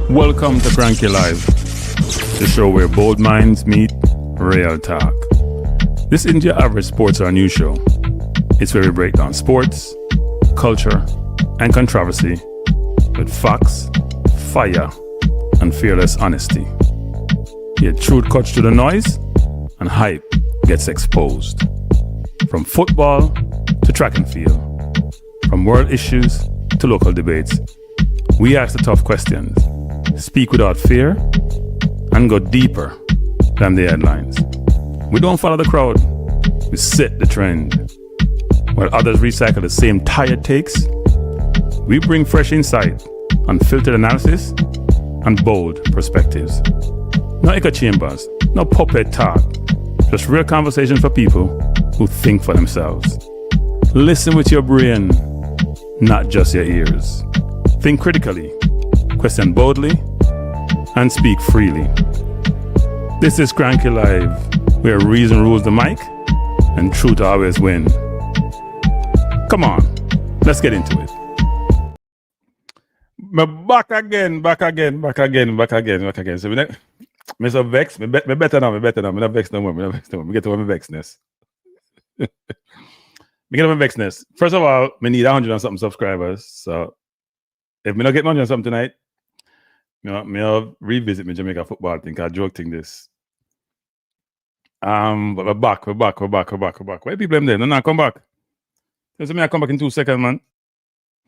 Welcome to Cranky Live, the show where bold minds meet real talk. This isn't your average sports or news show. It's where we break down sports, culture, and controversy with facts, fire, and fearless honesty. Here, truth cuts through the noise, and hype gets exposed. From football to track and field, from world issues to local debates, we ask the tough questions, speak without fear, and go deeper than the headlines. We don't follow the crowd, we set the trend. While others recycle the same tired takes, we bring fresh insight, unfiltered analysis, and bold perspectives. No echo chambers, no puppet talk, just real conversation for people who think for themselves. Listen with your brain, not just your ears. Think critically, question boldly, and speak freely. This is Cranky Live, where reason rules the mic and truth always win. Come on, let's get into it. Me back again. So me so vex. Me better now. Me not vex no more. Me get over my vexness. Me get over my vexness. First of all, me need 100 and something subscribers. So if me not get 100 and something tonight, I'll revisit my Jamaica football thing. I joke thing this. But we're back. Why people them there? No, come back. So me I come back in 2 seconds, man.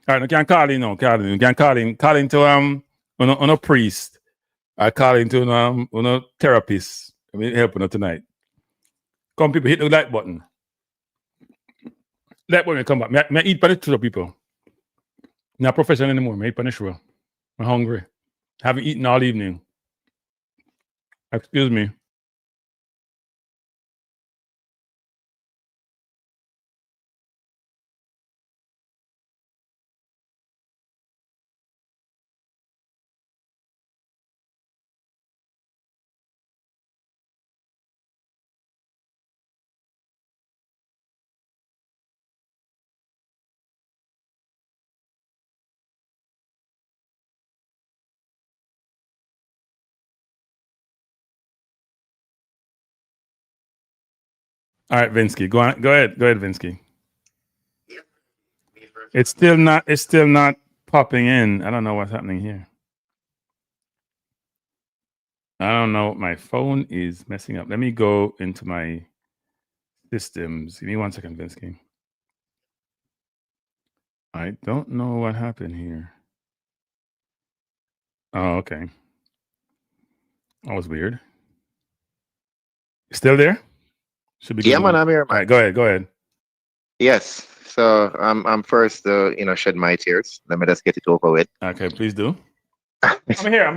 All right, you can call in now. You can call in to on a priest. I call in to on a therapist. I mean, helping tonight. Come, people, hit the like button. Like button, come back. I eat panic to the people. Not professional anymore. I eat panic sure. I'm hungry. Haven't eaten all evening. Excuse me. All right, Vinsky, go ahead, Vinsky. It's still not popping in. I don't know what's happening here. I don't know. My phone is messing up. Let me go into my systems. Give me 1 second, Vinsky. I don't know what happened here. Oh, okay. That was weird. Still there? Should be. Yeah, man, I'm here, man. All right, go ahead. Yes. So I'm first shed my tears. Let me just get it over with. Okay, please do. I'm here.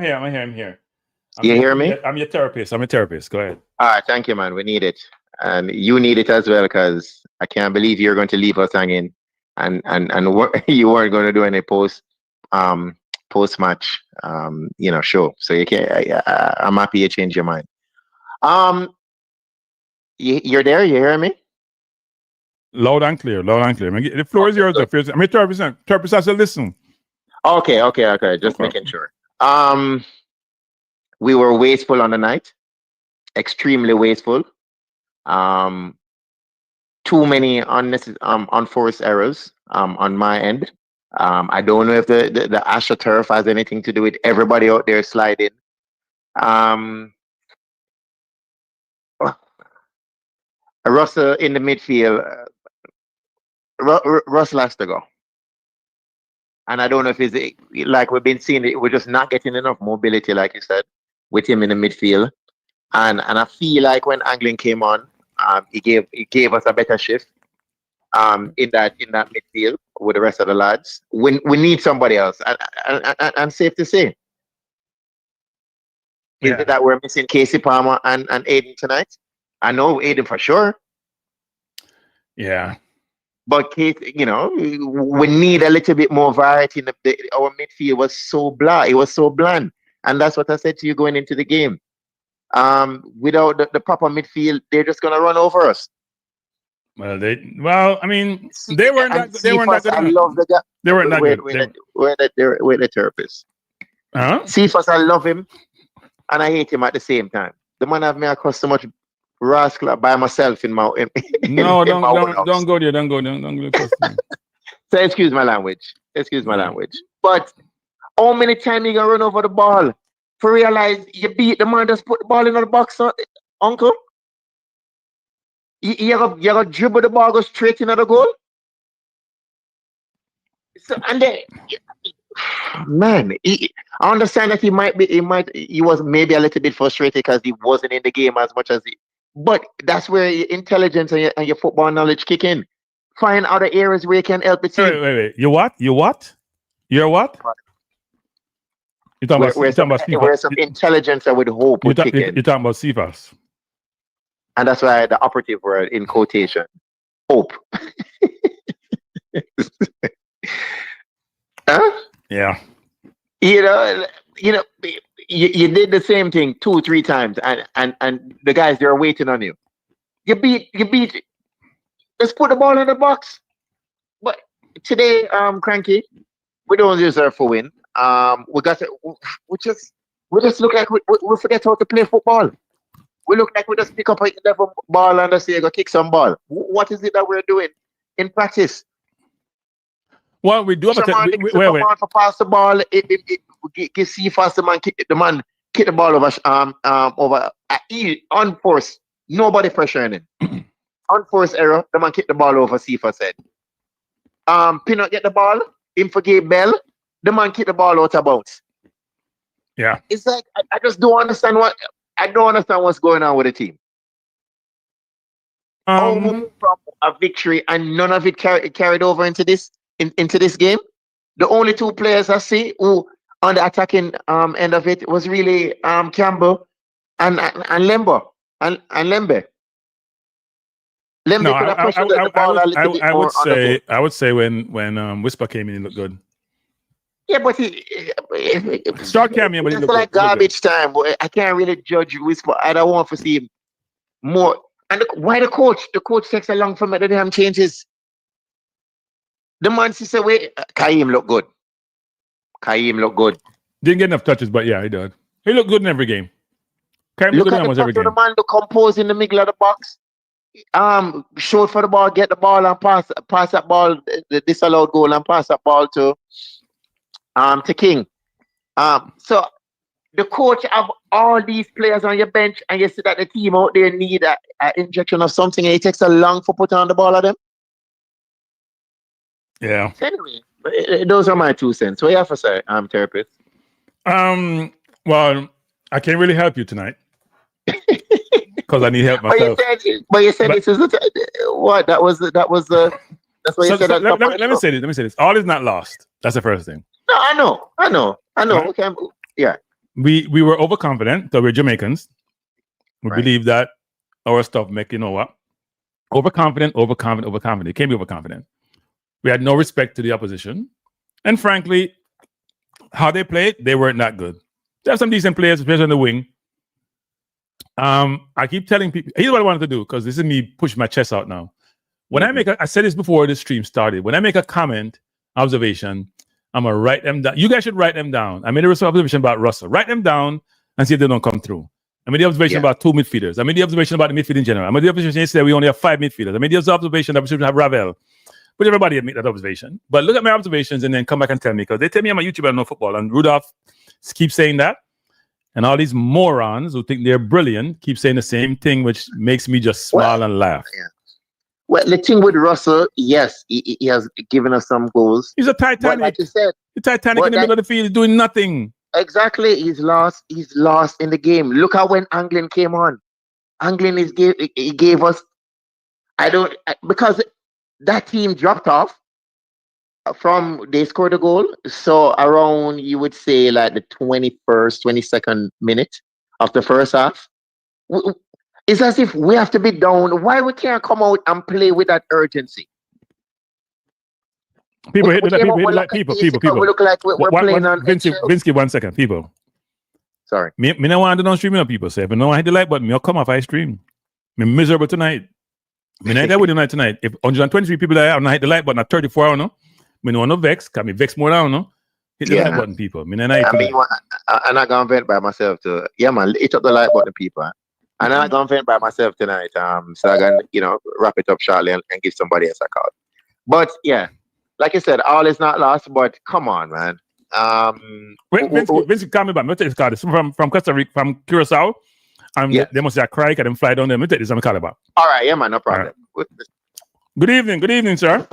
You hear me? I'm your therapist. Go ahead. All right, thank you, man. We need it. And you need it as well, because I can't believe you're going to leave us hanging and you weren't going to do any post match show. So you can't. I'm happy you changed your mind. You're there? You hear me? Loud and clear. The floor is yours. I'm a therapist. Therapist has to listen. Okay. Just making sure. We were wasteful on the night. Extremely wasteful. Too many unforced errors on my end. I don't know if the AstroTurf has anything to do with everybody out there sliding. Russell in the midfield. Russell has to go. And I don't know if it's like we've been seeing it, we're just not getting enough mobility, like you said, with him in the midfield. And I feel like when Anglin came on, he gave us a better shift in that midfield with the rest of the lads. We need somebody else. And safe to say, is it that we're missing Casey Palmer and Aiden tonight? I know Aiden for sure. Yeah. But Casey, we need a little bit more variety. Our midfield was so blah. It was so bland. And that's what I said to you going into the game. Without the proper midfield, they're just gonna run over us. Well, they weren't that good. I love the guy. They weren't that good. We're the therapist. Cephas, I love him and I hate him at the same time. The man have me across so much rascal by myself in my don't go there. Don't go. So excuse my language. But how many times you gonna run over the ball for realize you beat the man just put the ball in the box, uncle? You gotta dribble the ball, go straight into the goal. So and then, man, I understand that he was maybe a little bit frustrated because he wasn't in the game as much as but that's where your intelligence and your football knowledge kick in. Find other areas where you can help the team. Wait. You what? You're what? You're talking about where some intelligence I would hope would kick in. You're talking about Cephas. And that's why the operative word in quotation. Hope. Huh? Yeah. You did the same thing 2-3 times and the guys they're waiting on you. You beat let's put the ball in the box. But today, Cranky, we don't deserve for win. We just look like we forget how to play football. We look like we just pick up a level ball and just say go kick some ball. What is it that we're doing in practice? Well, we do have to pass the ball. Give Cephas the man kick the ball over unforced. Nobody pressuring him. Unforced error. The man kick the ball over Cephas head. Pinot get the ball. Him forgave Bell. The man kick the ball out of bounds. Yeah. It's like I just don't understand what's going on with the team. From a victory and none of it carried over into this game. The only two players I see who on the attacking end of it was really Campbell and Lembe. Lembe could have pushed the ball a little bit more. I would say when Whisper came in, he looked good. Yeah, but Start Cammy, but it's like garbage time. I can't really judge Whisper. I don't want to see him more. And why the coach? The coach takes a long for me. The damn changes. The man says, "Wait, Kaim look good. Didn't get enough touches, but yeah, he did. He looked good in every game. Look at the man to compose in the middle of the box. Shoot for the ball, get the ball and pass that ball, the disallowed goal, and pass that ball to King. So the coach have all these players on your bench, and you see that the team out there need an injection of something, and it takes a long for put on the ball at them. Yeah. So anyway, those are my 2 cents. What you have to say, therapist? Well, I can't really help you tonight because I need help myself. But you said this is what that was. That's what you said. Let me say this. All is not lost. That's the first thing. No, I know. Right? Okay, yeah. We were overconfident that we're Jamaicans. We believe that our stuff make overconfident. It can't be overconfident. We had no respect to the opposition, and frankly, how they played, they weren't that good. They have some decent players, especially on the wing. I keep telling people, here's what I wanted to do, because this is me pushing my chest out now. When I said this before the stream started, when I make a comment, observation, I'm going to write them down. You guys should write them down. I made a observation about Russell. Write them down and see if they don't come through. I made the observation about 2 midfielders. I made the observation about the midfield in general. I made the observation yesterday we only have 5 midfielders. I made the observation that we should have Ravel. But everybody make that observation. But look at my observations and then come back and tell me, because they tell me I'm a YouTuber and no football. And Rudolph keeps saying that. And all these morons who think they're brilliant keep saying the same thing, which makes me just smile and laugh. Yeah. Well, the thing with Russell, yes, he has given us some goals. He's a Titanic. But like you said, the Titanic in the middle of the field doing nothing. Exactly. He's lost in the game. Look at when Anglin came on. Anglin gave us, because that team dropped off from they scored a goal. So around, you would say, like the 21st, 22nd minute of the first half. It's as if we have to be down. Why we can't come out and play with that urgency? People hit people. We look like we're playing on Vinsky, 1 second. People. Sorry. Me no want to do no streaming of people. Say, if no one hit the like button, I'll come off I stream. I'm miserable tonight. Me not there with you tonight. If 123 people there, I'm not hit the like button at 34, no. Me no want no vex, because me vex more now, no. Hit the like button, people. I'm not gonna vent by myself too. Yeah, man, hit up the like button, people. And I'm not gonna vent by myself tonight. So I can, wrap it up shortly and give somebody else a call. But yeah, like I said, all is not lost. But come on, man. Vince, call me back. Let me take this card. It's from Costa Rica, from Curaçao. They must have cried and them fly down there. Let me take this. I'm call back. All right, yeah, man, no problem. Right. Good evening, sir.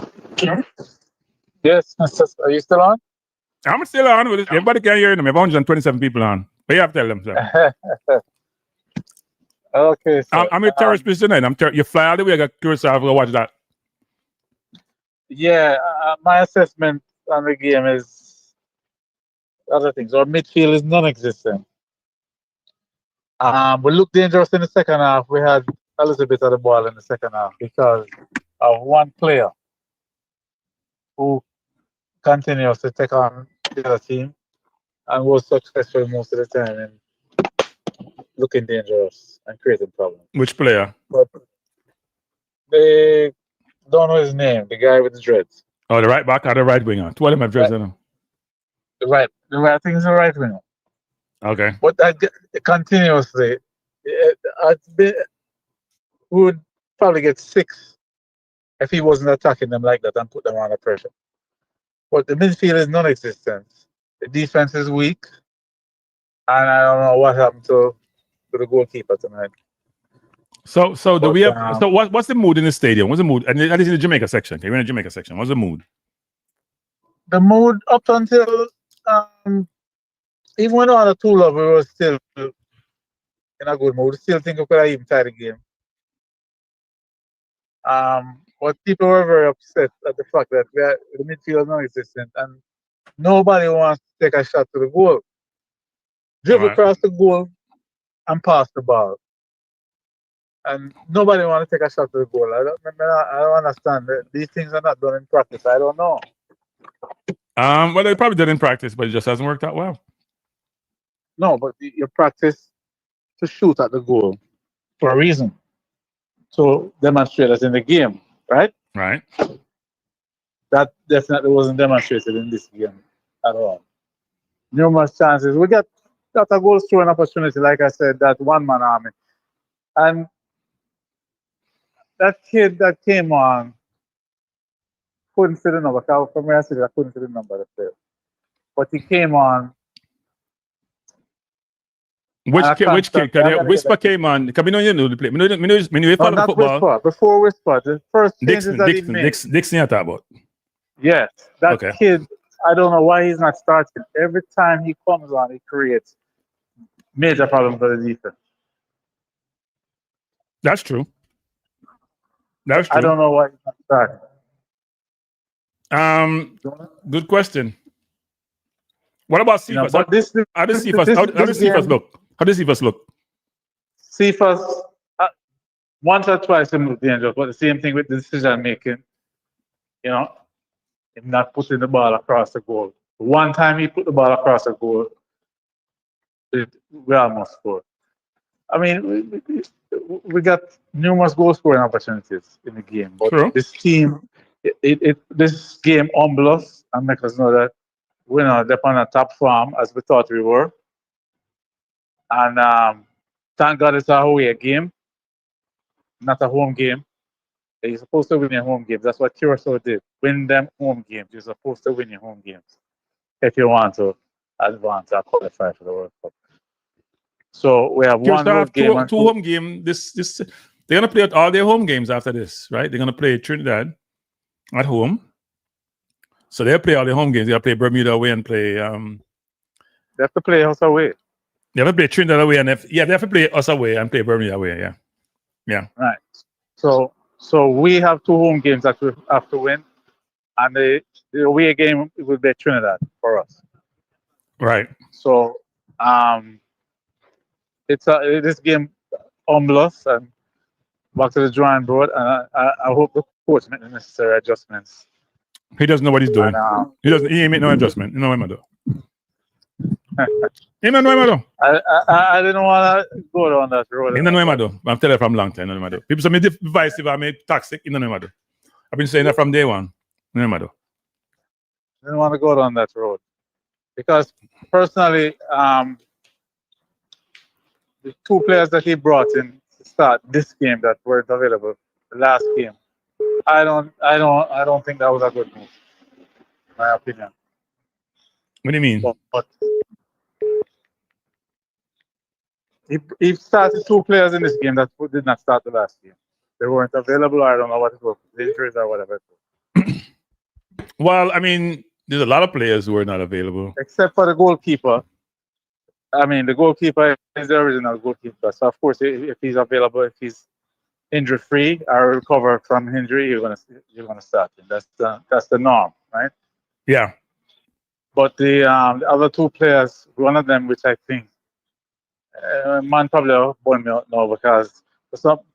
Yes, are you still on? I'm still on. Everybody can hear them. We have 127 people on. But you have to tell them, sir. Okay. So, I'm a terrorist person tonight. You fly all the way. I got Curaçao. Go watch that. Yeah, my assessment on the game is other things. Our midfield is non-existent. We looked dangerous in the second half. We had a little bit of the ball in the second half because of one player who continues to take on the other team and was successful most of the time in looking dangerous and creating problems. Which player? But they don't know his name, the guy with the dreads. Oh, the right back or the right winger? Two of them have dreads on them. I think it's the right winger. Okay. But that continuously, we would probably get 6 if he wasn't attacking them like that and put them under pressure. But the midfield is non-existent. The defense is weak, and I don't know what happened to the goalkeeper tonight. So do we have? So what's the mood in the stadium? What's the mood? And that is in the Jamaica section. Okay, we're in the Jamaica section. What's the mood? The mood up until even when we had a 2-0, we were still in a good mood. We still think we could have even tied the game. But people were very upset at the fact that the midfield is non-existent and nobody wants to take a shot to the goal. Dribble across the goal and pass the ball. And nobody wants to take a shot to the goal. I don't understand. These things are not done in practice. I don't know. Well, they probably did in practice, but it just hasn't worked out well. No, but you practice to shoot at the goal for a reason. To demonstrate that in the game, right? Right. That definitely wasn't demonstrated in this game at all. Numerous chances. We got a goal scoring opportunity, like I said, that one-man army. And that kid that came on couldn't fit the number. From where I said I couldn't fit the number of the player. But he came on. Which kid? Whisper came on. Because we know you know the play. We know follow the football. Whisper. Before Whisper, the first changes that he made. Dixon you talk about. Yes, that kid. I don't know why he's not starting. Every time he comes on, he creates major problems for the defense. That's true. I don't know why he's not starting. Good question. What about Cephas? How does Cephas look? How does Cephas look? Cephas, once or twice he moved dangerous, but the same thing with the decision making. Him not putting the ball across the goal. One time he put the ball across the goal, we almost scored. I mean, we got numerous goal scoring opportunities in the game, but this team, this game humbles us and make us know that we're not on a top form as we thought we were. And thank God it's a away game, not a home game. You're supposed to win your home games. That's what Curaçao did. Win them home games. You're supposed to win your home games if you want to advance or qualify for the World Cup. So we have one road game and two home games. This they're gonna play all their home games after this, right? They're gonna play Trinidad at home. So they'll play all the home games. They'll play Bermuda away and play. They have to play us away. They have to play Trinidad away and they have to play us away and play Bermuda away. Yeah. Right. So we have 2 home games that we have to win, and the away game will be Trinidad for us. Right. So this game humbles us and back to the drawing board, and I hope the coach make the necessary adjustments. He doesn't know what he's doing. He ain't make no adjustment. You know what I'm doing. He don't know what I'm doing. I didn't want to go down that road. He don't know what I'm doing. I'm telling you from a long time. People say me divisive, I made toxic. He don't know what I'm doing. I've been saying that from day one. You know what I'm doing. I didn't want to go down that road. Because personally, the two players that he brought in to start this game that weren't available the last game, I don't think that was a good move. My opinion. What do you mean? But he started two players in this game that did not start the last game. They weren't available. I don't know what it was, injuries or whatever. Well, I mean, there's a lot of players who are not available. Except for the goalkeeper. I mean, the goalkeeper is the original goalkeeper. So, of course, if he's available, if he's injury-free or recover from injury, you're gonna start him. That's the norm, right? Yeah. But the other two players, one of them, which I think, man, probably won't know because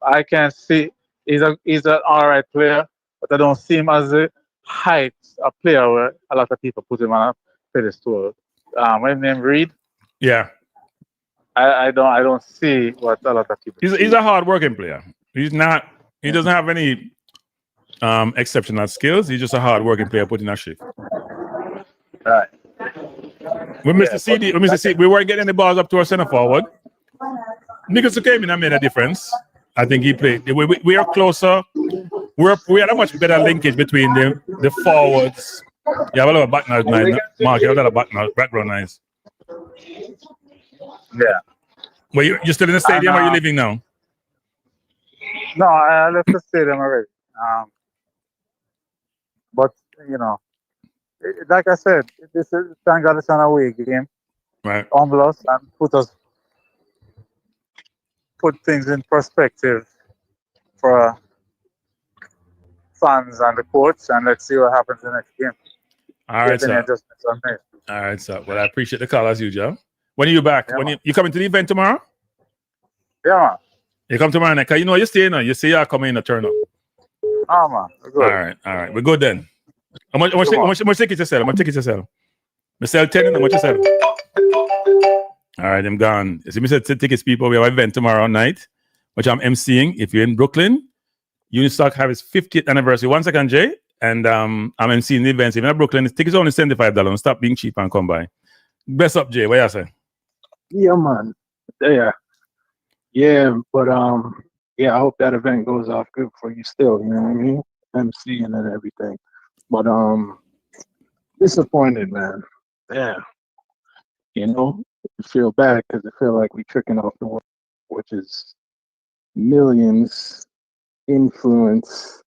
I can't see. He's an all right player, but I don't see him as a height a player where a lot of people put him on a pedestal. When his name Reed. Yeah. I don't see what a lot of people. He's a hard working player. He's not. He doesn't have any exceptional skills. He's just a hard working player putting that shit. Right. With Mr. CD, we weren't getting the balls up to our center forward. Nicholas came in and made a difference. I think he played. We are closer. We had a much better linkage between the forwards. You have a lot of background noise. Mark, you have a lot of background noise. Yeah. Well, you still in the stadium or are you leaving now? No, I left the stadium already. But, you know, like I said, this is thank God it's an away game. Right. Humble us and put things in perspective for fans and the coach, and let's see what happens in the next game. All right, sir. All right, sir. Well, I appreciate the call as usual. When are you back? Yeah, you coming to the event tomorrow? Yeah, man. You come tomorrow night. Cause you know you're staying now. You say you're coming in a turn up. Oh, man. All right. We're good then. How much tickets you sell? How much tickets you sell? We sell 10 and how much you sell? All right, I'm gone. So we said tickets, people. We have an event tomorrow night, which I'm emceeing. If you're in Brooklyn, Unistock have its 50th anniversary. 1 second, Jay. And I'm emceeing the events. If you're in Brooklyn, the tickets are only $75. Stop being cheap and come by. Best up, Jay. What you say? Yeah, man. Yeah, but yeah, I hope that event goes off good for you still, you know what I mean? MCing and everything. But disappointed, man. Yeah. You know, I feel bad because I feel like we tricking off the world, which is millions, influence,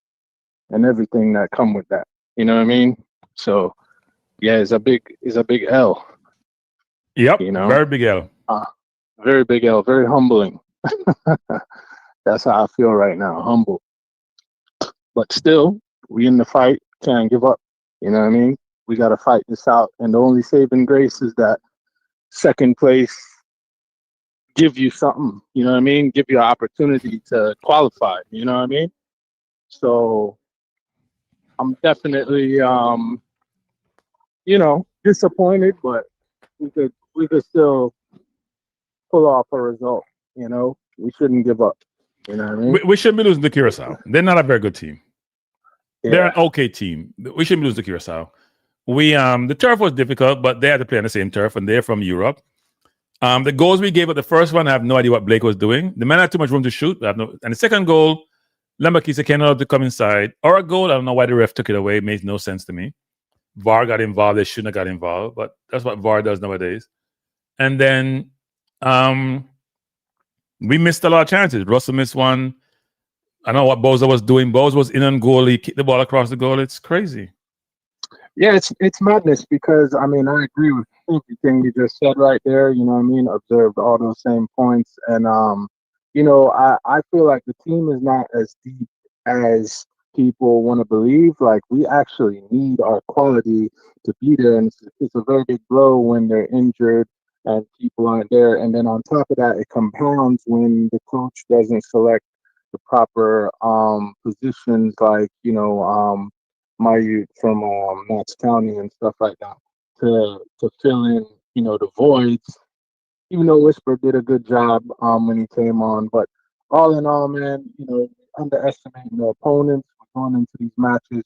and everything that come with that. You know what I mean? So yeah, it's a big L. Yep. You know? Very big L. Very big L, very humbling. That's how I feel right now, humble. But still, we in the fight, can't give up. You know what I mean? We got to fight this out. And the only saving grace is that second place give you something, you know what I mean? Give you an opportunity to qualify, you know what I mean? So I'm definitely, disappointed, but we could still pull off a result, you know? We shouldn't give up, you know what I mean? We shouldn't be losing to Curaçao. They're not a very good team. Yeah. They're an okay team. We shouldn't be losing to Curaçao. The turf was difficult, but they had to play on the same turf, and they're from Europe. The goals we gave up, the first one, I have no idea what Blake was doing. The man had too much room to shoot. And the second goal, Lambakisa came out to come inside. Or a goal, I don't know why the ref took it away. It made no sense to me. VAR got involved. They shouldn't have got involved, but that's what VAR does nowadays. And then we missed a lot of chances. Russell missed one. I don't know what Boza was doing. Boza was in on goal. He kicked the ball across the goal. It's crazy. Yeah, it's madness because, I mean, I agree with everything you just said right there. You know what I mean? Observed all those same points. And, I feel like the team is not as deep as people want to believe. Like, we actually need our quality to be there. And it's a very big blow when they're injured and people aren't there. And then on top of that, it compounds when the coach doesn't select the proper positions, like, my youth from Knox County and stuff like that to fill in, the voids. Even though Whisper did a good job when he came on, but all in all, man, underestimating the opponents, going into these matches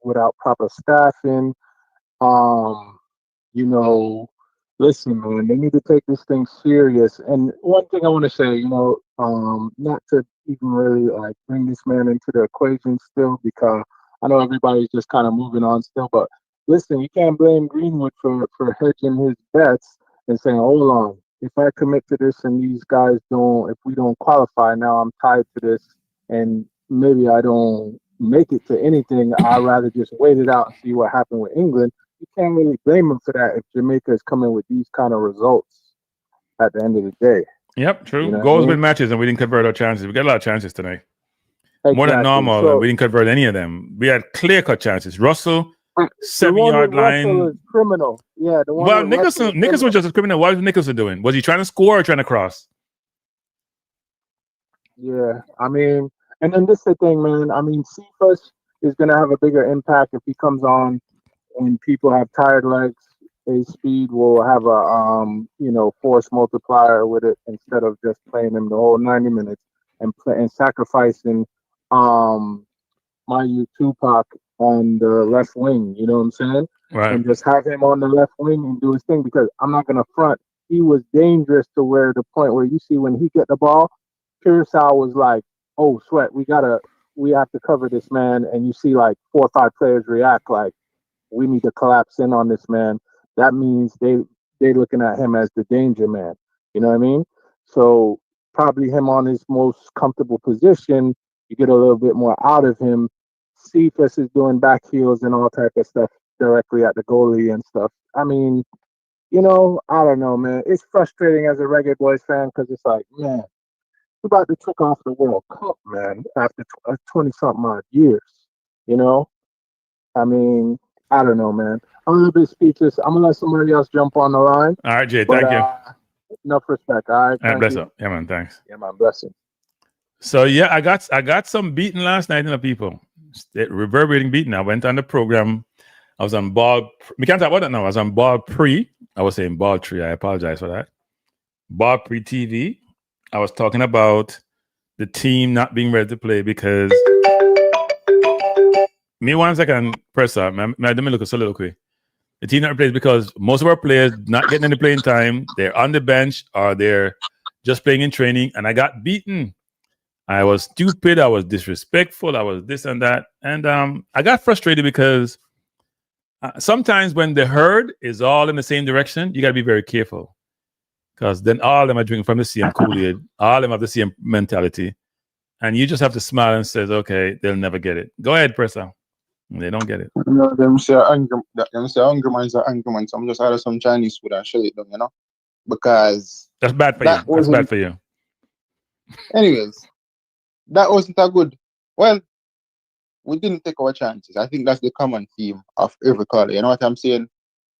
without proper staffing. you know, listen, man, they need to take this thing serious. And one thing I want to say, not to even really like bring this man into the equation still, because I know everybody's just kind of moving on still. But listen, you can't blame Greenwood for hedging his bets and saying, hold on, if I commit to this and these guys don't, if we don't qualify, now I'm tied to this, and maybe I don't make it to anything. I'd rather just wait it out and see what happened with England. You can't really blame him for that if Jamaica is coming with these kind of results at the end of the day. Yep, true. You know Goals what I win mean? matches, and we didn't convert our chances. We got a lot of chances tonight. More than Exactly. normal, and So we didn't convert any of them. We had clear-cut chances. Russell, the one 7-yard with Russell line. is criminal. Yeah, the one Well, with Russell is Nicholson was just a criminal. What was Nicholson doing? Was he trying to score or trying to cross? Yeah, I mean, and then this is the thing, man. I mean, Cephas is going to have a bigger impact if he comes on when people have tired legs. A speed will have a force multiplier with it instead of just playing him the whole 90 minutes and sacrificing my Tupac on the left wing. You know what I'm saying? Right. And just have him on the left wing and do his thing, because I'm not gonna front. He was dangerous to where the point where you see when he get the ball, Curaçao was like, "Oh, sweat, we have to cover this man," and you see like 4 or 5 players react like, "We need to collapse in on this man." That means they looking at him as the danger man. You know what I mean? So probably him on his most comfortable position, you get a little bit more out of him. Cephas is doing back heels and all type of stuff directly at the goalie and stuff. I mean, I don't know, man. It's frustrating as a Reggae Boyz fan because it's like, man, we're about to kick off the World Cup, man, after 20-something odd years. I mean, I don't know, man. I'm a little bit speechless. I'm going to let somebody else jump on the line. All right, Jay, thank you. Enough respect, all right? All right, bless up. Yeah, man, thanks. Yeah, man, blessing. So, yeah, I got some beating last night in the people. Reverberating beating. I went on the program. I was on ball. We can't talk about that now. I was on ball pre. I was saying ball tree. I apologize for that. Ball pre TV. I was talking about the team not being ready to play because me 1 second, press up. Let me look a soliloquy. The team not plays because most of our players not getting any playing time. They're on the bench or they're just playing in training, and I got beaten. I was stupid. I was disrespectful. I was this and that, and I got frustrated because sometimes when the herd is all in the same direction, you got to be very careful, because then all of them are drinking from the same Kool-Aid. All of them have the same mentality, and you just have to smile and say, "Okay, they'll never get it." Go ahead, Presser. They don't get it. Them say hungry man's are angry man. So I'm just order some Chinese food and shut it down, because that's bad for you. That's bad for you. Anyways, that wasn't a good. Well, we didn't take our chances. I think that's the common theme of every caller. You know what I'm saying?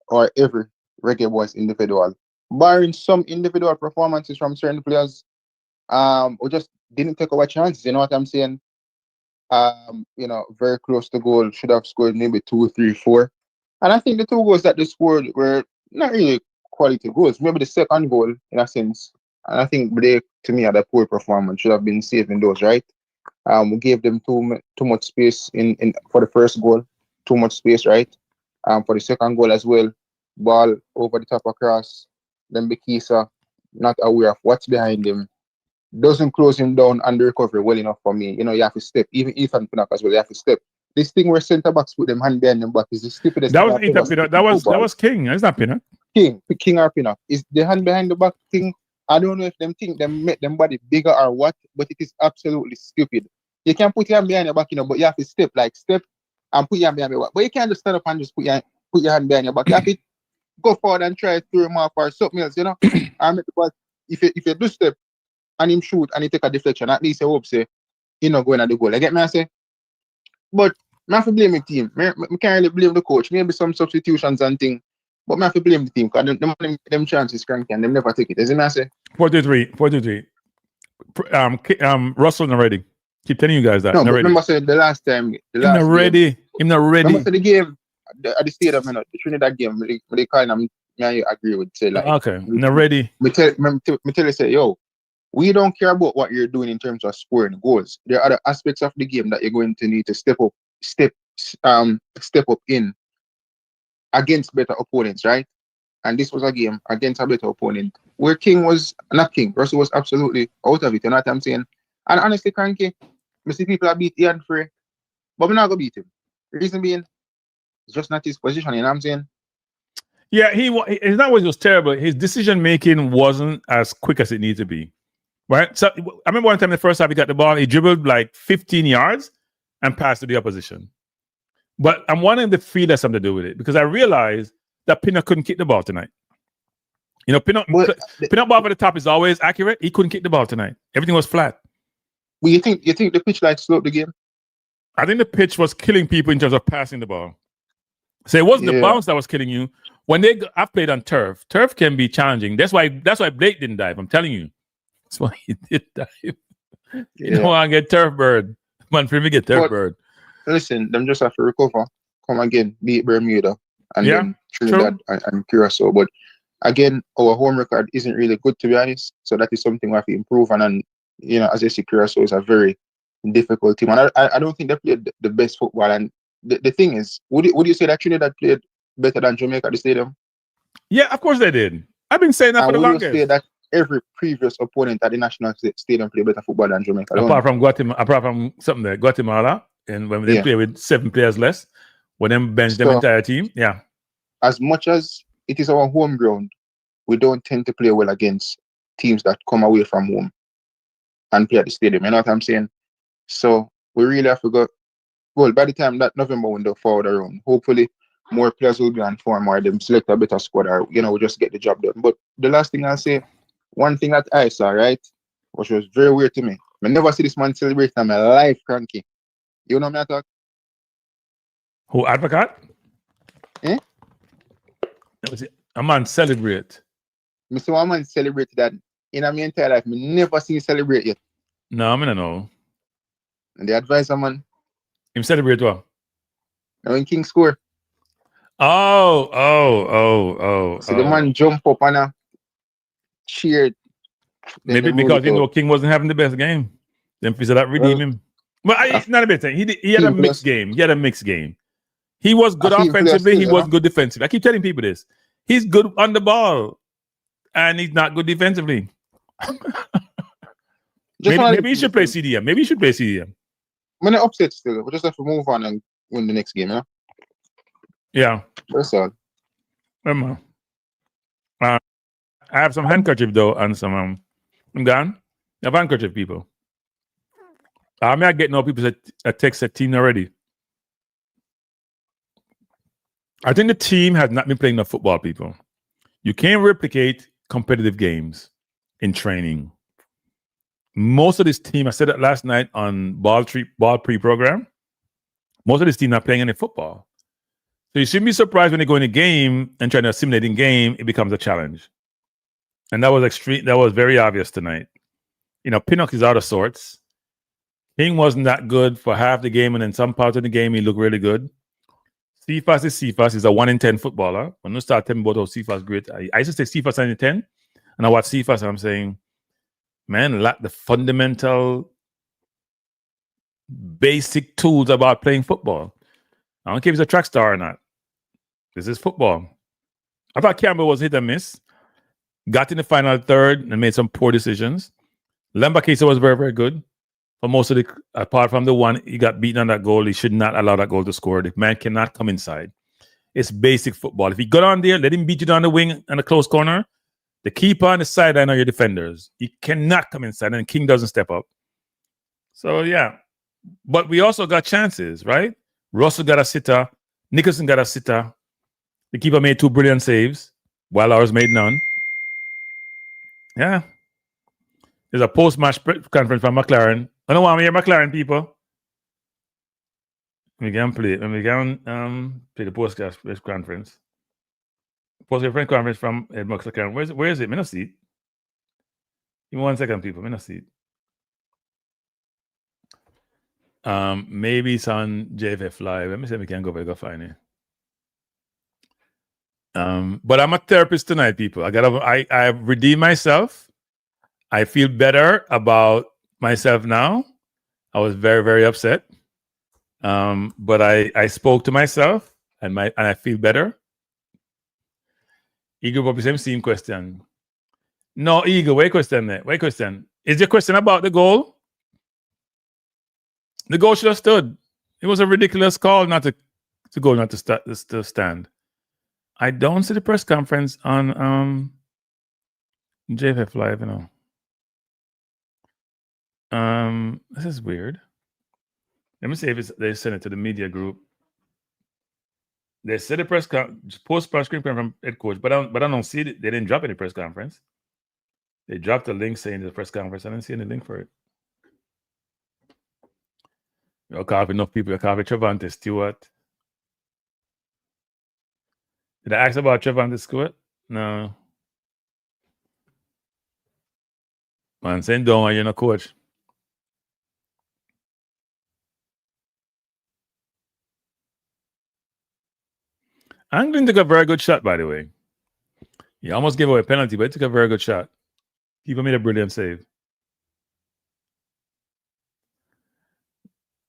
Or every Reggae Boyz individual, barring some individual performances from certain players, we just didn't take our chances. You know what I'm saying? Very close to goal. Should have scored maybe 2, 3, 4. And I think the 2 goals that they scored were not really quality goals. Maybe the second goal, in a sense. And I think they, to me, had a poor performance. Should have been saving those, right? We gave them too much space in for the first goal. Too much space, right? For the second goal as well. Ball over the top across. Then Bekisa, not aware of what's behind him. Doesn't close him down and the recovery well enough for me. You have to step. Even Ethan Pinnock as well, you have to step. This thing where centre backs put them hand behind them back is the stupidest. That was Ethan Pinnock. That was King. It's not Pinnock. King or Pinnock. Is the hand behind the back thing? I don't know if them think them make them body bigger or what, but it is absolutely stupid. You can put your hand behind your back, but you have to step and put your hand behind your back. But you can't just stand up and just put your hand behind your back. You have to go forward and try to throw him off or something else, And make the ball, if you do step and him shoot and he take a deflection, at least I hope say he not going at the goal. I get me, I say. But I have to blame the team. I can't really blame the coach. Maybe some substitutions and things. But I have to blame the team because them chances cranky and them never take it. Isn't I say? 4-3. Russell not ready. Keep telling you guys that. No, but remember I said the last time. Him not ready. Remember the game at the stadium, the Trinidad game, they call him, I agree with say like okay, not ready. Me tell you say, yo, we don't care about what you're doing in terms of scoring goals. There are other aspects of the game that you're going to need to step up in against better opponents, right? and this was a game against a better opponent, where King was not King. Russell was absolutely out of it. You know what I'm saying? And honestly, Cranky, I see people are beat Ian Frey, but we're not gonna beat him. The reason being, it's just not his position. You know what I'm saying? Yeah, it's not what was terrible. His decision making wasn't as quick as it needed to be. Right? So I remember one time the first time he got the ball, he dribbled like 15 yards and passed to the opposition. But I'm wanting the feel has something to do with it because I realized that Pinnock couldn't kick the ball tonight. You know, Pinnock ball at the top is always accurate. He couldn't kick the ball tonight. Everything was flat. Well, you think the pitch like slowed the game? I think the pitch was killing people in terms of passing the ball. So it wasn't the bounce that was killing you. When I've played on turf. Turf can be challenging. That's why Blake didn't dive. I'm telling you. That's why he did dive. You don't want to get turf bird. Man, for me get turf bird. Listen, them just have to recover. Come again, beat Bermuda and then Trinidad and Curaçao. But again, our home record isn't really good, to be honest. So that is something we have to improve on. And you know, as I see, Curaçao is a very difficult team. And I don't think they played the best football. And the thing is, would you say that Trinidad played better than Jamaica at the stadium? Yeah, of course they did. I've been saying that for the longest. Would you say that every previous opponent at the national stadium played better football than Jamaica? Apart from something there, Guatemala, and when they play with 7 players less, when them bench them entire team, As much as it is our home ground, we don't tend to play well against teams that come away from home and play at the stadium. You know what I'm saying? So we really have to go. Well, by the time that November window forward around, hopefully more players will be on form or them select a better squad or, you know, we just get the job done. But the last thing I'll say, one thing that I saw, right, which was very weird to me. I never see this man celebrate in my life, Cranky. You know me I talk? Who, Advocate? Eh? A man celebrate. I see one man celebrate that in my entire life. I never seen celebrate yet. No, I don't know. And the advisor, man. Him celebrate what? Now when King score. Oh. So the man jump up and cheered. Maybe because you know King wasn't having the best game. Then he said that redeem him. But it's not a bad thing. He had a mixed game. He was good offensively. He was good defensively. I keep telling people this. He's good on the ball, and he's not good defensively. maybe he should play CDM. Maybe he should play CDM. When they're upset still, we just have to move on and win the next game, yeah? Yeah. That's all. I have some handkerchief though, and some I'm gone. I have handkerchief people. I may get no people that text a team already. I think the team has not been playing enough football, people. You can't replicate competitive games in training. Most of this team, I said it last night on ball pre-program, most of this team not playing any football. So you shouldn't be surprised when they go in a game and trying to assimilate in game, it becomes a challenge. And that was extreme. That was very obvious tonight. You know, Pinnock is out of sorts. King wasn't that good for half the game, and then some parts of the game he looked really good. Cephas is a 1 in 10 footballer. When you start telling me about how Cephas great, I used to say Cephas 1 in 10, and I watch Cephas and I'm saying, man, lack the fundamental basic tools about playing football. I don't care if he's a track star or not. This is football. I thought Campbell was hit and miss. Got in the final third and made some poor decisions. Lambakisa was very, very good. But most of apart from the one, he got beaten on that goal. He should not allow that goal to score. The man cannot come inside. It's basic football. If he got on there, let him beat you down the wing and the close corner. The keeper and the sideline are your defenders. He cannot come inside, and King doesn't step up. So, yeah. But we also got chances, right? Russell got a sitter. Nicholson got a sitter. The keeper made 2 brilliant saves, while ours made none. Yeah. There's a post-match conference from McClaren. I don't want to hear McClaren, people. We can play the post-match press conference. Post-match conference from McClaren. Where is it? Me no see it. Give me 1 second, people. Me no see it. Maybe it's on JFF Live. Let me see if we can go find it. But I'm a therapist tonight, people. I redeemed myself. I feel better about myself now. I was very, very upset. But I spoke to myself and I feel better. Eagle probably same question. No, Eagle, wait question there. Wait question. Is your question about the goal? The goal should have stood. It was a ridiculous call not to go, not to stand. I don't see the press conference on JFF Live, you know. This is weird. Let me see if they sent it to the media group. They said the post press conference from head coach, but I don't see it. They didn't drop any press conference. They dropped a link saying the press conference. I didn't see any link for it. You'll call enough people. You'll call Trevante Stewart. Did I ask about Trevante Stewart? No. Man, saying don't you're not coach. Anglin took a very good shot, by the way. He almost gave away a penalty, but he took a very good shot. Keeper made a brilliant save.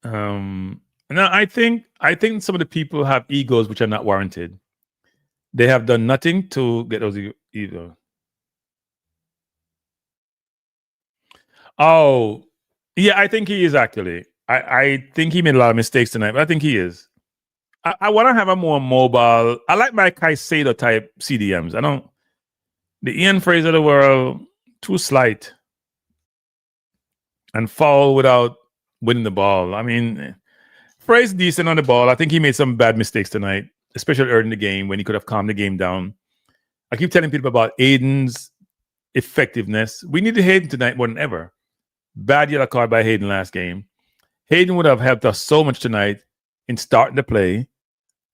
Now I think some of the people have egos which are not warranted. They have done nothing to get those egos. Oh, yeah, I think he is actually. I think he made a lot of mistakes tonight, but I think he is. I want to have a more mobile. I like my Caicedo type CDMs. I don't. The Ian Fraser of the world, too slight and foul without winning the ball. I mean, Fraser's decent on the ball. I think he made some bad mistakes tonight, especially early in the game when he could have calmed the game down. I keep telling people about Aiden's effectiveness. We needed Hayden tonight more than ever. Bad yellow card by Hayden last game. Hayden would have helped us so much tonight in starting the play.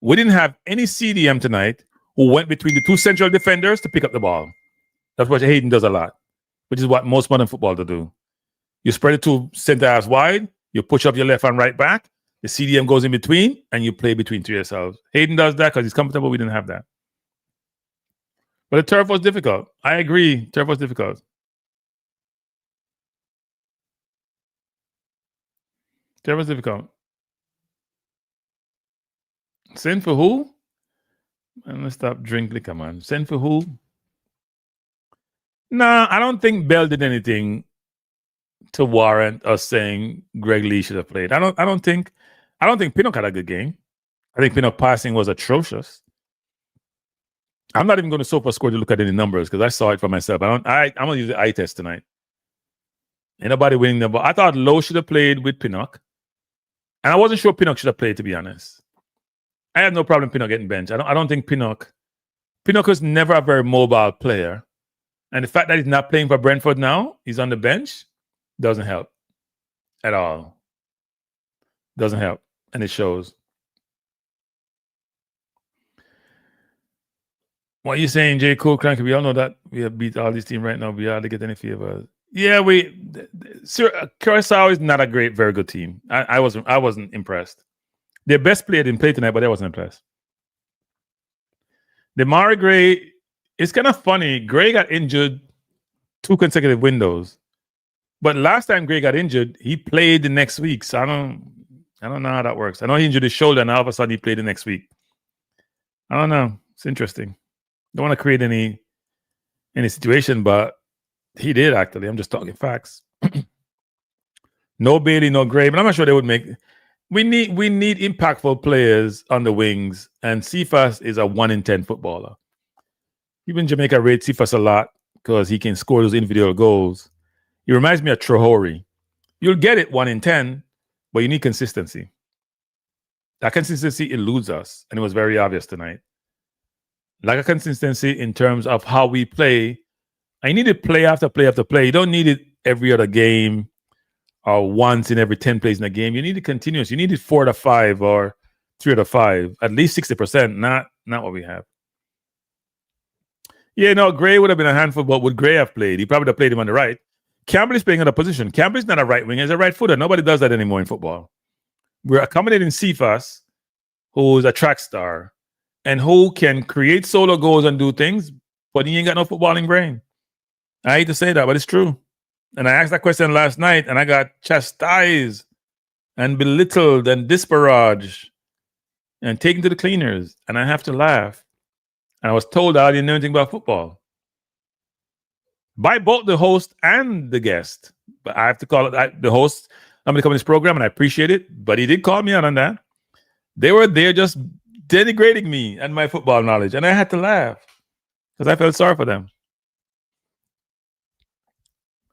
We didn't have any CDM tonight who went between the two central defenders to pick up the ball. That's what Hayden does a lot, which is what most modern football do. You spread it to center halves wide, you push up your left and right back, the CDM goes in between, and you play between to yourselves. Hayden does that because he's comfortable. We didn't have that. But the turf was difficult. I agree. Turf was difficult. Turf was difficult. Send for who? And let's stop drinking. Come on. Send for who? Nah, I don't think Bell did anything to warrant us saying Greg Lee should have played. I don't think Pinnock had a good game. I think Pinnock passing was atrocious. I'm not even going to SofaScore to look at any numbers because I saw it for myself. I'm gonna use the eye test tonight. Ain't nobody winning the ball. I thought Lowe should have played with Pinnock. And I wasn't sure Pinnock should have played, to be honest. I had no problem Pinnock getting benched. I don't think Pinnock was never a very mobile player. And the fact that he's not playing for Brentford now, he's on the bench, doesn't help at all. Doesn't help. And it shows. What are you saying, J. Cole Cranky? We all know that we have beat all these teams right now. We hardly get any favors. Yeah, Curaçao is not a very good team. I wasn't impressed. Their best player didn't play tonight, but I wasn't impressed. Demarai Gray, it's kind of funny. Gray got injured 2 consecutive windows. But last time Gray got injured, he played the next week. So I don't know how that works. I know he injured his shoulder and all of a sudden he played the next week. I don't know. It's interesting. Don't want to create any situation, but he did actually. I'm just talking facts. No Bailey, no Gray, but I'm not sure they would make. We need impactful players on the wings, and Cephas is a 1 in 10 footballer. Even Jamaica rates Cephas a lot because he can score those individual goals. He reminds me of Traore. You'll get it 1 in 10, but you need consistency. That consistency eludes us, and it was very obvious tonight. Like a consistency in terms of how we play. I need it play after play after play. You don't need it every other game or once in every 10 plays in a game. You need it continuous. You need it 4 out of 5 or 3 out of 5. At least 60%, not what we have. Yeah, no, Gray would have been a handful, but would Gray have played? He probably would have played him on the right. Campbell is playing on a position. Campbell is not a right winger. He's a right footer. Nobody does that anymore in football. We're accommodating Cephas, who's a track star, and who can create solo goals and do things, but he ain't got no footballing brain. I hate to say that, but it's true. And I asked that question last night, and I got chastised and belittled and disparaged and taken to the cleaners. And I have to laugh. And I was told I didn't know anything about football by both the host and the guest. But I have to call it the host. I'm going to come on this program, and I appreciate it. But he did call me out on that. They were there just denigrating me and my football knowledge, and I had to laugh because I felt sorry for them.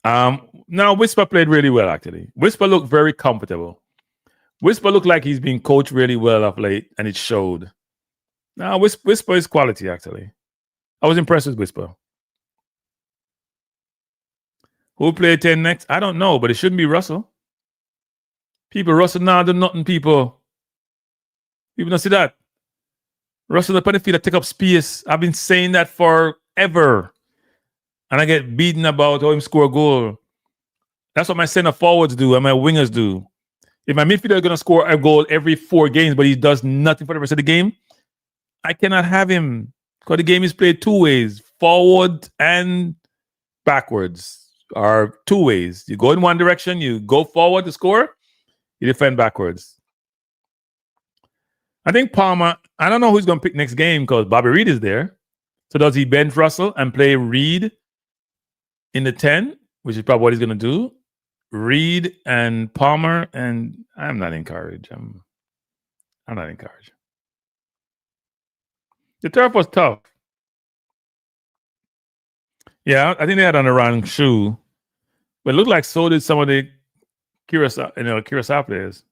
Now Whisper played really well. Actually, Whisper looked very comfortable. Whisper looked like he's been coached really well of late, and it showed. Now Whisper is quality. Actually, I was impressed with Whisper. Who played 10 next? I don't know, but it shouldn't be Russell. People, Russell now do nothing, people. People don't see that. Russell up on the field to take up space. I've been saying that forever. And I get beaten about how him score a goal. That's what my center forwards do and my wingers do. If my midfielder is going to score a goal every 4 games, but he does nothing for the rest of the game, I cannot have him. Because the game is played 2 ways, forward and backwards. Or 2 ways. You go in one direction, you go forward to score, you defend backwards. I think Palmer, I don't know who's going to pick next game because Bobby Reed is there. So does he bench Russell and play Reed in the 10, which is probably what he's going to do? Reed and Palmer, and I'm not encouraged. I'm not encouraged. The turf was tough. Yeah, I think they had on the wrong shoe, but it looked like so did some of the Curaçao players.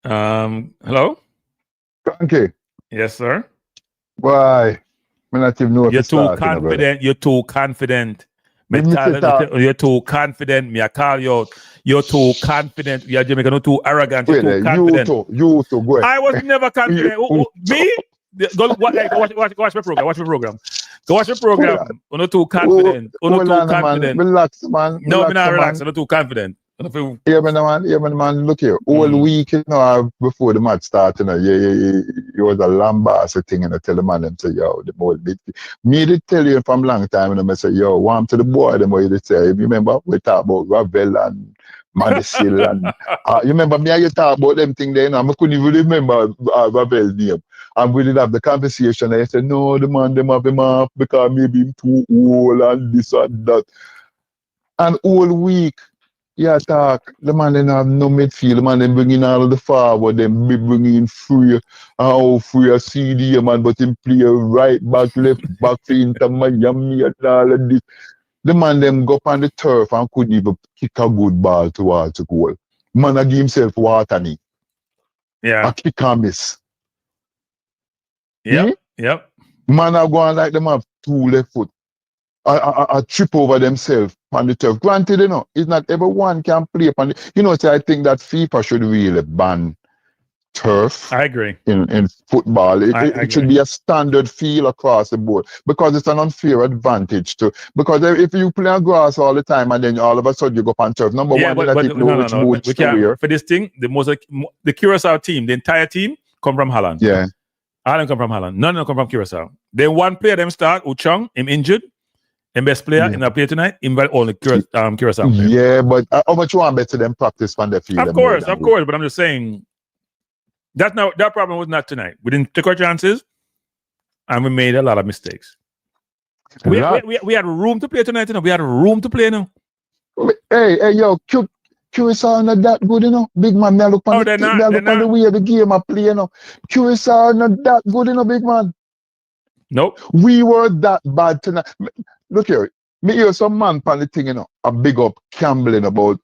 Hello? Frankie. Yes, sir. Why? You're too confident. You're too confident. You're too confident. Me, I call you out. You're too confident. You're Jamaican, not too arrogant. You're too confident. You too. Go ahead. I was never confident. Me? Go watch my program. Watch my program. Go watch my program. You're not too confident. You're not too confident. Relax, man. No, I'm not relaxed. I'm not too confident. Yeah, man. Look here. All week, before the match started, it was a lambast thing, and I tell the man, them say, yo, the ball bit. Me did tell you from long time, and I say, yo, warm to the boy, them way they say. You remember we talk about Ravel and Madison, and you remember me? You talk about them thing there, and I couldn't even remember Ravel's name. And we did have the conversation. And I said, no, the man, them have him off because maybe him too old and this and that. And all week. Yeah, talk. The man then have no midfield. The man then bring in all of the forward. Then bring in free. How free a CD, man, but him play right back, left back, Inter Miami and all of this. The man then go up on the turf and couldn't even kick a good ball towards the goal. Man, I give himself water. Yeah. A kick and miss. Yep. Yep. Man, I go on like them have 2 left foot. A trip over themselves on the turf. Granted, it's not everyone can play upon the, so I think that FIFA should really ban turf. I agree. In football. It should be a standard feel across the board because it's an unfair advantage to, because if you play on grass all the time and then all of a sudden you go on turf, number one, we can't, for this thing, the Curaçao team, the entire team come from Holland. Yeah. Holland come from Holland. None of them come from Curaçao. Then one player them start, Uchong, him injured. And best player in the play tonight, invite only Curaçao. Yeah, but how much you want better than practice on the field? Of course, but I'm just saying that problem was not tonight. We didn't take our chances, and we made a lot of mistakes. We had room to play tonight. We had room to play now. Hey, yo, Curaçao not that good, Big man, me look on the way of the game I play, Curaçao not that good, big man. Nope. We were that bad tonight. Look here, me hear some man on the thing, a big up Campbell about,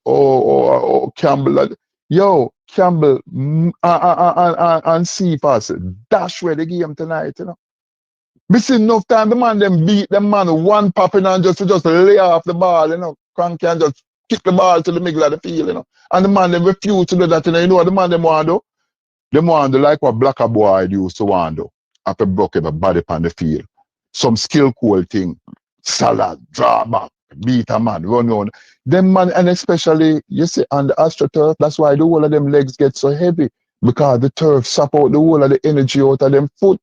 Campbell. Yo, Campbell and Cephas, dash where the game tonight, Me see enough time the man them beat them man one popping and just lay off the ball, Cranky and just kick the ball to the middle of the field, And the man them refuse to do that, you know what the man them want to do? Them want to like what Blacker Boy used to want to do. After broke everybody on the field. Some skill cool thing. Salad, draw back, beat a man, run on. Them man, and especially, you see, on the AstroTurf, that's why the whole of them legs get so heavy. Because the turf sap out the whole of the energy out of them foot.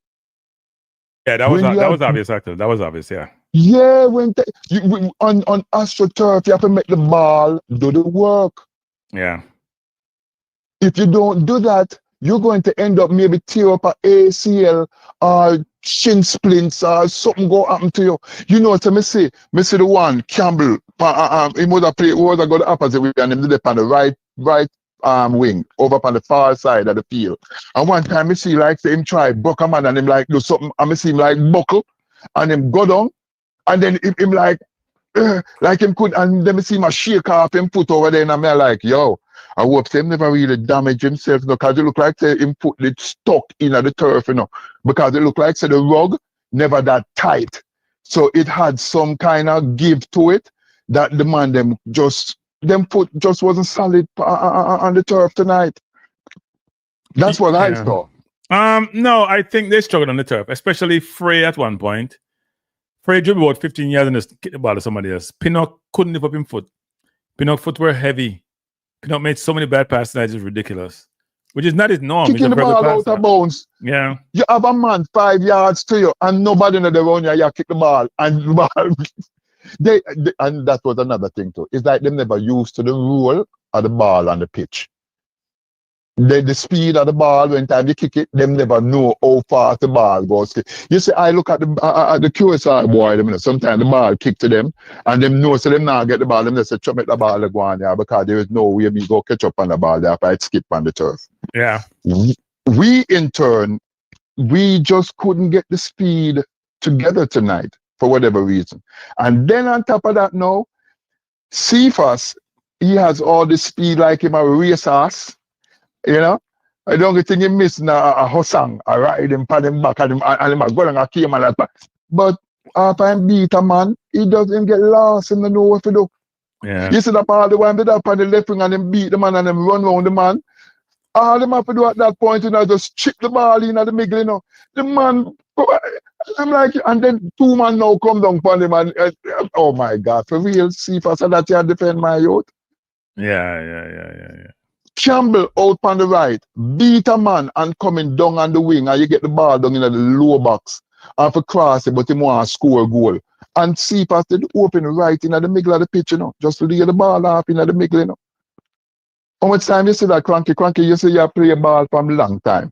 Yeah, that was obvious, actually. That was obvious, yeah. Yeah, on AstroTurf, you have to make the ball do the work. Yeah. If you don't do that, you're going to end up maybe tear up a ACL or shin splints or something go happen to you. You know what I say the one, Campbell, he would have played, was go the opposite way and him did it on the right wing, over on the far side of the field. And one time I see like say him try buck a man and him like do something, and I see him like buckle and him go down and then him like him could, and then I see him shake off him foot over there and I'm like, yo, I hope him never really damage himself, because it look like say him foot it stuck in the turf, because it look like say the rug never that tight. So it had some kind of give to it that the man them foot just wasn't solid on the turf tonight. That's what I saw. No, I think they struggled on the turf, especially Frey at one point. Frey dribbled about 15 yards and the ball to somebody else. Pinnock couldn't lift up his foot. Pinnock's foot were heavy. Pinnock made so many bad passes that it's just ridiculous. Which is not his norm. Kicking the ball out of bounds. Yeah. You have a man 5 yards to you and nobody in the round you kick the ball and the ball. And that was another thing too. It's like them never used to the rule of the ball on the pitch. The speed of the ball, when time you kick it, them never know how fast the ball goes. You see, I look at the Curaçao boy, sometimes the ball kick to them, and them know so them not get the ball, them just say, chop the ball go on there, because there is no way me go catch up on the ball there if I skip on the turf. Yeah. We in turn, we just couldn't get the speed together tonight for whatever reason. And then on top of that now, Cephas, he has all the speed like him a racehorse. I don't think he missing a Hosang, I ride him, pad him back, and him go down a came and that. But after him beat a man, he doesn't get lost and don't know what to do. Yeah. You see that all the one did up on the left wing and him beat the man and him run round the man. All them have to do at that point, just chip the ball in at the middle, The man, I'm like, and then two man now come down upon him and, oh my God, for real, see if I said that you defend my youth. Yeah. Campbell out on the right, beat a man and coming down on the wing, and you get the ball down in the lower box. And for cross it, but he want to score a goal. And Cephas did open right in the middle of the pitch, just lay the ball off in the middle, How much time you see that Cranky, you see you play a ball from a long time.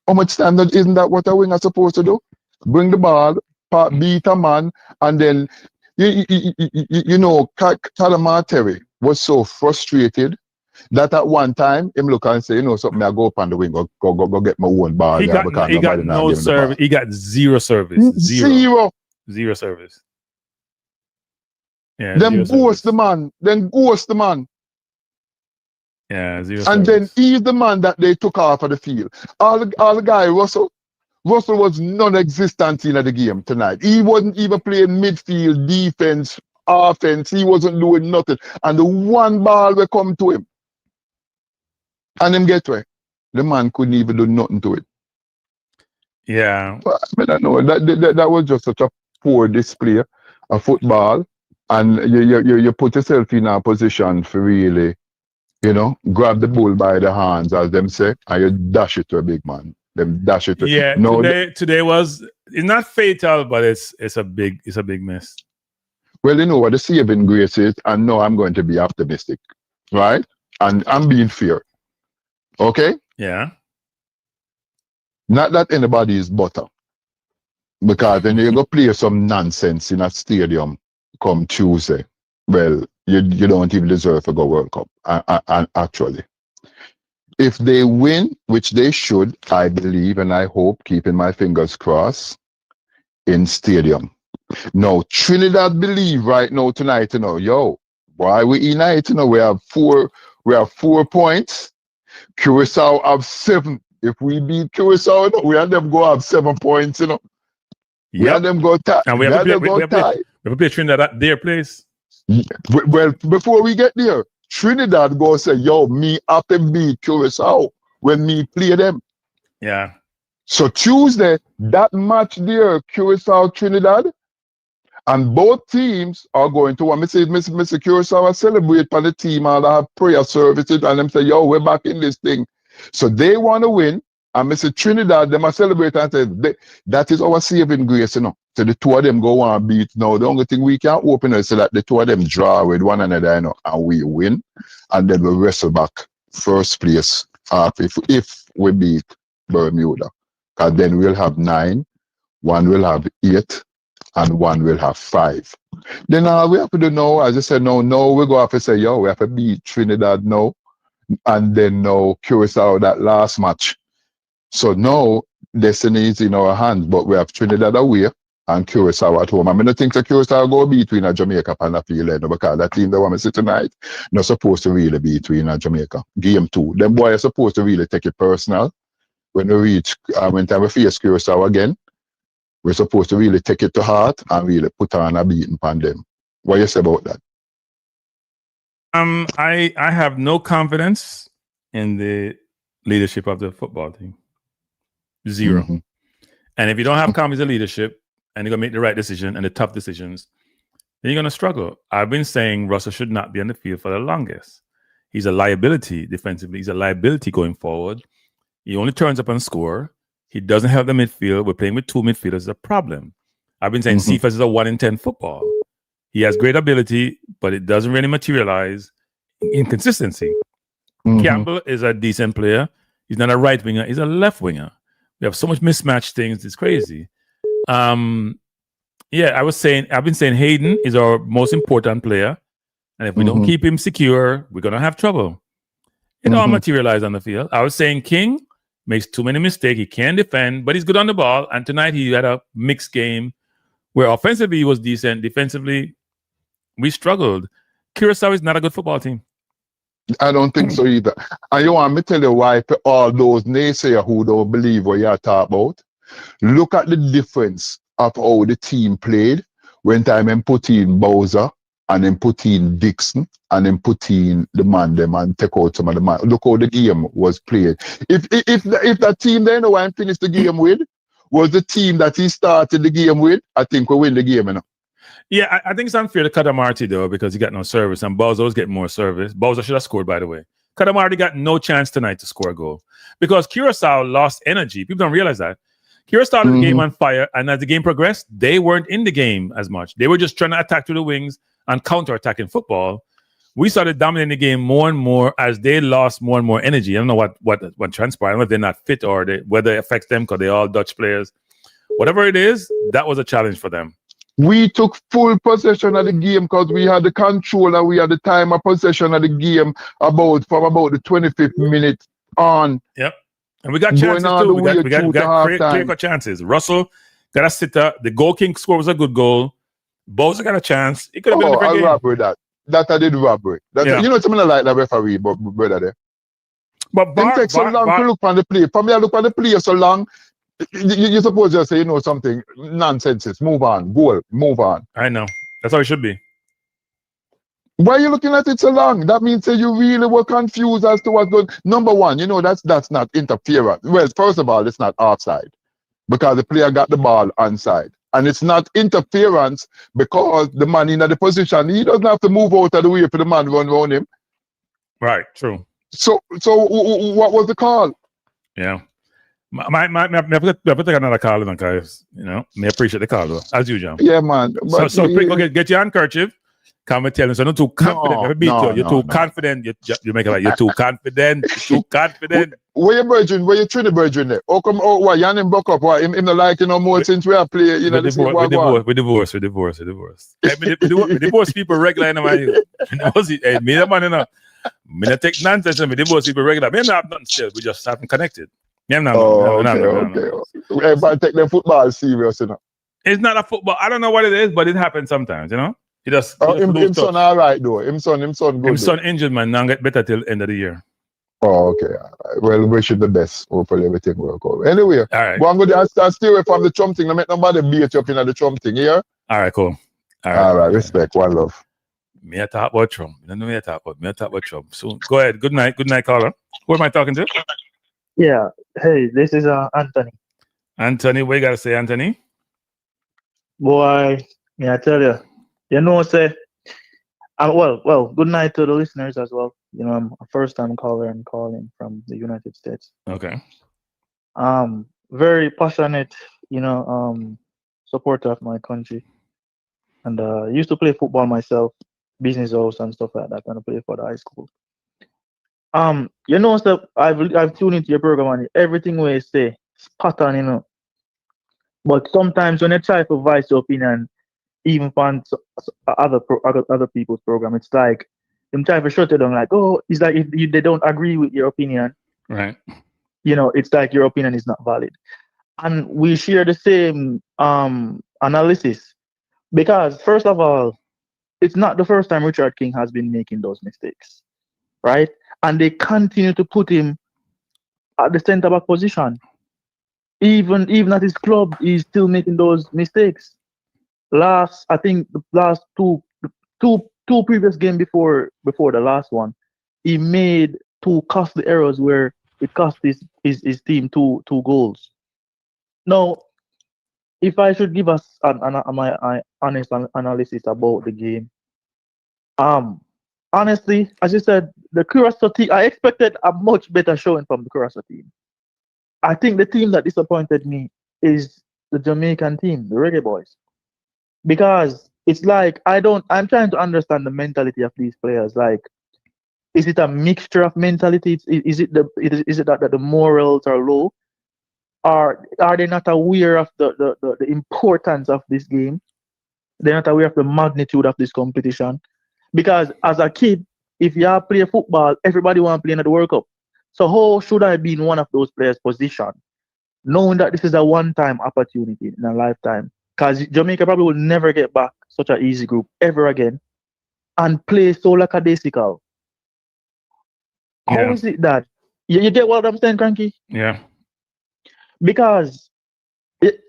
How much time isn't that what a winger supposed to do? Bring the ball, beat a man, and then, Calamar Terry was so frustrated that at one time, him look and say, something, I go up on the wing, go get my own ball. He got no service. He got zero service. Zero service. Yeah. Then ghost the man. Yeah, zero and service. then he's the man that they took off of the field. All the guy, Russell was non-existent in the game tonight. He wasn't even playing midfield, defense, offense. He wasn't doing nothing. And the one ball will come to him. And him get where? The man couldn't even do nothing to it. Yeah. But, I don't know. That was just such a poor display of football. And you put yourself in a position for really, grab the bull by the hands, as them say, and you dash it to a big man. Them dash it to. Yeah. No, today it's not fatal, but it's a big miss. Well, you know what the saving grace is, and now I'm going to be optimistic, right? And I'm being fair. Okay? Yeah. Not that anybody is butter. Because then you go play some nonsense in a stadium come Tuesday. Well, you don't even deserve to go World Cup, actually. If they win, which they should, I believe and I hope, keeping my fingers crossed, in stadium. Now, Trinidad believe right now tonight, why we unite, we have 4 points. Curaçao have 7. If we beat Curaçao, we and them go have 7 points, We and them go tie. And we have to play Trinidad at their place. Well, before we get there, Trinidad go say, me have to beat Curaçao when me play them. Yeah. So Tuesday, that match there, Curaçao, Trinidad, and both teams are going to want Mr. Curaçao celebrate for the team and have prayer services and them say, we're back in this thing. So they want to win, and Mr. Trinidad, them are celebrate and say, that is our saving grace, So the two of them go on beat now. The only thing we can open is so that the two of them draw with one another, and we win, and then we wrestle back first place. If we beat Bermuda. Because then we'll have 9, one will have 8, and one will have 5. Then all we have to do now, as I said, no, we go have to say, yo, we have to beat Trinidad now, and then now Curaçao that last match. So now destiny is in our hands, but we have Trinidad away and Curaçao at home. I mean, I think the Curaçao go between a Jamaica and a field because that team that want to see tonight not supposed to really be between a Jamaica. Game 2. Them boys are supposed to really take it personal. When we reach, when time we face Curaçao again, we're supposed to really take it to heart and really put on a beating upon them. What you say about that? I have no confidence in the leadership of the football team. 0. Mm-hmm. And if you don't have confidence in leadership and you're going to make the right decision and the tough decisions, then you're going to struggle. I've been saying Russell should not be on the field for the longest. He's a liability defensively. He's a liability going forward. He only turns up and score. He doesn't have the midfield. We're playing with 2 midfielders. It's a problem. I've been saying CFAS is a 1 in 10 football. He has great ability, but it doesn't really materialize in consistency. Campbell is a decent player. He's not a right winger. He's a left winger. We have so much mismatched things. It's crazy. I've been saying Hayden is our most important player. And if we don't keep him secure, we're going to have trouble. It all materialized on the field. I was saying King makes too many mistakes. He can't defend, but he's good on the ball. And tonight he had a mixed game where offensively he was decent. Defensively, we struggled. Curaçao is not a good football team. I don't think so either. And you want me to tell you why all those naysayers who don't believe what you're talking about? Look at the difference of how the team played when time and put in Bowser and then put in Dixon and then put in the man them and take out some of the man. Look how the game was played. If that team they know and finished the game with was the team that he started the game with, I think we win the game, you know. Yeah, I think it's unfair to Kadamarti, though, because he got no service, and Bowser was getting more service. Bowser should have scored, by the way. Kadamarti got no chance tonight to score a goal because Curaçao lost energy. People don't realize that. Curaçao started the game on fire, and as the game progressed, they weren't in the game as much. They were just trying to attack through the wings and counter-attacking football. We started dominating the game more and more as they lost more and more energy. I don't know what transpired. I don't know if they're not fit or whether it affects them because they're all Dutch players. Whatever it is, that was a challenge for them. We took full possession of the game because we had the control and we had the time of possession of the game from about the 25th minute on. Yep. And we got chances too. We got clear chances. Russell got a sitter. The goal king score was a good goal. Bowser got a chance. It could have been a different game. Robbery that I did robbery. You know something like that referee, but brother there. But it takes so long to look on the play. For me, I look on the play so long. You suppose you say, something nonsense. Move on. Goal. Move on. I know. That's how it should be. Why are you looking at it so long? That means that you really were confused as to what's going on. Number one, that's not interference. Well, first of all, it's not offside because the player got the ball onside. And it's not interference because the man in the position, he doesn't have to move out of the way for the man run around him. Right, true. So what was the call? Yeah. I put another call in, guys. May appreciate the call though, as usual. Yeah, man. So quick, get your handkerchief. Come and tell me. So not too confident. You're too confident. You make it like you're too confident. You're too confident. Where you Trinidad virgin there? Oh come what you and broke up? What him not like more since we are playing, We divorce. We divorce people regular in my hey, me the man me not take nonsense and we divorce people regular. Me not have nothing still. We just haven't connected. Yeah, okay. Everybody take their football serious, It's not a football. I don't know what it is, but it happens sometimes, He just him son all right though. Him son good. Him son injured, man. Now get better till end of the year. Oh, okay. Right. Well, wish you the best. Hopefully everything will go. Anyway, all right. Go and go there and stay away from the Trump thing. Don't make nobody beat you up in the Trump thing, yeah? All right, cool. All right. Respect. One love. Me I talk about Trump. You don't know me I talk about Trump. So go ahead. Good night, caller. Who am I talking to? Yeah. Hey, this is Anthony. Anthony, what you gotta say, Anthony? Boy, may I tell you, say, well, good night to the listeners as well. I'm a first-time caller and calling from the United States. Okay. Very passionate, supporter of my country. And used to play football myself, business house and stuff like that, and I play for the high school. You know, so I've tuned into your program and everything where you say spot on, you know. But sometimes when you try to voice your opinion, even on other people's program, it's like them try to shut it down. Like, oh, it's like if they don't agree with your opinion, Right. you know, it's like your opinion is not valid. And we share the same analysis because first of all, it's not the first time Richard King has been making those mistakes, right? And they continue to put him at the centre back position. Even at his club, he's still making those mistakes. I think the last two previous game before the last one, he made two costly errors where it cost his team two goals. Now, if I should give us my honest analysis about the game, honestly, as you said, the Curaçao team, I expected a much better showing from the Curaçao team. I think the team that disappointed me is the Jamaican team, the Reggae Boyz, because it's like I'm trying to understand the mentality of these players. Like, is it a mixture of mentality? Is it that the morals are low? Are they not aware of the importance of this game? They're not aware of the magnitude of this competition. Because as a kid, if you play football, everybody want to play in the World Cup. So how should I be in one of those players' position, knowing that this is a one-time opportunity in a lifetime? Because Jamaica probably will never get back such an easy group ever again and play so lackadaisical. How is it that you get what I'm saying, Cranky? Yeah. Because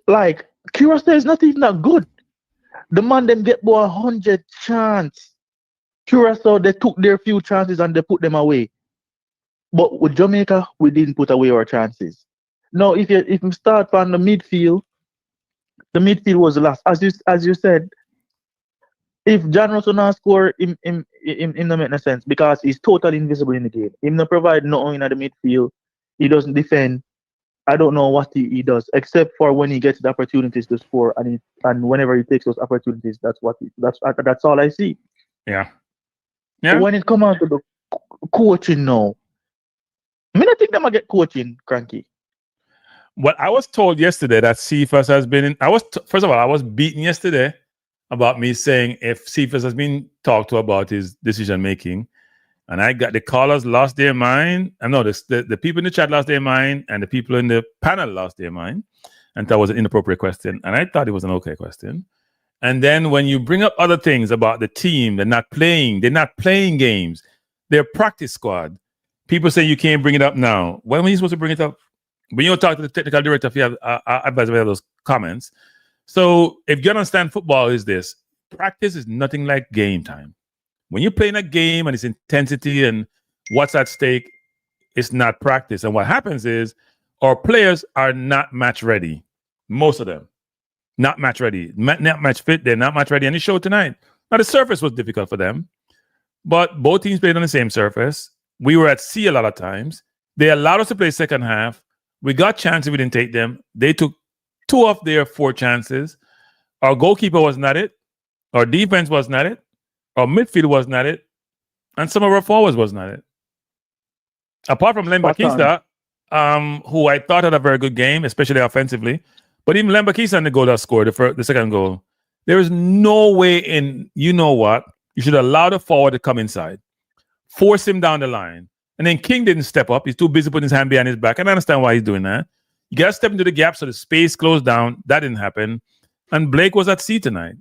like Curaçao is not even that good. The man them get 100 chance. Curaçao, they took their few chances and they put them away. But with Jamaica, we didn't put away our chances. Now, if you start from the midfield was the last. As you said, if John Russell not score, him not make no sense because he's totally invisible in the game. He not provide nothing in the midfield. He doesn't defend. I don't know what he does, except for when he gets the opportunities to score, and whenever he takes those opportunities, that's all I see. Yeah. But when it comes out to the coaching now, I mean, I think they might get coaching, Cranky. Well, I was told yesterday that Cephas has been in. First of all, I was beaten yesterday about me saying if Cephas has been talked to about his decision making. And I got the callers lost their mind. I know the people in the chat lost their mind, and the people in the panel lost their mind. And that was an inappropriate question. And I thought it was an okay question. And then when you bring up other things about the team, they're not playing games. They're practice squad. People say you can't bring it up now. When were you supposed to bring it up? When you talk to the technical director, if you have advice about those comments. So if you understand football is this, practice is nothing like game time. When you're playing a game and it's intensity and what's at stake, it's not practice. And what happens is our players are not match ready. Most of them. Not match ready. Not match fit. They're not match ready. And it showed tonight. Now, the surface was difficult for them. But both teams played on the same surface. We were at sea a lot of times. They allowed us to play second half. We got chances. We didn't take them. They took 2 of their 4 chances. Our goalkeeper was not it. Our defense was not it. Our midfield was not it, and some of our forwards was not it. Apart from Lembakisa, who I thought had a very good game, especially offensively, but even Lembakisa and the goal that scored, the second goal, there is no way in, you know what, you should allow the forward to come inside, force him down the line, and then King didn't step up. He's too busy putting his hand behind his back, and I understand why he's doing that. You got to step into the gap so the space closed down. That didn't happen, and Blake was at sea tonight.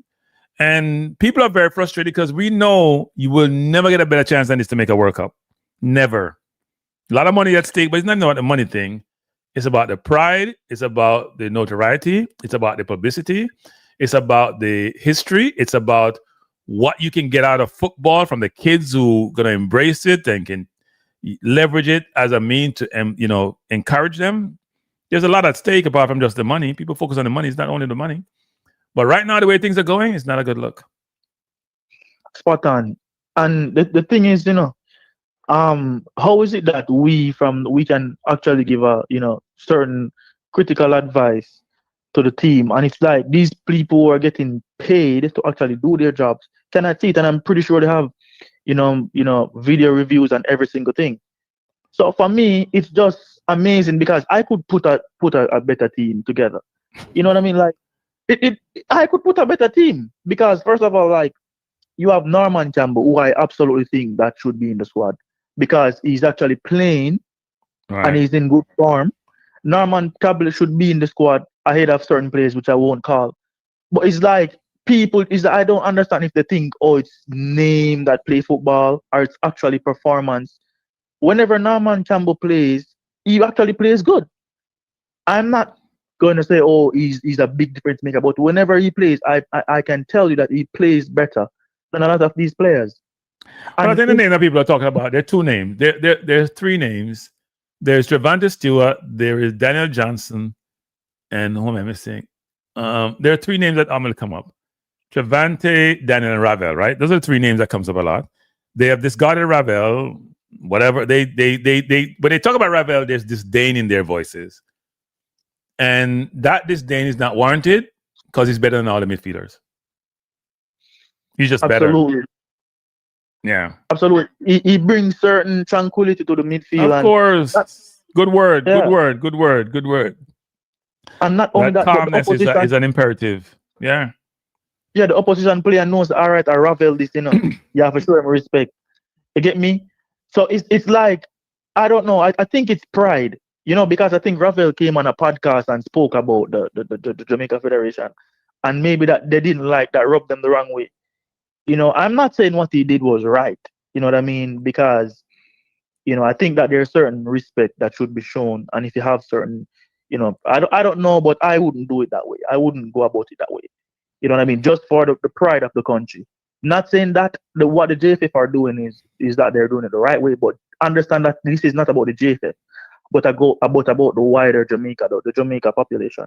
And people are very frustrated because we know you will never get a better chance than this to make a World Cup. Never. A lot of money at stake, but it's not about the money thing. It's about the pride. It's about the notoriety. It's about the publicity. It's about the history. It's about what you can get out of football from the kids who are going to embrace it and can leverage it as a mean to, encourage them. There's a lot at stake apart from just the money. People focus on the money. It's not only the money. But right now, the way things are going, it's not a good look. Spot on. And the thing is, how is it that we can actually give a, certain critical advice to the team? And it's like these people who are getting paid to actually do their jobs cannot see it. And I'm pretty sure they have, video reviews and every single thing. So for me, it's just amazing because I could put a better team together. You know what I mean? Like I could put a better team because first of all, like you have Norman Campbell, who I absolutely think that should be in the squad because he's actually playing and he's in good form. Norman Campbell should be in the squad ahead of certain players, which I won't call. But it's like I don't understand if they think, oh, it's name that play football or it's actually performance. Whenever Norman Campbell plays, he actually plays good. I'm not going to say, oh, he's a big difference maker, but whenever he plays, I can tell you that he plays better than a lot of these players. Well, I think the name that people are talking about, there are two names. There's three names. There's Trevante Stewart, there is Daniel Johnson, and who am I missing? There are three names that I'm going to come up. Trevante, Daniel, and Ravel, right? Those are the three names that comes up a lot. They have discarded Ravel, whatever. When they talk about Ravel, there's disdain in their voices. And that disdain is not warranted because he's better than all the midfielders. He's just Absolutely. better. Yeah. Absolutely. He brings certain tranquility to the midfield. Of course. Good word. Good word. And not only that, calmness is an imperative. Yeah. Yeah, the opposition player knows, all right, I Ravel this, you have to show him respect. You get me? So it's like, I don't know, I think it's pride, because I think Ravel came on a podcast and spoke about the Jamaica Federation. And maybe that they didn't like that, rubbed them the wrong way. I'm not saying what he did was right. You know what I mean? Because, I think that there's certain respect that should be shown. And if you have certain, I don't know, but I wouldn't do it that way. I wouldn't go about it that way. You know what I mean? Just for the pride of the country. Not saying that what the JFF are doing is that they're doing it the right way, but understand that this is not about the JFF, but about the wider Jamaica, the Jamaica population.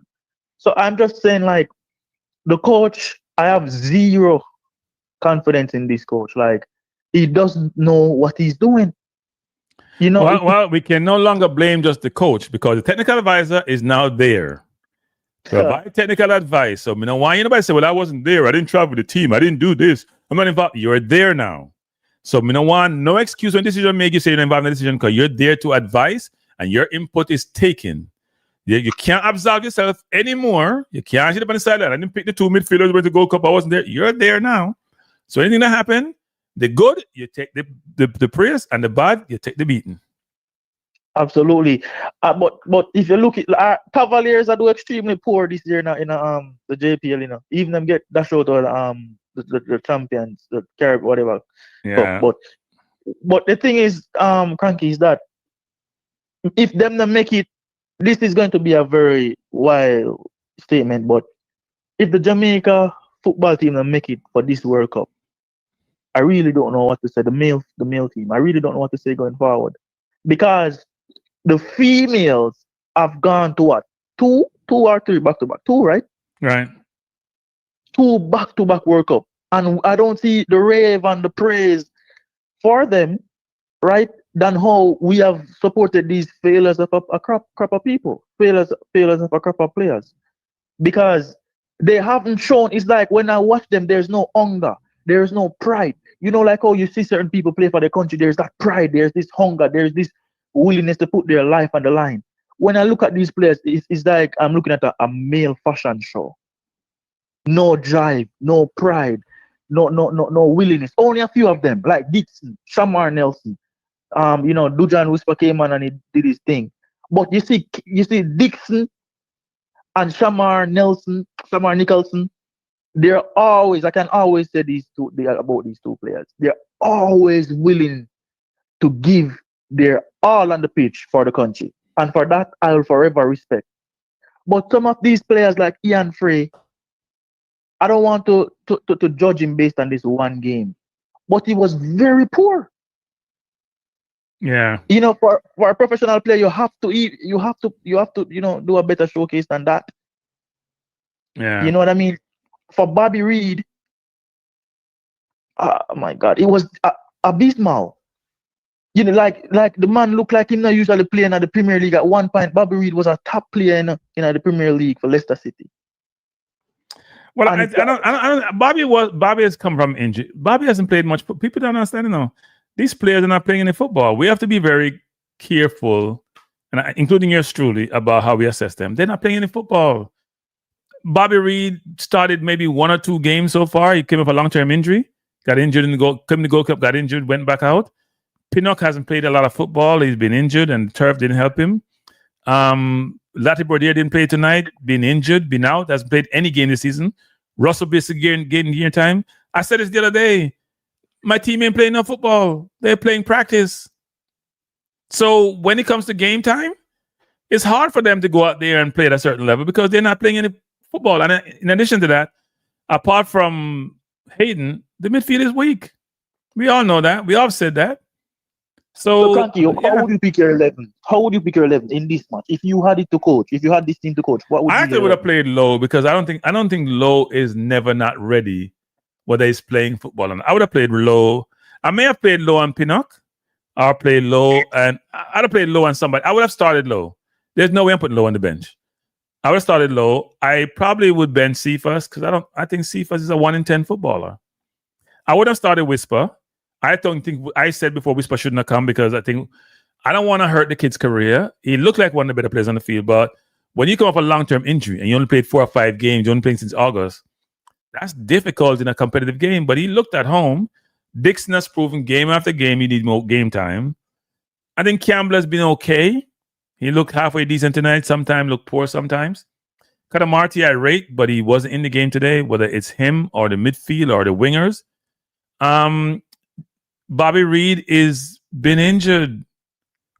So I'm just saying, like, the coach, I have zero confidence in this coach. Like, he doesn't know what he's doing. Well, we can no longer blame just the coach because the technical advisor is now there. Provide technical advice. So, why anybody say, well, I wasn't there. I didn't travel with the team. I didn't do this. I'm not involved. You're there now. So, no excuse when decision make you say you're involved in the decision because you're there to advise and your input is taken. You can't absolve yourself anymore. You can't sit up on the sideline. I didn't pick the two midfielders went to Gold Cup. I wasn't there. You're there now. So anything that happened, the good, you take the praise, and the bad, you take the beating. Absolutely. But if you look at Cavaliers are doing extremely poor this year now in the JPL, even them get dashed out of the champions, the Carib, whatever. Yeah. But the thing is, Cranky, is that if them don't make it, this is going to be a very wild statement. But if the Jamaica football team don't make it for this World Cup, I really don't know what to say. The male team, I really don't know what to say going forward, because the females have gone to what? Two or three back-to-back? Two, right? Right. 2 back-to-back World Cup. And I don't see the rave and the praise for them, right? Than how we have supported these failures of a crop of people, failures of a crop of players. Because they haven't shown, it's like when I watch them, there's no hunger, there's no pride. Like how you see certain people play for their country, there's that pride, there's this hunger, there's this willingness to put their life on the line. When I look at these players, it's like I'm looking at a male fashion show. No drive, no pride, no willingness. Only a few of them, like Dixon, Shamar Nelson. Dujan Whisper came on and he did his thing. But you see Dixon and Shamar Nicholson, they're always, I can always say about these two players. They're always willing to give their all on the pitch for the country. And for that, I'll forever respect. But some of these players like Ian Frey, I don't want to judge him based on this one game. But he was very poor. Yeah. For a professional player, you have to do a better showcase than that. Yeah. You know what I mean? For Bobby Reid, oh my God, it was abysmal. Like the man looked like him not usually playing at the Premier League. At one point, Bobby Reid was a top player in the Premier League for Leicester City. Well, I don't. Bobby has come from injury. Bobby hasn't played much. People don't understand. These players are not playing any football. We have to be very careful, and including yours truly, about how we assess them. They're not playing any football. Bobby Reed started maybe 1 or 2 games so far. He came off a long-term injury, got injured in the Gold Cup, got injured, went back out. Pinnock hasn't played a lot of football. He's been injured, and turf didn't help him. Latibordier didn't play tonight, been injured, been out, hasn't played any game this season. Russell basically getting gear time. I said this the other day. My team ain't playing no football. They're playing practice. So when it comes to game time, it's hard for them to go out there and play at a certain level because they're not playing any football. And in addition to that, apart from Hayden, the midfield is weak. We all know that. We all said that. So Kanki, how would you pick your 11? How would you pick your 11 in this match? If you had it to coach, if you had this team to coach, what would I you actually would have played Low because I don't think Low is never not ready whether he's playing football. And I would have played Low. I may have played Low on Pinnock or played Low, and I'd have played Low on somebody. I would have started Low. There's no way I'm putting Low on the bench. I would have started Low. I probably would bench Cephas because I think Cephas is a 1 in 10 footballer. I would have started Whisper. I said before Whisper shouldn't have come because I don't want to hurt the kid's career. He looked like one of the better players on the field, but when you come off a long-term injury and you only played 4 or 5 games, you only played since August, that's difficult in a competitive game. But he looked at home. Dixon has proven game after game you need more game time. I think Campbell has been okay. He looked halfway decent tonight. Sometimes looked poor sometimes. Katamarti I rate, but he wasn't in the game today, whether it's him or the midfield or the wingers. Bobby Reed is been injured.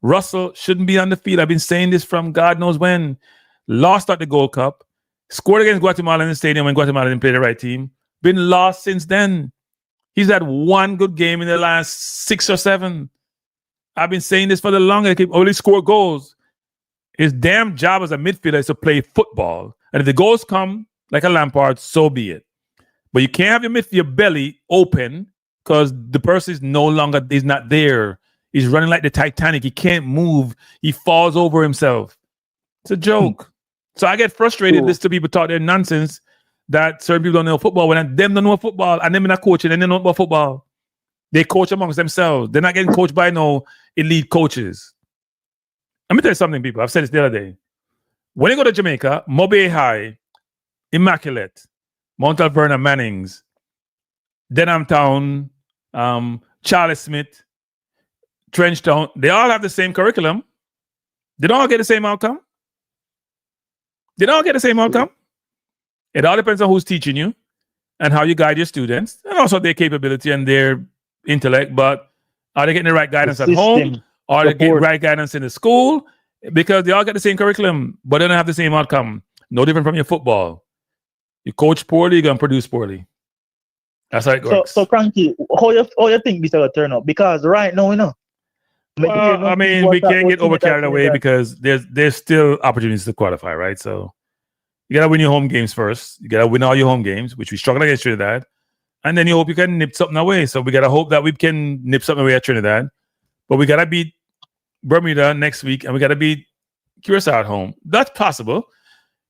Russell shouldn't be on the field. I've been saying this from God knows when. Lost at the Gold Cup. Scored against Guatemala in the stadium when Guatemala didn't play the right team. Been lost since then. He's had 1 good game in the last 6 or 7. I've been saying this for the longest. He only score goals. His damn job as a midfielder is to play football. And if the goals come like a Lampard, so be it. But you can't have your midfield belly open because the person is not there. He's running like the Titanic. He can't move. He falls over himself. It's a joke. So I get frustrated listening to people talk their nonsense that certain people don't know football when them don't know football and them not coaching and they don't know about football. They coach amongst themselves. They're not getting coached by no elite coaches. Let me tell you something, people. I've said this the other day. When you go to Jamaica, Mobay High, Immaculate, Mount Alverna Mannings, Denham Town, Charlie Smith, Trenchtown, they all have the same curriculum. They don't all get the same outcome. They don't all get the same outcome. It all depends on who's teaching you and how you guide your students and also their capability and their intellect. But are they getting the right guidance at home? Or they getting the right guidance in the school? Because they all get the same curriculum, but they don't have the same outcome. No different from your football. You coach poorly, you're going to produce poorly. That's how it works. So Frankie, how you think this will turn out? Because right now, well, I mean, we can't get over carried away because there's still opportunities to qualify, right? So you got to win your home games first. You got to win all your home games, which we struggled against Trinidad. And then you hope you can nip something away. So we got to hope that we can nip something away at Trinidad. But we got to beat Bermuda next week and we got to beat Curaçao at home. That's possible.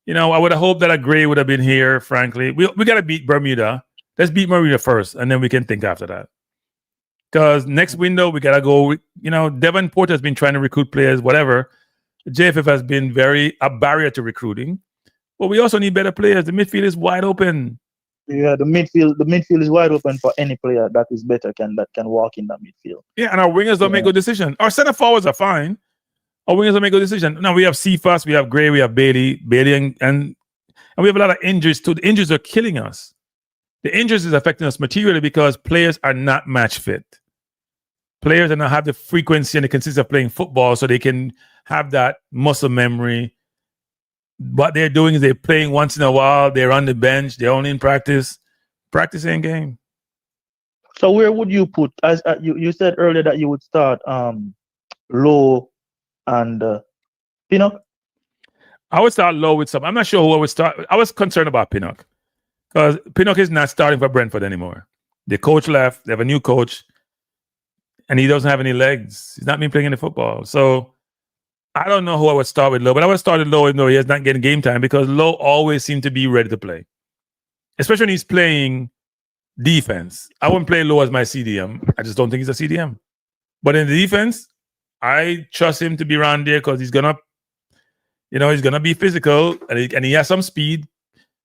I would have hoped that a Gray would have been here, frankly. We got to beat Bermuda. Let's beat Bermuda first, and then we can think after that. Because next window, we got to go. Devon Porter has been trying to recruit players, whatever. The JFF has been a barrier to recruiting. But we also need better players. The midfield is wide open. Yeah, the midfield is wide open for any player that is better that can walk in that midfield. Yeah, and our wingers don't make good decisions. Our center forwards are fine. Our wingers don't make good decisions. Now we have Cephas, we have Gray, we have Bailey, and we have a lot of injuries too. The injuries are killing us. The injuries is affecting us materially because players are not match fit. Players do not have the frequency and the consistency of playing football so they can have that muscle memory. What they're doing is they're playing once in a while. They're on the bench. They're only in practice. Practice ain't game. So where would you put, as you said earlier that you would start Low and Pinnock? I would start Low with some. I'm not sure who I would start. I was concerned about Pinnock. Because Pinnock is not starting for Brentford anymore. The coach left. They have a new coach. And he doesn't have any legs. He's not been playing any football. So I don't know who I would start with Low. But I would have started Low even though he is not getting game time because Low always seemed to be ready to play. Especially when he's playing defense. I wouldn't play Low as my CDM. I just don't think he's a CDM. But in the defense, I trust him to be around there because he's gonna be physical and he has some speed.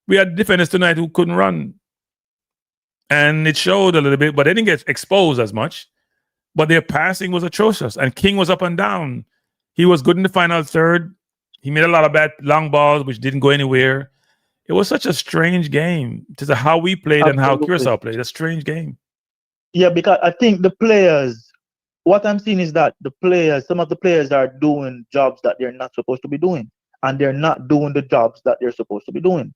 We had defenders tonight who couldn't run, and it showed a little bit, but they didn't get exposed as much. But their passing was atrocious, and King was up and down. He was good in the final third. He made a lot of bad long balls, which didn't go anywhere. It was such a strange game. Just how we played and how Curaçao played. A strange game. Yeah, because I think the players, what I'm seeing is that some of the players are doing jobs that they're not supposed to be doing. And they're not doing the jobs that they're supposed to be doing.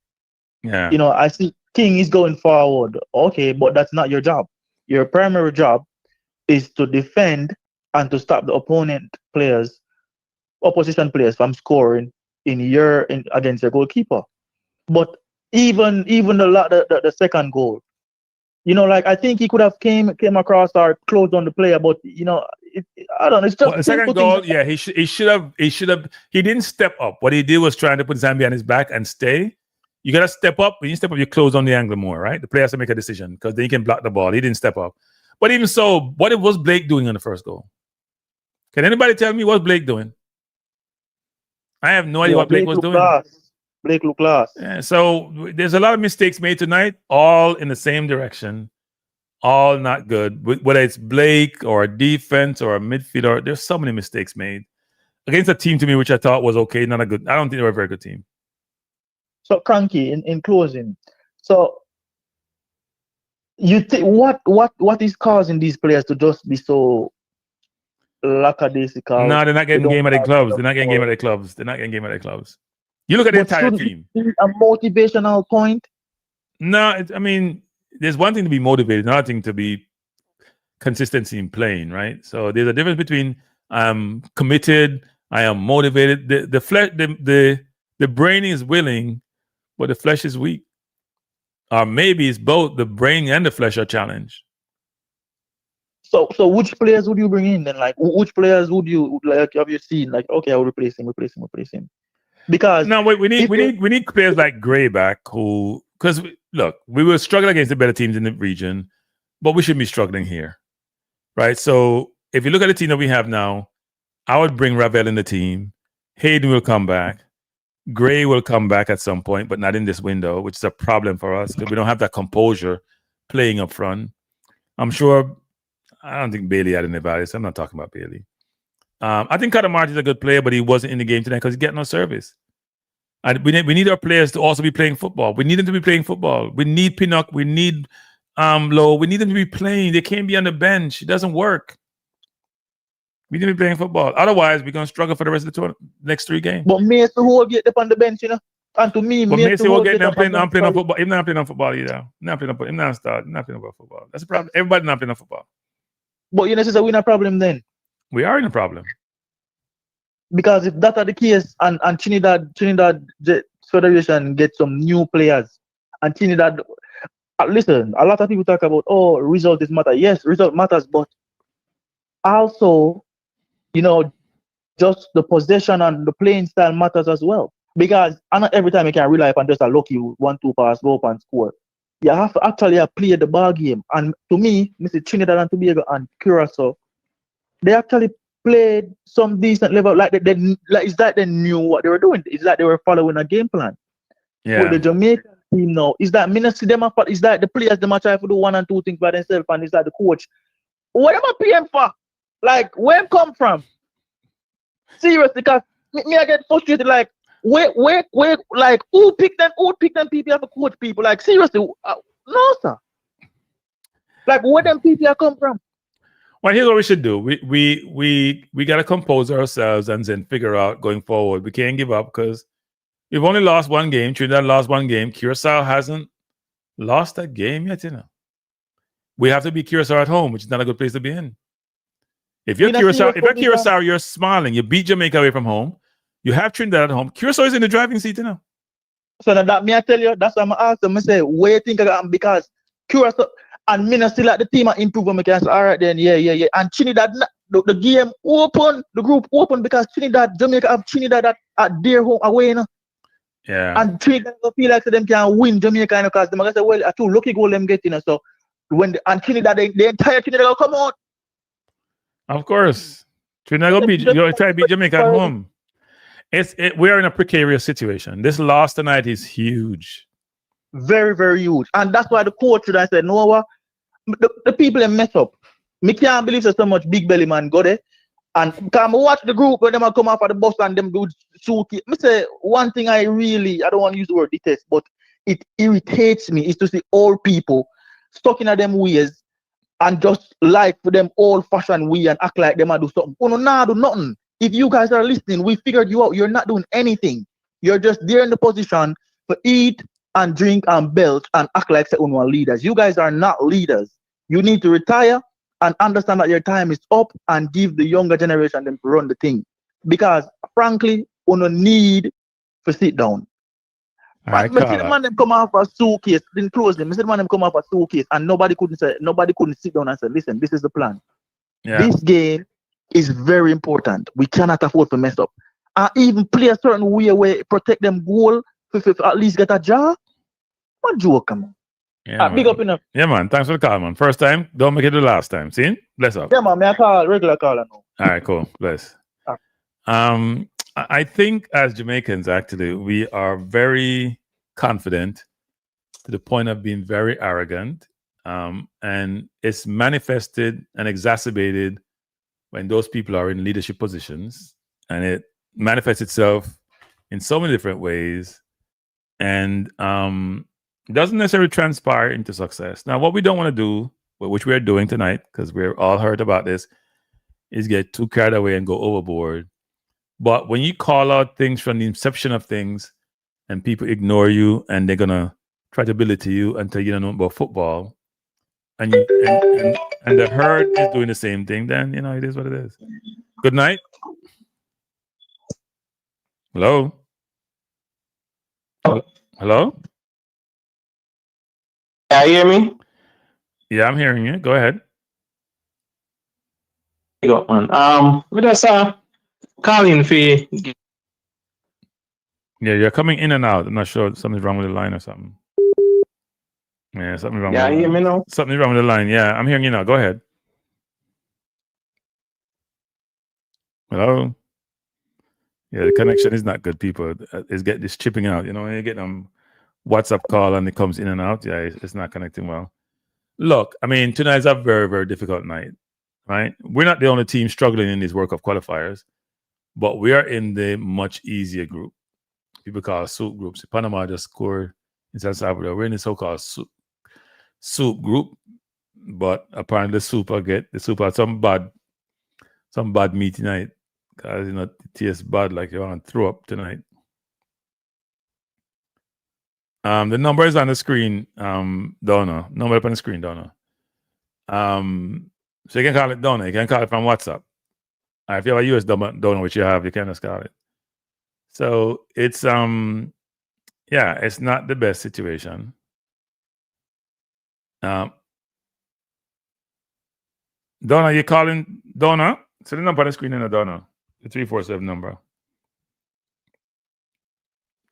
Yeah. I see King is going forward. Okay, but that's not your job. Your primary job is to defend and to stop the opposition players from scoring against your goalkeeper. But even the second goal, I think he could have came across or closed on the player, but I don't know. It's just the second goal. Yeah, he should have. He didn't step up. What he did was trying to put Zambia on his back and stay. You gotta step up. When you step up, you close on the angle more, right? The player has to make a decision because then you can block the ball. He didn't step up. But even so, what was Blake doing on the first goal? Can anybody tell me what Blake doing? I have no idea what Blake was doing. Blake looked lost. Yeah, so there's a lot of mistakes made tonight, all in the same direction, all not good. Whether it's Blake or a defense or a midfielder, there's so many mistakes made against a team to me which I thought was okay, not a good. I don't think they were a very good team. So Cranky, in closing, so you think what is causing these players to just be so lackadaisical? No, they're not getting game at their clubs. They're not getting game at their clubs. They're not getting game at their clubs. You look at the entire team. A motivational point? No, there's one thing to be motivated, another thing to be consistency in playing, right? So there's a difference between I'm committed, I am motivated. The brain is willing, but the flesh is weak. Or maybe it's both the brain and the flesh are challenged. So which players would you bring in then? Like which players would you have you seen? Like, okay, I'll replace him. Because no, wait, we need players like Gray back because we were struggling against the better teams in the region, but we shouldn't be struggling here, right? So if you look at the team that we have now, I would bring Ravel in the team. Hayden will come back. Gray will come back at some point, but not in this window, which is a problem for us because we don't have that composure playing up front. I'm sure. I don't think Bailey had any value, so I'm not talking about Bailey. I think Carter Martin's a good player, but he wasn't in the game tonight because he's getting no service. And we need our players to also be playing football. We need them to be playing football. We need Pinnock. We need Lowe. We need them to be playing. They can't be on the bench. It doesn't work. We need to be playing football. Otherwise, we're going to struggle for the rest of the next 3 games. But Mason who will get up on the bench, And to me, Mason will get. I'm playing on football. He's not playing on football either. Not playing on football. That's a problem. Everybody not playing on football. But so we're in a problem then. We are in a problem. Because if that are the case, and Trinidad Federation get some new players, and Trinidad, listen, a lot of people talk about, result is matter. Yes, result matters, but also, just the possession and the playing style matters as well. Because not every time you can rely upon just a lucky 1-2 pass, go up and score. You have to actually play the ball game. And to me, Mr. Trinidad and Tobago and Curaçao, they actually played some decent level. Like it's like they knew what they were doing. It's like they were following a game plan. Yeah. With the Jamaican team now, it's that ministry them up. It's like the players them are trying to do 1 and 2 things by themselves, and it's like the coach. What am I paying for? Like where come from? Seriously, because me I get frustrated. Like where like who picked them people have to coach people? Like seriously, no sir. Like where them people come from? Well, here's what we should do. We gotta compose ourselves and then figure out going forward. We can't give up because we've only lost 1 game. Trinidad lost 1 game. Curaçao hasn't lost that game yet. We have to beat Curaçao at home, which is not a good place to be in. If you're Curaçao, you're smiling. You beat Jamaica away from home. You have Trinidad at home. Curaçao is in the driving seat, So that me I tell you, that's why I'm asking. I say, where you think I got because Curaçao and me still like the team and improve on me. All right then, yeah. And Trinidad, the game open, the group open because Jamaica have Trinidad at their home away, Yeah. And Trinidad feel like them can win Jamaica because them say, well, a 2 lucky goal them get, So when and Trinidad, the entire Trinidad will come out. Of course. Trinidad go beat you try to beat Jamaica at home. We're in a precarious situation. This loss tonight is huge. Very, very huge. And that's why the coach should have said, no, what? The people that mess up. Me can't believe there's so much big belly man go there. And come watch the group when them come off of the bus and them do shoot. Me say one thing I don't want to use the word detest, but it irritates me is to see old people stuck in them ways and just like for them old fashioned way and act like them do something. Oh no, nah, do nothing. If you guys are listening, we figured you out. You're not doing anything. You're just there in the position to eat and drink and belt and act like leaders. You guys are not leaders. You need to retire and understand that your time is up and give the younger generation them to run the thing. Because frankly, we don't need to sit down. But see the man them come off a suitcase, then close them. See the man them come off a suitcase and nobody couldn't sit down and say, listen, this is the plan. Yeah. This game is very important. We cannot afford to mess up. And even play a certain way where protect them goal if at least get a jar. What joke, man. Yeah, big up enough. Yeah, man. Thanks for the call, man. First time, don't make it the last time. See? Bless up. Yeah, man. Me I call regular caller now. All right, cool. Bless. I think as Jamaicans, actually, we are very confident to the point of being very arrogant. And it's manifested and exacerbated when those people are in leadership positions. And it manifests itself in so many different ways. And doesn't necessarily transpire into success. Now, what we don't want to do, which we're doing tonight, because we're all heard about this, is get too carried away and go overboard. But when you call out things from the inception of things and people ignore you and they're going to try to belittle you until you don't know about football, and the herd is doing the same thing, then, it is what it is. Good night. Hello? Hello? Yeah, you hear me? Yeah, I'm hearing you. Go ahead. You got one. We just calling for you. Yeah, you're coming in and out. I'm not sure something's wrong with the line or something. Yeah, something's wrong. Yeah, with you hear me now? Something's wrong with the line. Yeah, I'm hearing you now. Go ahead. Hello. Yeah, the connection is not good. People, it's chipping out. When you get them WhatsApp call and it comes in and out. Yeah, it's not connecting well. Look, I mean, tonight's a very, very difficult night, right? We're not the only team struggling in these World Cup qualifiers, but we are in the much easier group. People call soup groups. Panama just scored in San Salvador. We're in the so-called soup group, but apparently the soup had some bad meat tonight, because it tastes bad, like you want to throw up tonight. The number is on the screen, Donna. Number up on the screen, Donna. So you can call it Donna. You can call it from WhatsApp. If you have a US Donna, which you have, you can just call it. So it's it's not the best situation. Donna, you calling Donna? So the number on the screen in the Donna, the 347 number.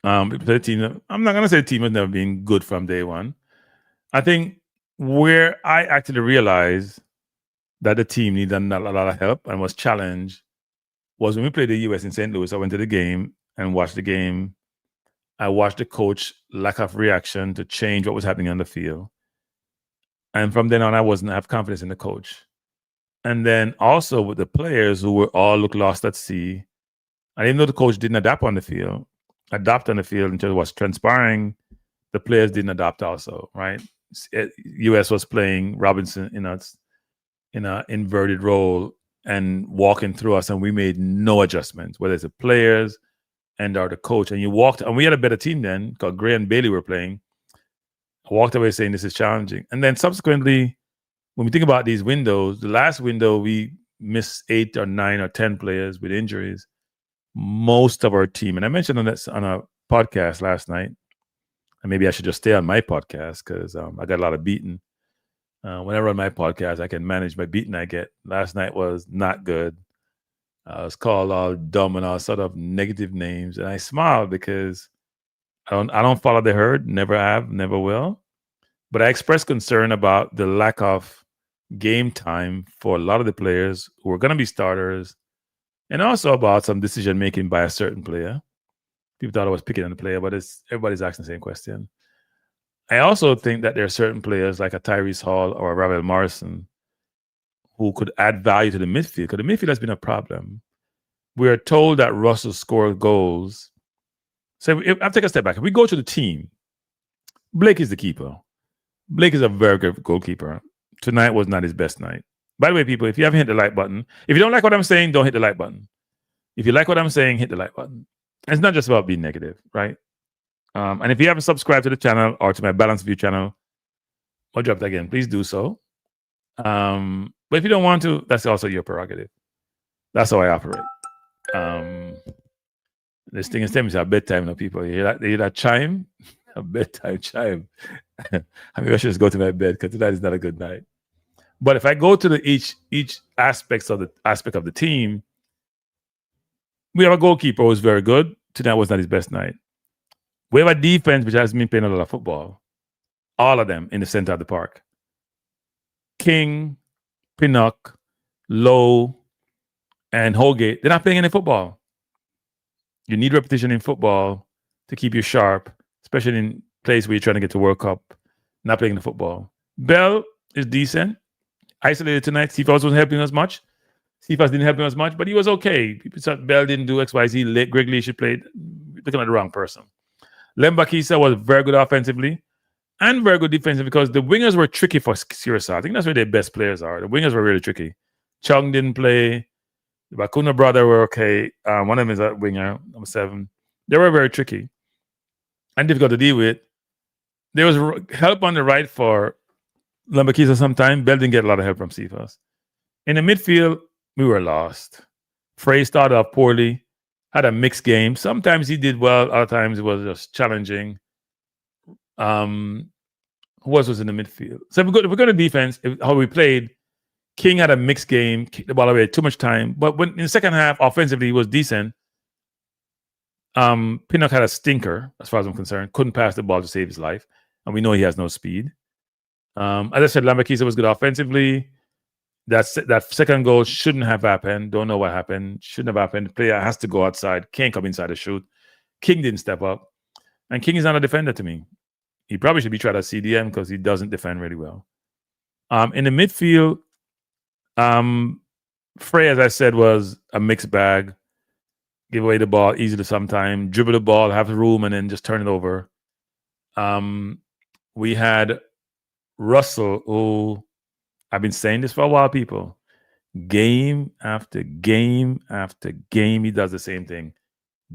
The team, I'm not gonna say the team has never been good from day one. I think where I actually realized that the team needed a lot of help and was challenged was when we played the US in St. Louis. I went to the game and watched the game. I watched the coach lack of reaction to change what was happening on the field. And from then on, I wasn't have confidence in the coach. And then also with the players who were all look lost at sea. I didn't know the coach didn't adapt on the field in terms of what's transpiring. The players didn't adapt also, right? US was playing Robinson in an inverted role and walking through us, and we made no adjustments, whether it's the players or the coach. And we had a better team then, because Gray and Bailey were playing. I walked away saying this is challenging. And then subsequently, when we think about these windows, the last window we missed 8 or 9 or 10 players with injuries. Most of our team, and I mentioned on a podcast last night, and maybe I should just stay on my podcast because I got a lot of beating. When I run my podcast, I can manage my beating I get. Last night was not good. I was called all dumb and all sort of negative names, and I smiled because I don't follow the herd, never have, never will. But I expressed concern about the lack of game time for a lot of the players who are going to be starters and also about some decision making by a certain player. People thought I was picking on the player, but everybody's asking the same question. I also think that there are certain players like a Tyrese Hall or a Ravel Morrison who could add value to the midfield, because the midfield has been a problem. We are told that Russell scored goals. So I'll take a step back. If we go to the team, Blake is the keeper. Blake is a very good goalkeeper. Tonight was not his best night. By the way, people, if you haven't hit the like button, if you don't like what I'm saying, don't hit the like button. If you like what I'm saying, hit the like button. And it's not just about being negative, right? And if you haven't subscribed to the channel or to my Balance View channel, I'll drop that again. Please do so. But if you don't want to, that's also your prerogative. That's how I operate. This thing is telling me it's a bedtime now, people. You hear that chime? A bedtime chime. I mean, I should just go to my bed because tonight is not a good night. But if I go to the each aspect of the team, we have a goalkeeper who's very good. Tonight was not his best night. We have a defense which has been playing a lot of football. All of them in the center of the park. King, Pinnock, Lowe, and Holgate, they're not playing any football. You need repetition in football to keep you sharp, especially in place where you're trying to get to World Cup, not playing the football. Bell is decent. Isolated tonight. Cephas wasn't helping us much. Cephas didn't help him as much, but he was okay. People thought Bell didn't do XYZ. Greg Lee should play. Looking at the wrong person. Lembakisa was very good offensively and very good defensively because the wingers were tricky for Curaçao. I think that's where their best players are. The wingers were really tricky. Chung didn't play. The Bakuna brother were okay. One of them is a winger, number 7. They were very tricky and difficult to deal with. There was help on the right for Lembakisa sometime. Bell didn't get a lot of help from Cephas. In the midfield, we were lost. Frey started off poorly, had a mixed game. Sometimes he did well, other times it was just challenging. Who else was in the midfield? So if we're going to defense, how we played, King had a mixed game, kicked the ball away, too much time. But when in the second half, offensively, he was decent. Pinnock had a stinker, as far as I'm concerned. Couldn't pass the ball to save his life. And we know he has no speed. As I said, Lambakisa was good offensively. That second goal shouldn't have happened. Don't know what happened. Shouldn't have happened. The player has to go outside. Can't come inside to shoot. King didn't step up. And King is not a defender to me. He probably should be tried at CDM because he doesn't defend really well. In the midfield, Frey, as I said, was a mixed bag. Give away the ball easily sometimes. Dribble the ball, have the room, and then just turn it over. We had Russell, who I've been saying this for a while, people. Game after game after game, he does the same thing.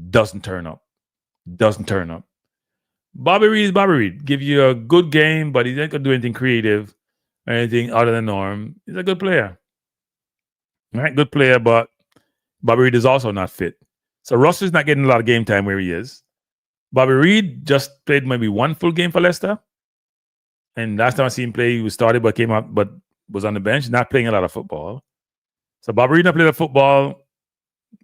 Doesn't turn up. Bobby Reed is Bobby Reed. Give you a good game, but he ain't going to do anything creative or anything other than norm. He's a good player. Right? Good player, but Bobby Reed is also not fit. So Russell's not getting a lot of game time where he is. Bobby Reed just played maybe one full game for Leicester. And last time I seen him play, he was started but came out, but was on the bench, not playing a lot of football. So Bobby Reed not playing football.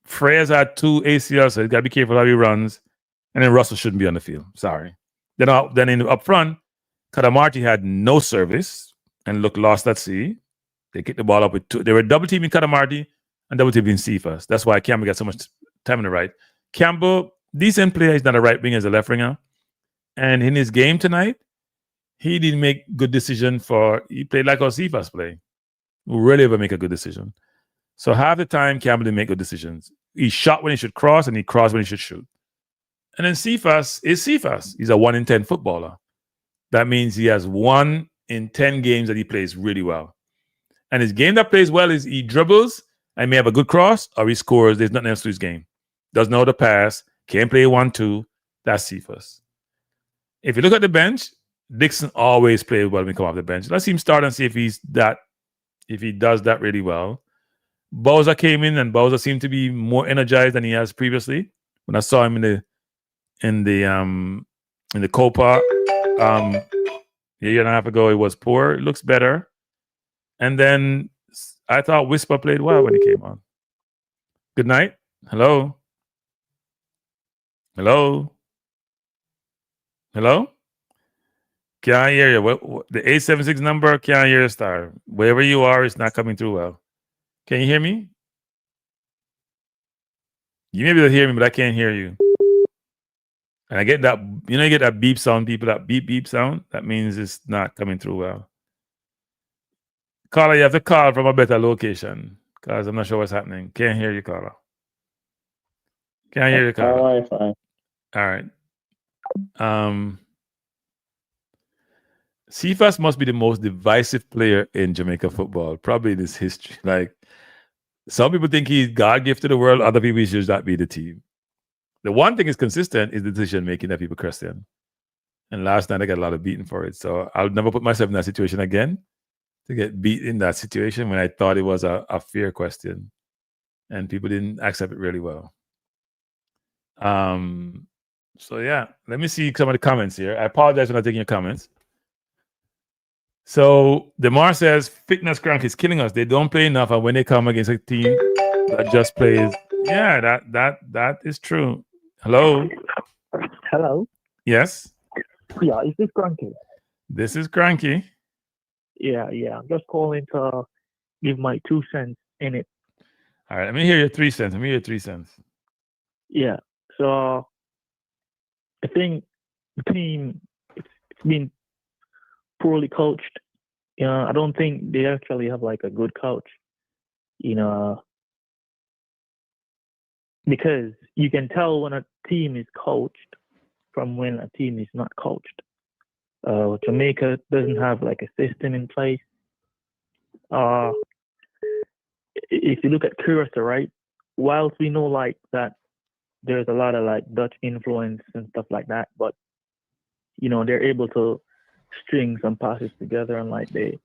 Freya's had 2 ACLs, so he's got to be careful how he runs. And then Russell shouldn't be on the field. Sorry. Then up front, Kadamarti had no service and looked lost at sea. They kicked the ball up with 2. They were double teaming Kadamarti and double teaming Cephas. That's why Campbell got so much time on the right. Campbell, decent player. He's not a right winger, he's a left winger. And in his game tonight, he didn't make good decision he played like how Cephas play. Who really ever make a good decision. So half the time, Campbell didn't make good decisions. He shot when he should cross and he crossed when he should shoot. And then Cephas is Cephas. He's a 1 in 10 footballer. That means he has 1 in 10 games that he plays really well. And his game that plays well is he dribbles and may have a good cross or he scores. There's nothing else to his game. Doesn't know the pass. Can't play 1-2. That's Cephas. If you look at the bench, Dixon always plays well when he comes off the bench. Let's see him start and see if he does that really well. Bowser came in and Bowser seemed to be more energized than he has previously. When I saw him in the Copa a year and a half ago, it was poor. It looks better. And then I thought Whisper played well when he came on. Good night. Hello. Can't hear you. The 876 number, can't hear a star. Wherever you are, it's not coming through well. Can you hear me? You may be able to hear me, but I can't hear you. And I get that, you know, you get that beep sound, people, that beep, beep sound. That means it's not coming through well. Caller, you have to call from a better location because I'm not sure what's happening. Can't hear you, caller. Can't hear you, caller. Fine. All right. Cephas must be the most divisive player in Jamaica football, probably in its history. Like, some people think he's God gifted to the world, other people he should not be the team. The one thing is consistent is the decision making that people question. And last night I got a lot of beating for it. So I'll never put myself in that situation again to get beat in that situation when I thought it was a fair question. And people didn't accept it really well. So yeah, let me see some of the comments here. I apologize for not taking your comments. So Demarai says fitness crank is killing us. They don't play enough, and when they come against a team that just plays, yeah, that is true. Hello. Hello. Yes. Yeah, is this Cranky? This is Cranky. Yeah. I'm just calling to give my 2 cents in it. All right, let me hear your 3 cents. Let me hear your 3 cents. Yeah. So I think the team it's been poorly coached. You know, I don't think they actually have like a good coach. You know, because you can tell when a team is coached from when a team is not coached. Jamaica doesn't have like a system in place. If you look at Curaçao, right? Whilst we know like that there's a lot of like Dutch influence and stuff like that, but you know, they're able to string some passes together and like they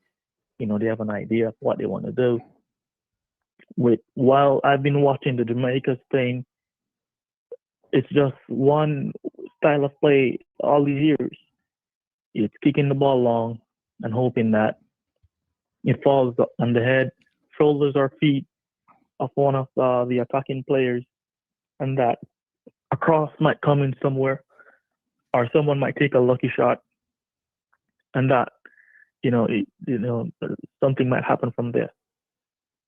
have an idea of what they want to do. While I've been watching the Jamaica's playing, it's just one style of play all these years. It's kicking the ball long and hoping that it falls on the head, shoulders, or feet of one of the attacking players, and that a cross might come in somewhere, or someone might take a lucky shot, and that something might happen from there.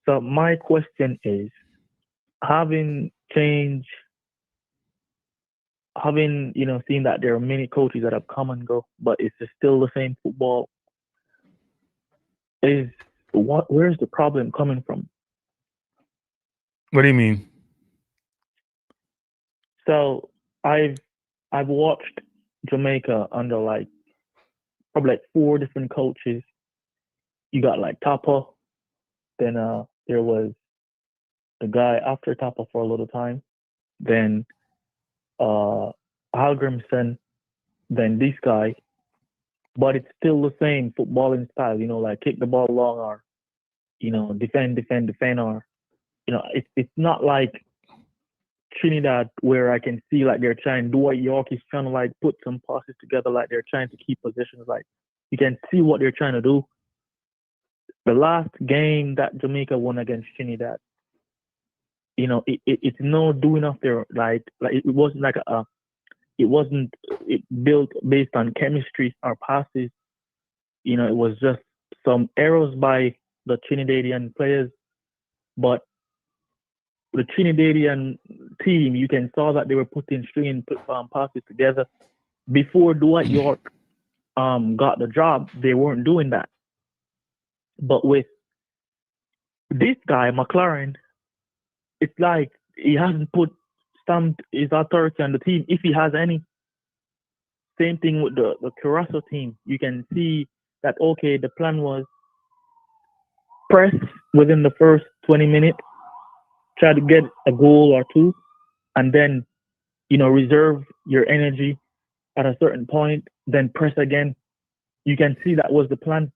So my question is, having seen that there are many coaches that have come and go, but it's still the same football. Where's the problem coming from? What do you mean? So I've watched Jamaica under probably 4 different coaches. You got like Tapa, then there was the guy after Tapa for a little time, then Algrimson, then this guy, but it's still the same footballing style, like kick the ball long or, defend, or, it's not like Trinidad where I can see like they're trying, Dwight York is trying to like put some passes together, like they're trying to keep positions, like you can see what they're trying to do. The last game that Jamaica won against Trinidad, it's no doing of their like it wasn't like it built based on chemistry or passes. It was just some errors by the Trinidadian players, but the Trinidadian team, you can saw that they were putting stringing passes together. Before Dwight York got the job, they weren't doing that. But with this guy, McClaren, it's like he hasn't stamped his authority on the team, if he has any. Same thing with the Curaçao team. You can see that, okay, the plan was press within the first 20 minutes, try to get a goal or 2, and then, reserve your energy at a certain point, then press again. You can see that was the plan.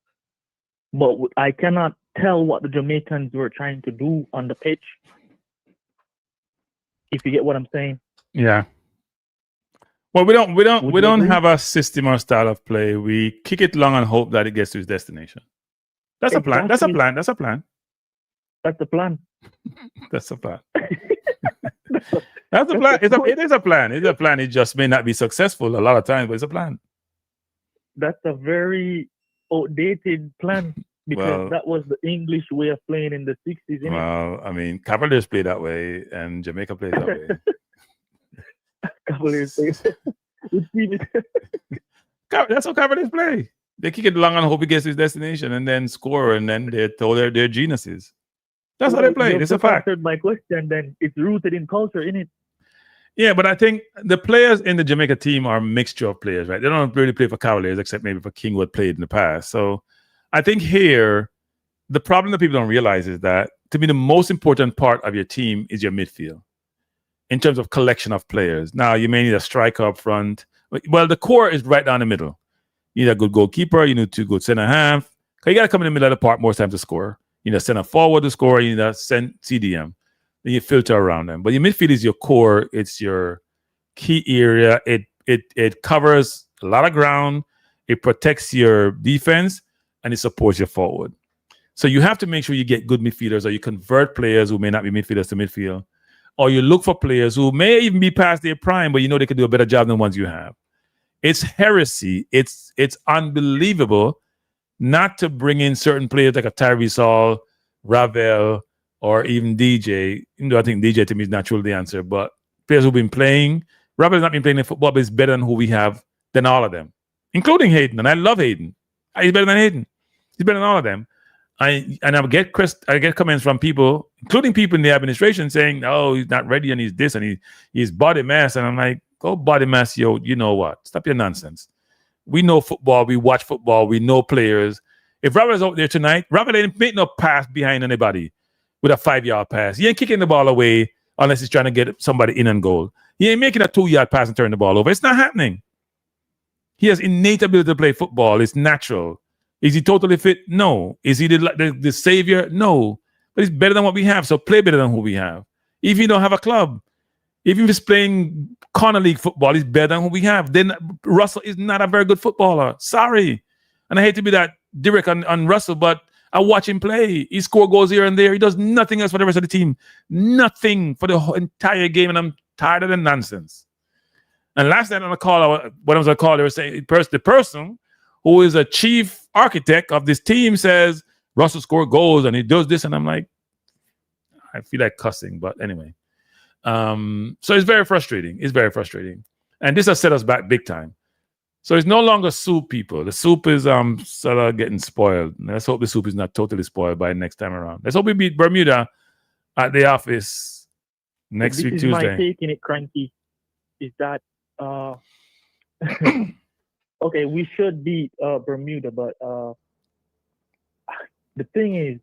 But I cannot tell what the Jamaicans were trying to do on the pitch, if you get what I'm saying. Yeah. Well, we don't have a system or style of play. We kick it long and hope that it gets to its destination. That's a plan. That's a plan. That's a plan. That's the plan. That's a plan. That's a plan. It is a plan. It's a plan. It just may not be successful a lot of times, but it's a plan. That's a very outdated plan, Because that was the English way of playing in the 60s, innit? Well, I mean, Cavaliers play that way, and Jamaica plays that way. Cavaliers play. That's how Cavaliers play. They kick it long and hope he gets his destination, and then score, and then they're told they're geniuses. That's how they play. It's a fact. Answered my question. Then it's rooted in culture, innit? Yeah, but I think the players in the Jamaica team are a mixture of players, right? They don't really play for Cavaliers, except maybe for King, what played in the past. So I think here, the problem that people don't realize is that, to me, the most important part of your team is your midfield in terms of collection of players. Now, you may need a striker up front. Well, the core is right down the middle. You need a good goalkeeper. You need 2 good center half. You got to come in the middle of the park more times to score. You need a center forward to score. You need a CDM. Then you filter around them. But your midfield is your core. It's your key area. It covers a lot of ground. It protects your defense, and it supports your forward. So you have to make sure you get good midfielders, or you convert players who may not be midfielders to midfield, or you look for players who may even be past their prime, but you know they can do a better job than the ones you have. It's heresy. It's unbelievable not to bring in certain players like a Tyrese Hall, Ravel, or even DJ. Even though I think DJ to me is not truly the answer, but players who've been playing. Ravel's not been playing in football, but he's better than who we have than all of them, including Hayden. And I love Hayden. He's better than Hayden. He's better than all of them. I get comments from people, including people in the administration, saying, "Oh, he's not ready, and he's this, and he's body mass." And I'm like, "Go body mass, yo! You know what? Stop your nonsense. We know football. We watch football. We know players. If Ravel's out there tonight, Ravel ain't make no pass behind anybody with a 5-yard pass. He ain't kicking the ball away unless he's trying to get somebody in and goal. He ain't making a 2-yard pass and turn the ball over. It's not happening. He has innate ability to play football. It's natural. Is he totally fit? No. Is he the savior? No. But he's better than what we have, so play better than who we have. If you don't have a club, even if he's playing corner league football, he's better than who we have. Then Russell is not a very good footballer. Sorry. And I hate to be that direct on Russell, but I watch him play. He score goals here and there. He does nothing else for the rest of the team. Nothing for the whole entire game, and I'm tired of the nonsense. And last night on a call, when I was on a call, they were saying the person who is a chief architect of this team says Russell scored goals and he does this, and I'm like, I feel like cussing, but anyway. So it's very frustrating. It's very frustrating. And this has set us back big time. So it's no longer soup, people. The soup is sort of getting spoiled. Let's hope the soup is not totally spoiled by next time around. Let's hope we beat Bermuda at the office next week, Tuesday. My take in it, Cranky, is that okay, we should beat Bermuda, but the thing is,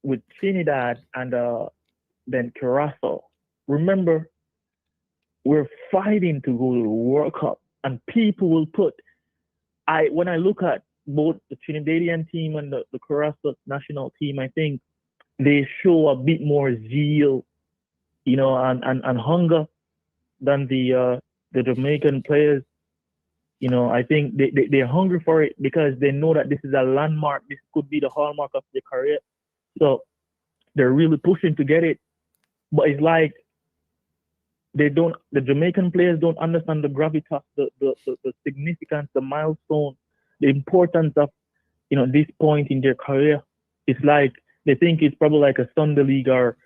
with Trinidad and then Curaçao, remember, we're fighting to go to the World Cup, and people will put. When I look at both the Trinidadian team and the Curaçao national team, I think they show a bit more zeal, and hunger than the Jamaican players. I think they're hungry for it because they know that this is a landmark. This could be the hallmark of their career. So they're really pushing to get it. But it's like the Jamaican players don't understand the gravitas, the significance, the milestone, the importance of, this point in their career. It's like they think it's probably like a Sunday league, or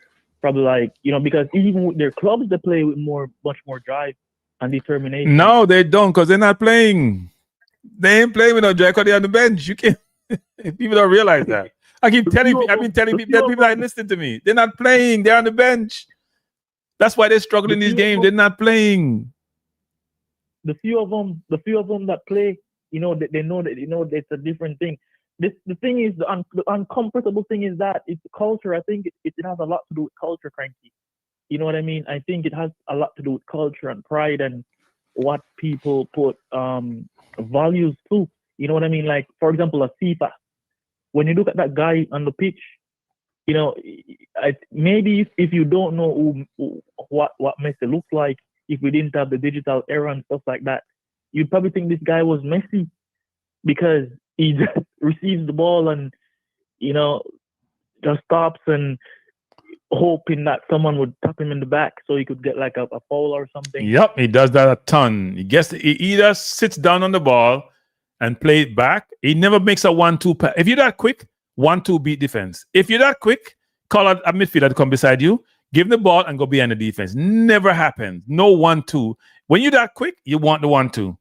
probably like, because even with their clubs, they play with much more drive and determination. No, they don't, because they're not playing. They ain't playing with no drive because they're on the bench. You can't. People don't realize that. I've been telling people that people are listening to me. They're not playing. They're on the bench. That's why they're struggling in these games. They're not playing. The few of them that play, they know that it's a different thing. The thing is, the uncomfortable thing is that it's culture. I think it has a lot to do with culture, Cranky. You know what I mean? I think it has a lot to do with culture and pride and what people put values to. You know what I mean? Like, for example, a FIFA. When you look at that guy on the pitch, maybe if you don't know what Messi looks like, if we didn't have the digital era and stuff like that, you'd probably think this guy was Messi because he just receives the ball and, just stops and hoping that someone would tap him in the back so he could get like a foul or something. Yep, he does that a ton. He either sits down on the ball and play it back. He never makes a 1-2 pass. If you're that quick, 1-2 beat defense. If you're that quick, call out a midfielder to come beside you, give him the ball and go behind the defense. Never happens. No 1-2. When you're that quick, you want the 1-2.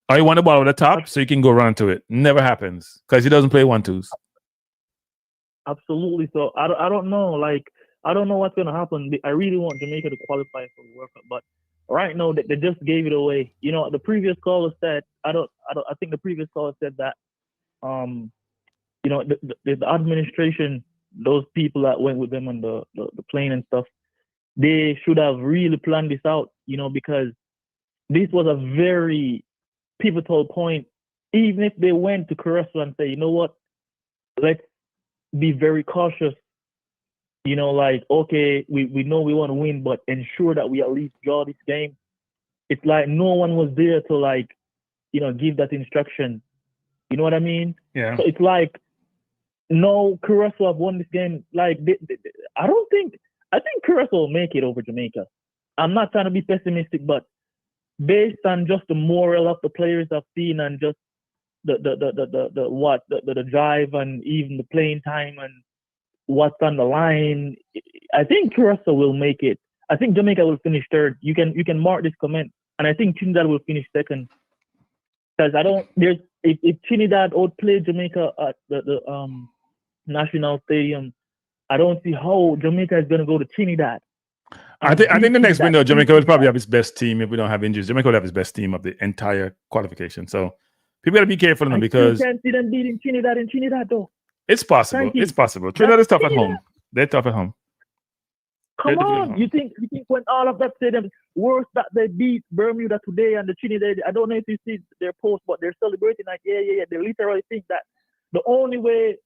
Or you want the ball over the top so you can go run to it. Never happens because he doesn't play 1-2s. Absolutely. So I don't know. Like, I don't know what's going to happen. I really want Jamaica to qualify for the World Cup, but right now they just gave it away. You know, the previous caller said I think the previous caller said that you know, the administration, those people that went with them on the plane and stuff, they should have really planned this out, you know, because this was a very pivotal point. Even if they went to Curaçao and say, you know what, let's be very cautious, you know, like, okay, we know we want to win, but ensure that we at least draw this game. It's like no one was there to, like, you know, give that instruction. You know what I mean? Yeah. So it's like, no, Curaçao have won this game. Like, I think Curaçao will make it over Jamaica. I'm not trying to be pessimistic, but based on just the morale of the players I've seen and just the drive and even the playing time and what's on the line, I think Curaçao will make it. I think Jamaica will finish third. You can mark this comment, and I think Trinidad will finish second. Because if Trinidad outplay Jamaica at the National Stadium, I don't see how Jamaica is going to go to Trinidad. I think the next window, Jamaica will probably have its best team if we don't have injuries. Jamaica will have its best team of the entire qualification. So people got to be careful now because you can't see them beating Trinidad in Trinidad though. It's possible. It's possible. Trinidad is tough at home. They're tough at home. Come on, you think when all of that stadiums worse that they beat Bermuda today and the Trinidad, I don't know if you see their post, but they're celebrating like yeah. They literally think that the only way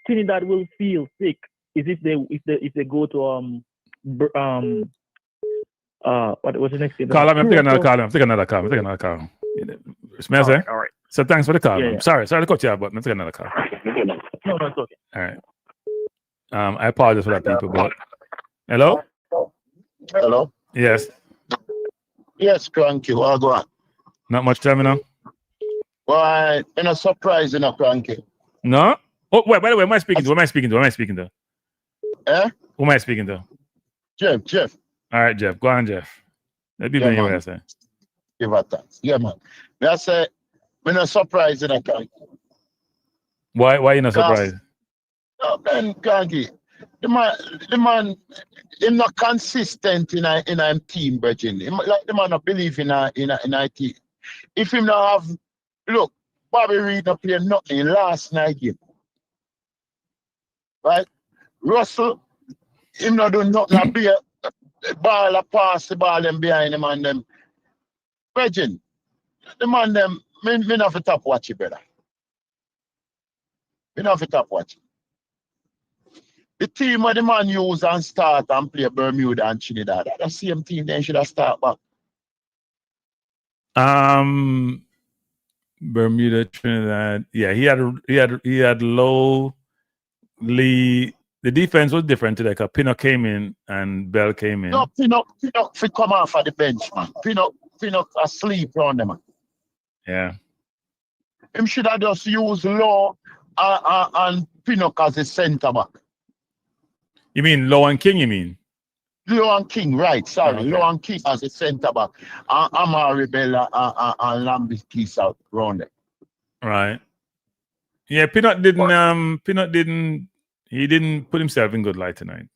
Trinidad will feel sick is if they go to what's the next thing? Call him. I'm taking another call. Smells there. All right. So thanks for the call. Yeah. Sorry to cut you off, but I'm taking another call. No, it's okay. All right. I apologize for that, people. But hello. Hello. Yes. Yes, Cranky. What go on? Not much time, you know. Why? In a surprise, in a Cranky. No. Oh, wait. By the way, who am I speaking to? Eh? Who am I speaking to? Jeff. All right, Jeff. Go on, Jeff. Let me know what I say. Give her thanks. Yeah, man. I say, I'm not surprised in a Cranky. Why you not surprised? Oh, man, Cranky. The man, he's not consistent in a team, Virgin. Like the man not believe in a team. If him not have, look, Bobby Reed not play nothing in last night game. Right? Russell, him not do nothing. Not be a ball, a pass the ball them behind him and them. Virgin, the man them, me not for top watch it, brother. Me not for top watch it. The team where the man use and start and play Bermuda and Trinidad, the same team they should have start back. Bermuda, Trinidad. Yeah, he had low Lee. The defense was different today because Pinnock came in and Bell came in. No, Pinnock come off at the bench, man. Pinnock asleep on them, man. Yeah. Him should have just used Law and Pinnock as a centre back. You mean Low and King, you mean? Low and King, right, sorry. Okay. Low and King as a centre back. And Amari Bella and Lambis Keys out round there. Right. Yeah, Pinnock didn't he didn't put himself in good light tonight.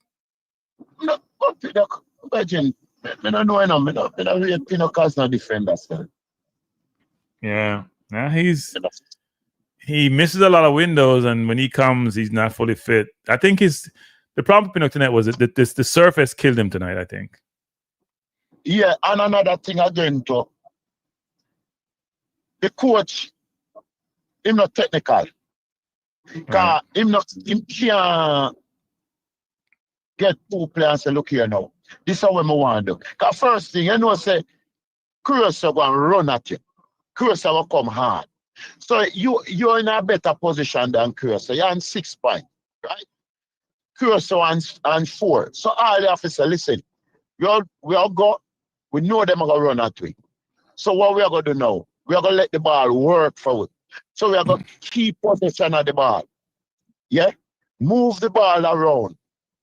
No, but Pinnock, Virgin, I don't know enough. I don't read Pinnock as no defender, sir. Yeah. Now he misses a lot of windows, and when he comes, he's not fully fit. I think the problem with Pinnock tonight was that the surface killed him tonight, I think. Yeah, and another thing again, too. The coach, him not technical. Right. Him can't get two players and say, look here now. This is what I want to do. Because first thing, you know, say, Curaçao going to run at you. Curaçao will come hard. So you're in a better position than Curaçao. You're on 6 points, right? Curaçao and 4. So all you have to say, listen, we all go, we know them are going to run at we. So what we are going to do now, we are going to let the ball work for it. So we are going to keep possession of the ball. Yeah, move the ball around.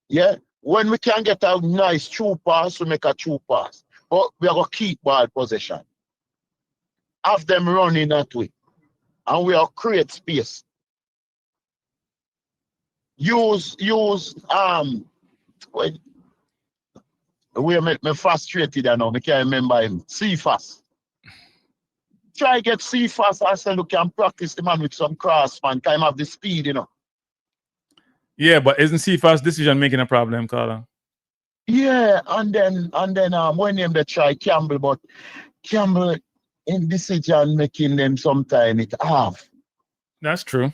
Yeah, when we can get a nice true pass, we make a true pass. But we are going to keep ball possession. Have them running that way. And we are create space. Use when we make me frustrated now. I can't remember him. Cephas. Try get Cephas. I say, look, can practice the man with some cross, man. Can have the speed, you know. Yeah, but isn't Cephas decision making a problem, Carla? Yeah, and then when them they try Campbell, but Campbell in decision making them sometime it half. That's true.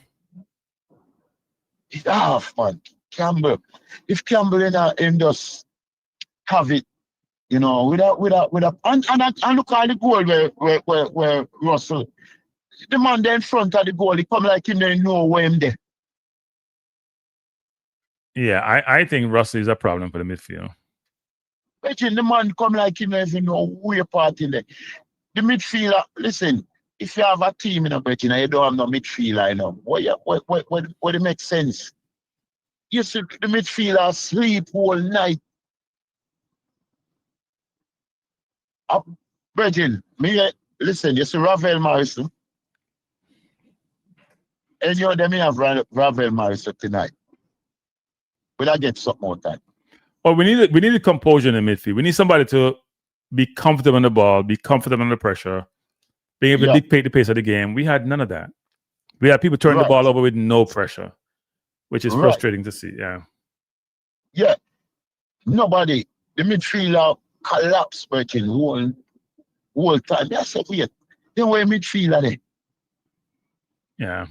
It's half, man. Campbell. If Campbell in just have it, you know, with a and look at the goal where Russell, the man there in front of the goal, he come like him there know where him there. Yeah, I think Russell is a problem for the midfield. Imagine the man come like him there, you know, way part in there. The midfielder, listen, if you have a team in a bet, you know, you don't have no midfielder, you know, what it makes sense. You see the midfielder sleep all night. Virgin, listen, you see Ravel Morrison. And you them have Ravel Morrison tonight. Will I get something more time? Well, we need composure in the midfield. We need somebody to be comfortable on the ball, be comfortable under pressure, being able to dictate the pace of the game. We had none of that. We had people turn the ball over with no pressure, which is frustrating to see. Yeah. Yeah. Nobody. The midfielder collapsed, Virgin, whole time. I said, wait, they were midfielder there. Yeah.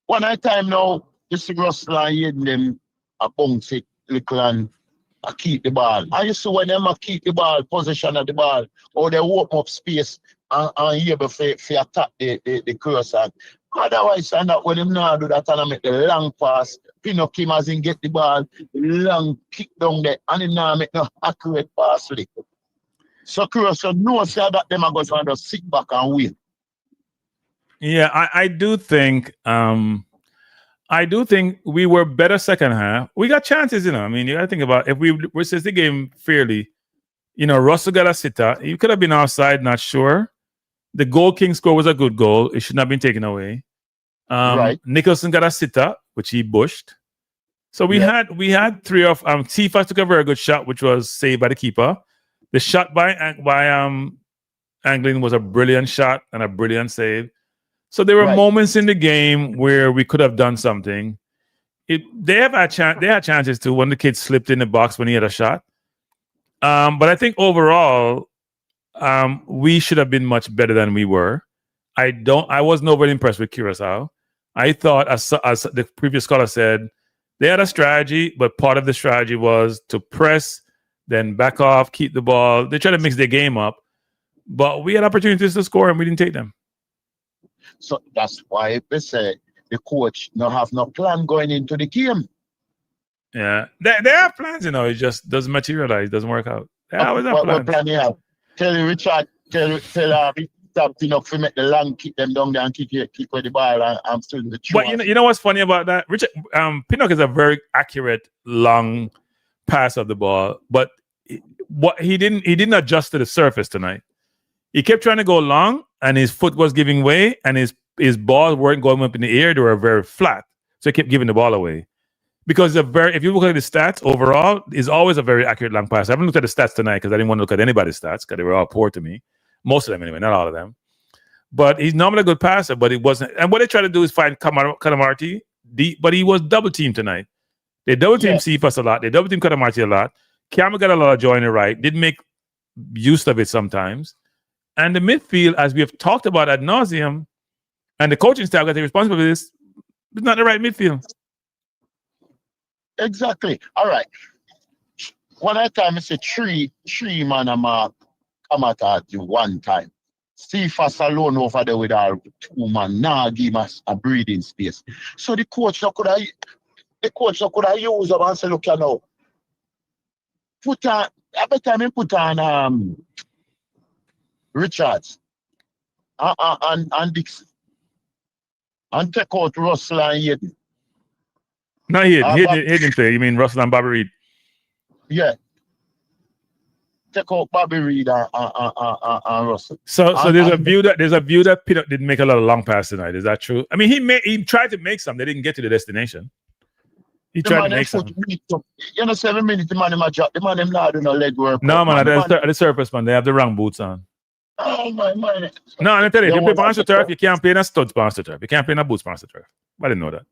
One time now, you see Russell and Eden, them a bounce it little and keep the ball. And you see when them keep the ball, possession of the ball, or they open up space and able to attack the Curaçao. Otherwise, and that when them now do that and make the long pass, pin up him as in get the ball, long kick down there, and him now make no accurate pass with it. So Curaçao knows that them are going to just sit back and win. Yeah, I do think we were better second half. We got chances, you know. I mean, you got to think about if we resist the game fairly. You know, Russell got a sitter. He could have been offside, not sure. The goal King score was a good goal. It should not have been taken away. Nicholson got a sitter, which he bushed. So we had three of Cephas took a very good shot, which was saved by the keeper. The shot by Anglin was a brilliant shot and a brilliant save. So there were moments in the game where we could have done something. They had chances too when the kid slipped in the box when he had a shot. But I think overall, we should have been much better than we were. I wasn't overly impressed with Curaçao. I thought, as the previous caller said, they had a strategy, but part of the strategy was to press, then back off, keep the ball. They tried to mix their game up, but we had opportunities to score and we didn't take them. So that's why they say the coach don't have no plan going into the game. Yeah, they have plans, you know. It just doesn't materialize, doesn't work out. They always have plans. What plan you have? Tell Richard, tell Richard enough to make the long kick them down there and kick with the ball and still the true. But you know what's funny about that? Richard Pinnock is a very accurate long pass of the ball, but what he didn't adjust to the surface tonight. He kept trying to go long, and his foot was giving way, and his balls weren't going up in the air; they were very flat. So he kept giving the ball away. Because if you look at the stats overall, it's always a very accurate long pass. I haven't looked at the stats tonight because I didn't want to look at anybody's stats because they were all poor to me. Most of them anyway, not all of them. But he's normally a good passer, but it wasn't. And what they try to do is find Calamarti deep, but he was double teamed tonight. They double teamed Cephas a lot. They double teamed Calamarti a lot. Campbell got a lot of joy in the right. Didn't make use of it sometimes. And the midfield, as we have talked about ad nauseum, and the coaching staff got the responsibility for this, it's not the right midfield. Exactly. All right. One time it's a three man a mark come at you one time. Cephas alone over there with our two man. Now give us a breathing space. So the coach could have used up and say, look, you know, every time he put on Richards and Dixon and take out Russell and Eden. No, he didn't play. You mean Russell and Bobby Reed? Yeah. Take out Bobby Reed and Russell. So there's a view that Pinnock didn't make a lot of long passes tonight. Is that true? I mean, he tried to make some. They didn't get to the destination. He tried to make some. You know, 7 minutes the man in my job. The man them not doing no leg work. No, man, at the surface, man. They have the wrong boots on. Oh my man. No, I tell you, if you play Monster Turf, you can't play in a studs Monster Turf. You can't play in a boots Monster Turf. I didn't know that.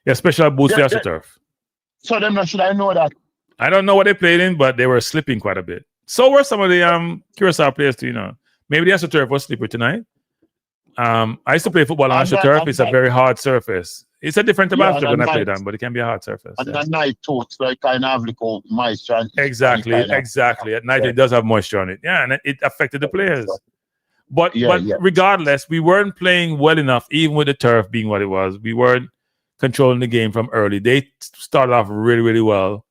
Yeah, special boots for Turf. So them should I know that? I don't know what they played in, but they were slipping quite a bit. So were some of the Curaçao players too, you know. Maybe the Turf was slippery tonight. I used to play football on Turf. It's a very hard surface. It's a different Turf when I played on, but it can be a hard surface. And the night toast like kind of like moisture. Exactly. At night it does have moisture on it. Yeah, and it affected the players. But regardless, we weren't playing well enough, even with the turf being what it was. We weren't controlling the game from early. They started off really, really well.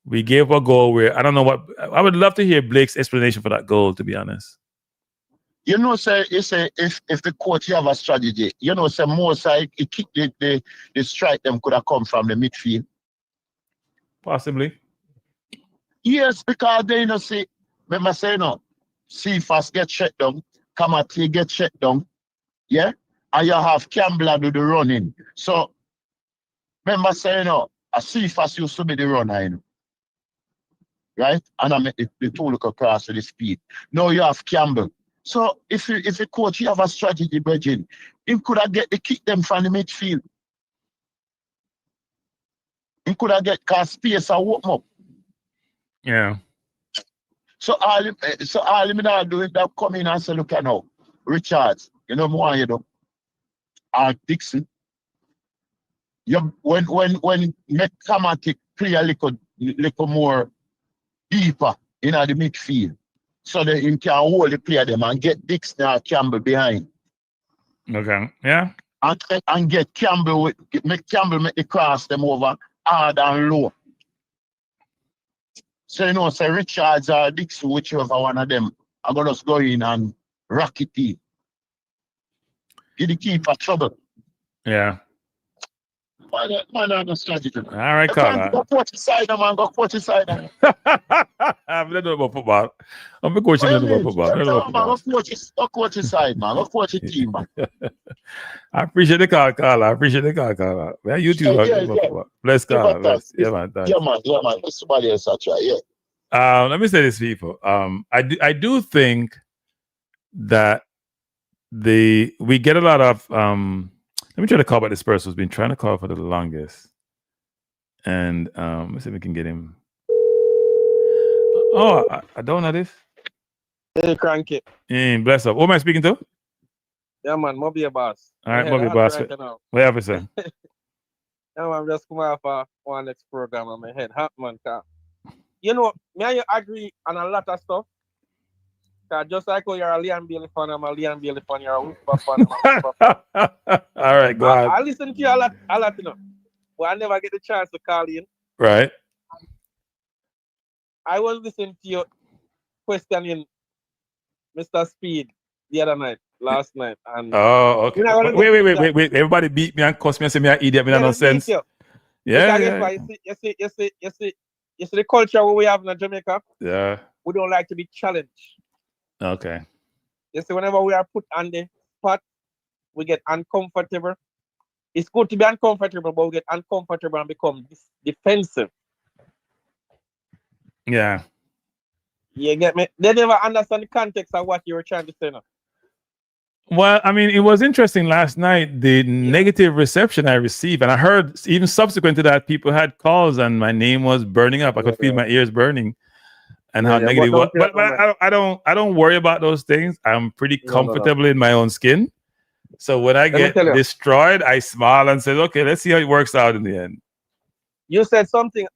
We gave a goal where I don't know what. I would love to hear Blake's explanation for that goal, to be honest. You know, say if the coach have a strategy, you know, say more side he kick the strike them could have come from the midfield. Possibly. Yes, because they know see, remember say no, Cephas get shut down, Kamati get shut down, yeah, and you have Campbell do the running. So remember say no, a Cephas used to be the runner, you know. Right? And I make the two look across with the speed. Now you have Campbell. So if the coach you have a strategy, Bridging, he could have get the kick them from the midfield. He could have get cast space and walk up. Yeah. So all him now do is that come in and say, look at now, Richards, you know more you do. Or Dixon. You when McClaren play a little more deeper in the midfield. So that he can hold the player them and get Dixon or Campbell behind. Okay. Yeah. And get Campbell make the cross them over hard and low. So you know, say Richards or Dixon, whichever one of them, I'm gonna just go in and rock it in. Give the keeper trouble. Yeah. Man, I'm a strategy. All right, Carla. Go coach side, man. Go coach side. I don't know about football. I'm coaching about football. I don't know about football. Go coach side, man. Go coach team, man. I appreciate the call, Carla. Yeah, you too. Yeah. Bless Carla. Yeah, man. Yeah, man. Somebody else I try. Yeah. Let me say this, people. I do think that we get a lot of let me try to call back this person who's been trying to call for the longest. And let's see if we can get him. Oh, I don't know this. Hey, Cranky. Bless up. Who am I speaking to? Yeah, man. Moby Boss. All right, Moby Boss. What have you said? Yeah, man. I'm just coming off of one next program on my head. Hot, man. You know, me and you agree on a lot of stuff. Just like you're a Liam Bailey fan, I'm a Liam Bailey fan, you're a Whisper fan. All right, go ahead. I listen to you a lot, you know, but I never get the chance to call in. Right. I was listening to you questioning Mr. Speed the other night, last night. And okay. You know, wait. Everybody beat me and cuss me and say me an idiot, me no sense. Yeah. You see the culture we have in Jamaica? Yeah. We don't like to be challenged. Okay. You see, whenever we are put on the spot, we get uncomfortable. It's good to be uncomfortable, but we get uncomfortable and become defensive. Yeah. You get me? They never understand the context of what you were trying to say now. Well, I mean, it was interesting last night, the negative reception I received. And I heard even subsequent to that, people had calls and my name was burning up. I could feel my ears burning. And how negative was. But I don't worry about those things. I'm pretty comfortable in my own skin. So when I get destroyed, I smile and say, okay, let's see how it works out in the end. You said something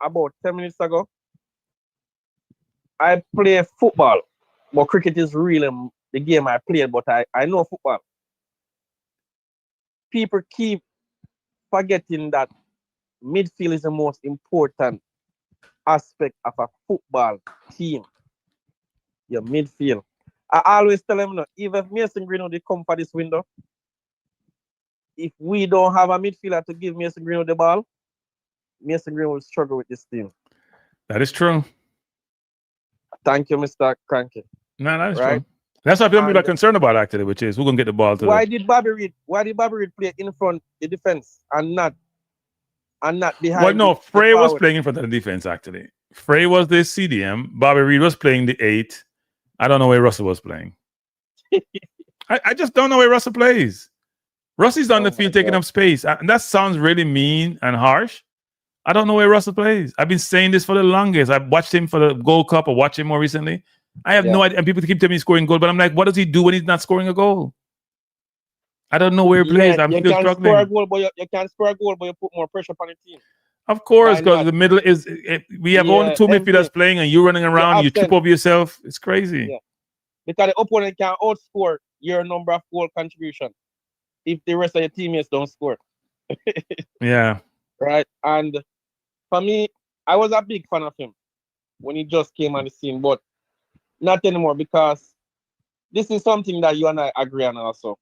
about 10 minutes ago. I play football, but cricket is really the game I play, but I know football. People keep forgetting that midfield is the most important aspect of a football team. Your midfield. I always tell them, no, even if Mason Greenwood come for this window, if we don't have a midfielder to give Mason Greenwood the ball, Mason Greenwood struggle with this team. That is true. Thank you, Mr. Cranky. No, that is Right? true. That's what people And are concerned about, actually, which is who's going to get the ball to why them. did Bobby Reid play in front the defense and not behind? Well, no, the Frey was forward? playing in front of the defense, actually. Frey was the CDM. Bobby Reid was playing the 8. I don't know where Russell was playing. I just don't know where Russell plays. Russell's on the field taking up space. And that sounds really mean and harsh. I don't know where Russell plays. I've been saying this for the longest. I've watched him for the Gold Cup or watched him more recently. I have no idea. And people keep telling me he's scoring goal, but I'm like, what does he do when he's not scoring a goal? I don't know where he plays. I'm still struggling. Score a goal, but you can score a goal, but you put more pressure upon the team. Of course, because the middle is we have only 2 midfielders playing and you running around, you trip over yourself. It's crazy. Yeah. Because the opponent can outscore your number of goal contribution if the rest of your teammates don't score. Yeah. Right. And for me, I was a big fan of him when he just came on the scene, but not anymore, because this is something that you and I agree on also.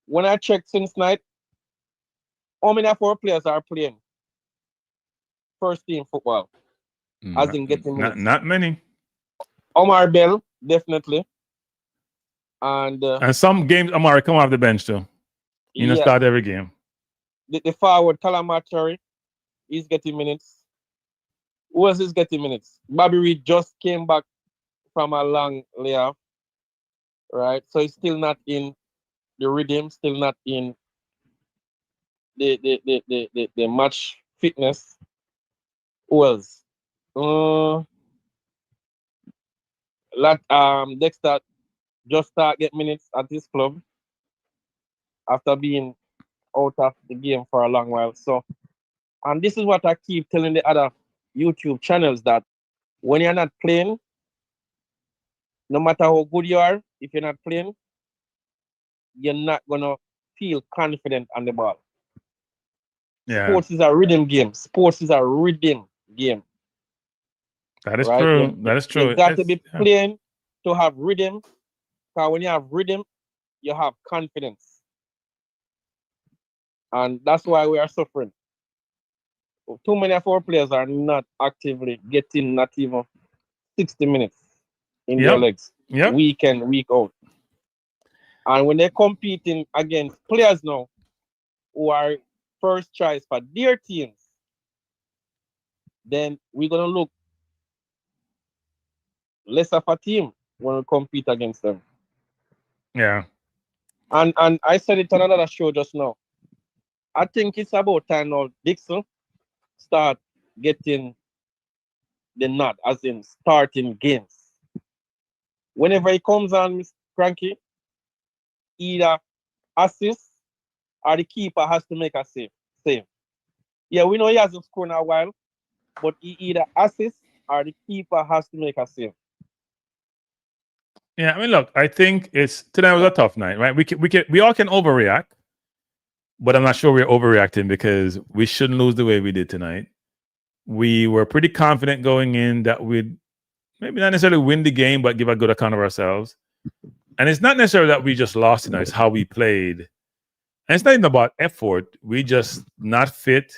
When I checked since night, how many of our players are playing first team football? As in getting minutes. Not many. Omar Bell, definitely. And some games, Omar come off the bench too. You know, start every game. The forward, Calamatari, he's getting minutes. Who else is getting minutes? Bobby Reid just came back from a long layoff, right? So he's still not in the rhythm, still not in the match fitness. Who else? Dexter just start get minutes at his club after being out of the game for a long while. So, and this is what I keep telling the other YouTube channels, that when you're not playing, no matter how good you are, if you're not playing, you're not gonna feel confident on the ball. Yeah. Sports is a rhythm game. Sports is a rhythm game. That is true. That is true. You got to be playing to have rhythm. Because when you have rhythm, you have confidence. And that's why we are suffering. Too many of our players are not actively getting not even 60 minutes in their legs. Week in, week out. And when they're competing against players now who are first choice for their teams, then we're going to look less of a team when we compete against them. Yeah. And I said it on another show just now. I think it's about time now Dixon start getting the nod, as in starting games. Whenever he comes on, Mr. Cranky, either assist or the keeper has to make a save. Yeah, we know he hasn't scored in a while, but he either assists or the keeper has to make a save. Yeah, I mean, look, I think tonight was a tough night, right? We all can overreact, but I'm not sure we're overreacting because we shouldn't lose the way we did tonight. We were pretty confident going in that we'd maybe not necessarily win the game, but give a good account of ourselves. And it's not necessarily that we just lost tonight, it's how we played. And it's not even about effort. We just not fit.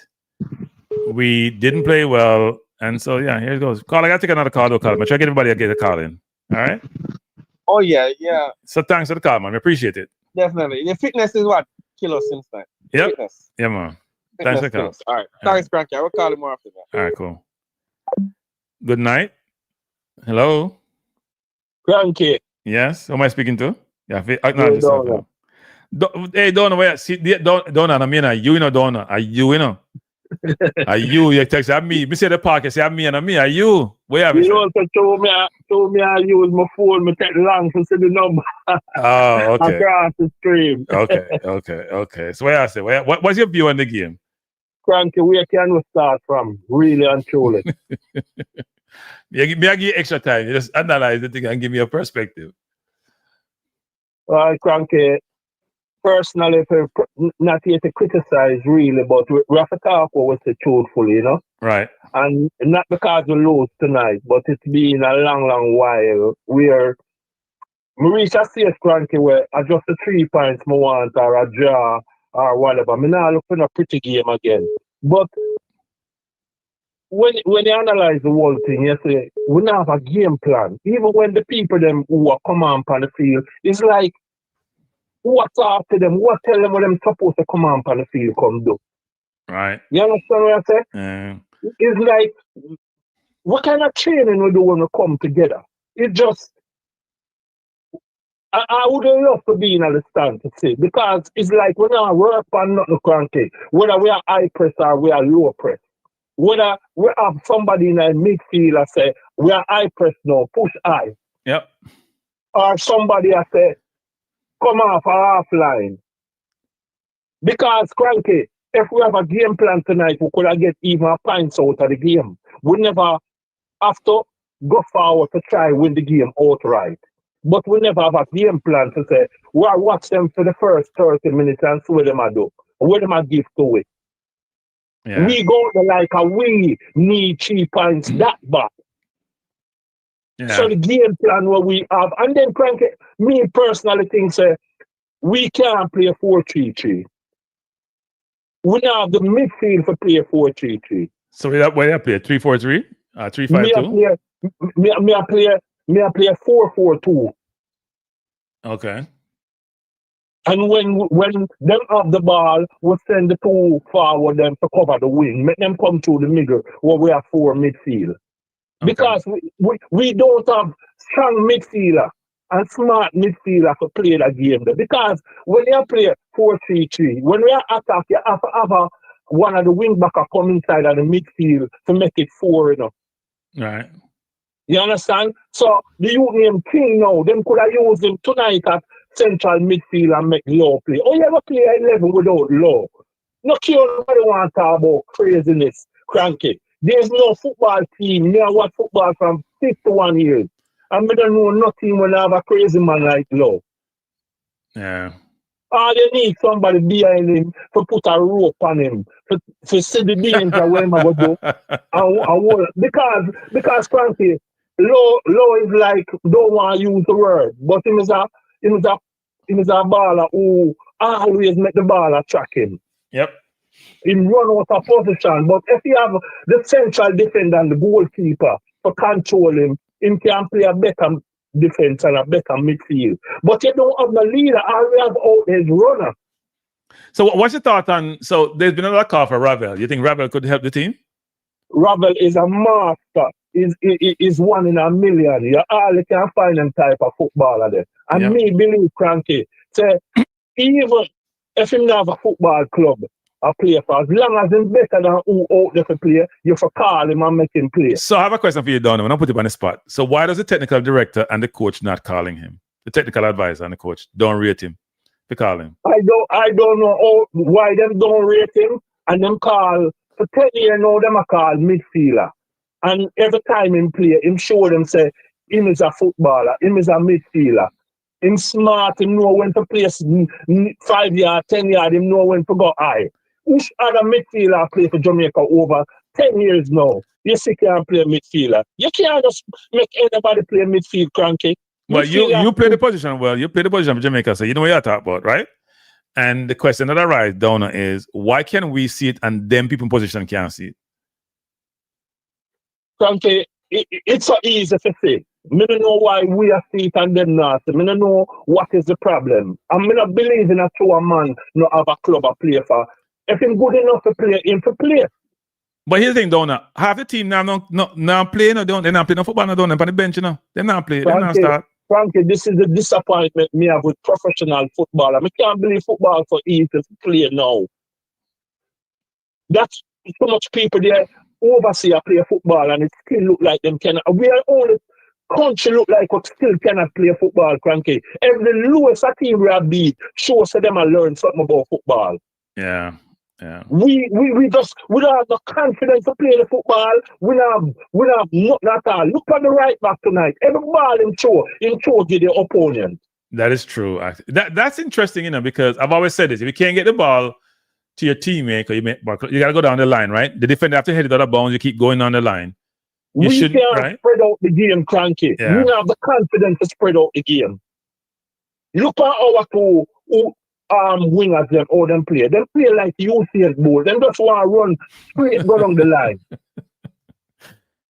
We didn't play well. And so, yeah, here it goes. Carl, I got to take another call, though, Carl. But try to get everybody to get a call in. All right? Oh, yeah. So thanks for the call, man. We appreciate it. Definitely. The fitness is what kills us since then. Yep. Fitness. Yeah, man. Thanks for the call. All right. Thanks, Cranky. I will call you more after that. All right, cool. Good night. Hello. Cranky. Yes. Who am I speaking to? Yeah. Hey, Donna, where? See, Donna, I mean, you know, Donna. Are you know? Are you text at me? Me say the park, say me and me. Are you? Where are you? You know, told me I use my phone, me take long to see the number. Oh, okay. Across the stream. Okay. So where I say, what's your view on the game? Cranky, where can we start from? Really and truly. I give you extra time. You just analyze the thing and give me a perspective. Cranky, personally, not here to criticize really, but we have to talk what was truthful, you know? Right. And not because we lose tonight, but it's been a long while where we reach a stage, Cranky, where I just the 3 points I want or a draw or whatever. I'm not looking a pretty game again. But when you analyze the whole thing, you say we don't have a game plan. Even when the people them who are come on the field, it's like what talk to them, what tell them what them supposed to come on the field come do. Right. You understand what I say? Yeah. It's like what kind of training we do when we come together? It just I would love to be in the stand to say because it's like we now work on nothing cranky, whether we are high press or we are low press. Whether we have somebody in the midfield and say, we are high press now, push high. Yep. Or somebody I say, come off a half line. Because, cranky, if we have a game plan tonight, we could have get even a points out of the game. We never have to go forward to try win the game outright. But we never have a game plan to say, we'll watch them for the first 30 minutes and see what them I do. What them I give to it. Yeah. We go there like we need 3 points that back. Yeah. So the game plan what we have, and then cranky, me personally think say we can't play 4-3-3. We now have the midfield for play 4-3-3. So we play 3-4-3? 3-5-2? Me I play 4-4-2. Okay. And when them have the ball, we send the 2 forward them to cover the wing. Make them come through the middle where we have 4 midfield. Okay. Because we don't have strong midfielder and smart midfielder to play that game there. Because when you play 4-3-3, when we attack, you have to have one of the wing backer come inside of the midfield to make it 4 enough. Right. You understand? So the Union team now, them could have used him tonight at central midfield and make Low play. Oh, you ever play 11 without Low? No care nobody want to talk about craziness, cranky. There's no football team. Me I watch football from 51 years. And I don't know nothing when I have a crazy man like Low. Yeah. All you need somebody behind him to put a rope on him, to see the danger where I'm going to do. Because cranky, Low is like, don't want to use the word, but him is a baller who always make the baller track him. Yep. Him run out of position, but if you have the central defender and the goalkeeper to control him can play a better defense and a better midfield. But you don't have the leader, all we have out is runner. So what's your thought on, so there's been another call for Ravel. You think Ravel could help the team? Ravel is a master. Is 1 in a million. You all can find them type of footballer there. And me believe cranky. Say, even if you have a football club, a player for as long as he's better than who out there to play, you have to call him and make him play. So I have a question for you, Don. I'm going to put you on the spot. So why does the technical director and the coach not calling him? The technical advisor and the coach don't rate him to call him? I don't know why them don't rate him and them call, for 10 years now, them are called midfielder. And every time him play, him show them say, him is a footballer, him is a midfielder. Him smart, him know when to place 5 yard, 10 yard, him know when to go high. Which other midfielder play for Jamaica over 10 years now? You see can't play midfielder. You can't just make anybody play midfield cranky. Well, you play the position well. You play the position for Jamaica, so you know what you're talking about, right? And the question that arises, Donna, is why can we see it and them people in position can't see it? Cranky, it's so easy to say. I don't know why we are see it and them not. I don't know what is the problem. I'm not believing that a man not have a club to play for. If he's good enough to play, him to play. But here's the thing, Donna. Half the team now play, no, they're not playing no football, no, don't on the bench, you know. They're not playing, they're not start. Frankly, this is the disappointment me have with professional football. I can't believe football so easy to play now. That's so much people there overseas play football and it still look like them cannot. We are only country look like we still cannot play football, cranky. Every lowest team we have beat shows them and learn something about football. Yeah. We don't have the confidence to play the football. We don't have nothing at all. Look at the right back tonight. Every ball in throw to the opponent. That is true. That's interesting, you know, because I've always said this: if you can't get the ball to your teammate, you gotta go down the line, right? The defender have to hit it out of bounds. You keep going down the line. We can't spread out the game, cranky. Yeah. We don't have the confidence to spread out the game. Look at our two wingers them or them play. They play like UCS Bowl. Them just want to run straight go down the line.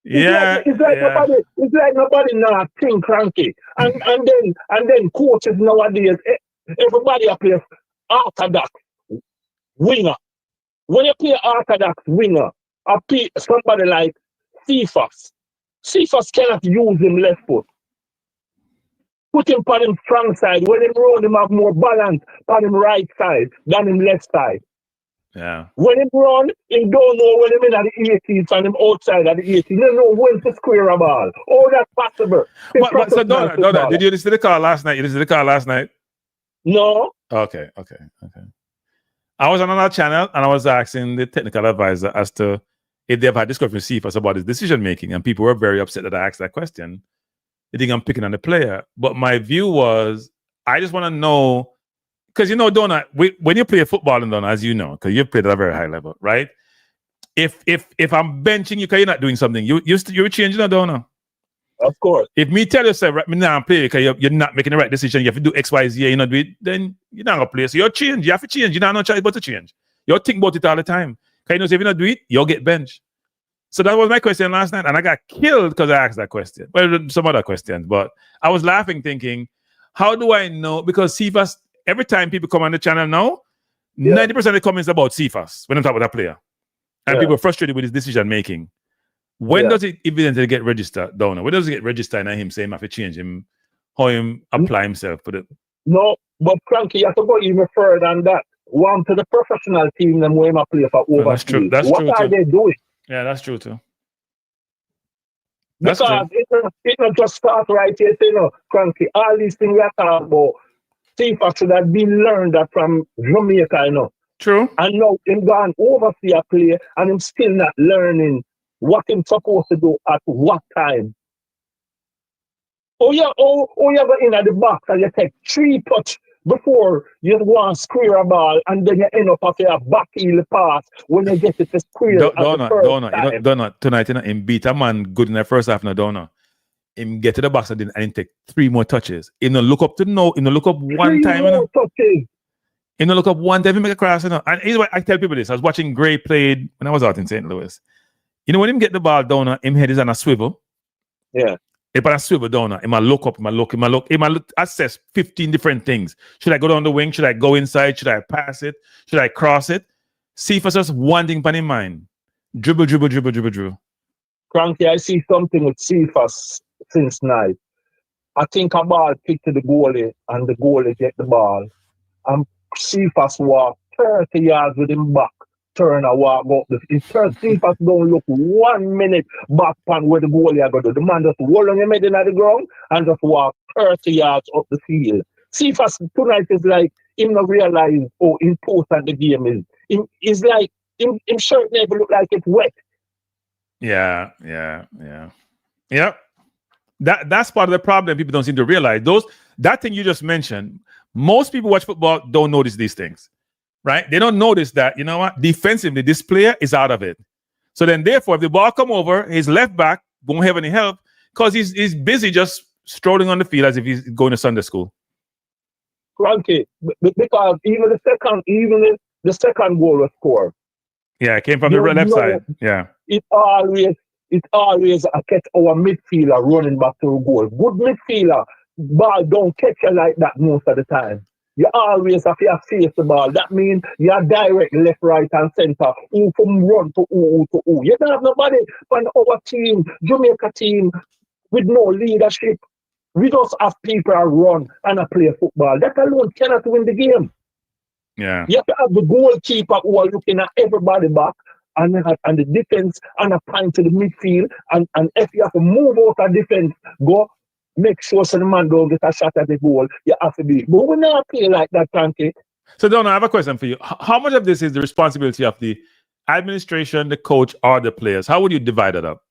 It's like nobody now think cranky. And then coaches nowadays, everybody play orthodox winger. When you play orthodox winger, somebody like Cephas cannot use him left foot. Put him on him strong side. When him run, him have more balance on him right side than him left side. Yeah. When him run, him don't know when him in at the 18th and him outside at the 18th. He don't know when to square a ball. All that's possible. But so Donna, did you listen to the call last night? You listened to the call last night? No. Okay. I was on another channel and I was asking the technical advisor as to if they've had discussion with Cephas about his decision making, and people were very upset that I asked that question. They think I'm picking on the player. But my view was, I just want to know, because Donna, when you play football in Donna, as you know, because you've played at a very high level, right? If I'm benching you because you're not doing something, you're changing, Donna. Of course. If me tell you, say, right, me now play because you're not making the right decision, you have to do X, Y, Z, you do it, then you're not going to play. So you're change. You have to change. You don't have no choice but to change. You think about it all the time. Because if you don't do it, you'll get benched. So that was my question last night, and I got killed because I asked that question. Well, some other questions, but I was laughing, thinking, how do I know? Because Cephas, every time people come on the channel now, 90% of the comments about Cephas when I'm talking about a player. And people are frustrated with his decision making. When does it eventually get registered, Donna? When does it get registered and him saying I have to change him, how him apply himself? No, but Cranky, you have to go even further than that. One to the professional team, them where him play for overseas. That's true. What are they doing? Yeah, that's true too. Because it not just start right here, Cranky. All these things we are talking about, Cephas should have been learned that from Jamaica, True. And now him gone overseas a play and him still not learning what him supposed to do at what time. You go in at the box and you take 3 touch before you want to square a ball, and then you end up after a back heel pass when you get it to square. Donna, tonight, him beat a man good in the first half. Donna, him get to the box and then take 3 more touches. Him no look up to him no look up one time. Him no look up one time, he make a cross. And I tell people this. I was watching Gray played when I was out in St. Louis. When him get the ball down, him head is on a swivel. Yeah. If I swivel down, he might look up, he might look, assess 15 different things. Should I go down the wing? Should I go inside? Should I pass it? Should I cross it? Cephas just one thing on his mind. Dribble. Cranky, I see something with Cephas since night. I think a ball kick to the goalie and the goalie get the ball. And Cephas walk 30 yards with him back. Turn and walk up. Cephas don't look 1 minute back on where the goalie are going to do. The man just hold on your head in the ground and just walk 30 yards up the field. Cephas tonight is like him not realize how important the game is. It's like him shirt never look like it's wet. Yeah. That's part of the problem people don't seem to realize. That thing you just mentioned, most people watch football don't notice these things. Right? They don't notice that, defensively, this player is out of it. So then, therefore, if the ball come over, his left back won't have any help because he's busy just strolling on the field as if he's going to Sunday school. Cranky, because even the second goal was scored. Yeah, it came from the left side. Yeah. It always catch our midfielder running back to the goal. Good midfielder, ball don't catch you like that most of the time. You always have to face the ball. That means you're direct left, right, and center. Who from run to who to who. You don't have nobody on our team, Jamaica team, with no leadership. We just have people that run and play football. That alone cannot win the game. Yeah. You have to have the goalkeeper who are looking at everybody back and the defense and a point to the midfield. And if you have to move out of defense, go. Make sure so the man don't get a shot at the goal. You have to be. But we not play like that, Cranky. So, Donna, I have a question for you. How much of this is the responsibility of the administration, the coach, or the players? How would you divide it up?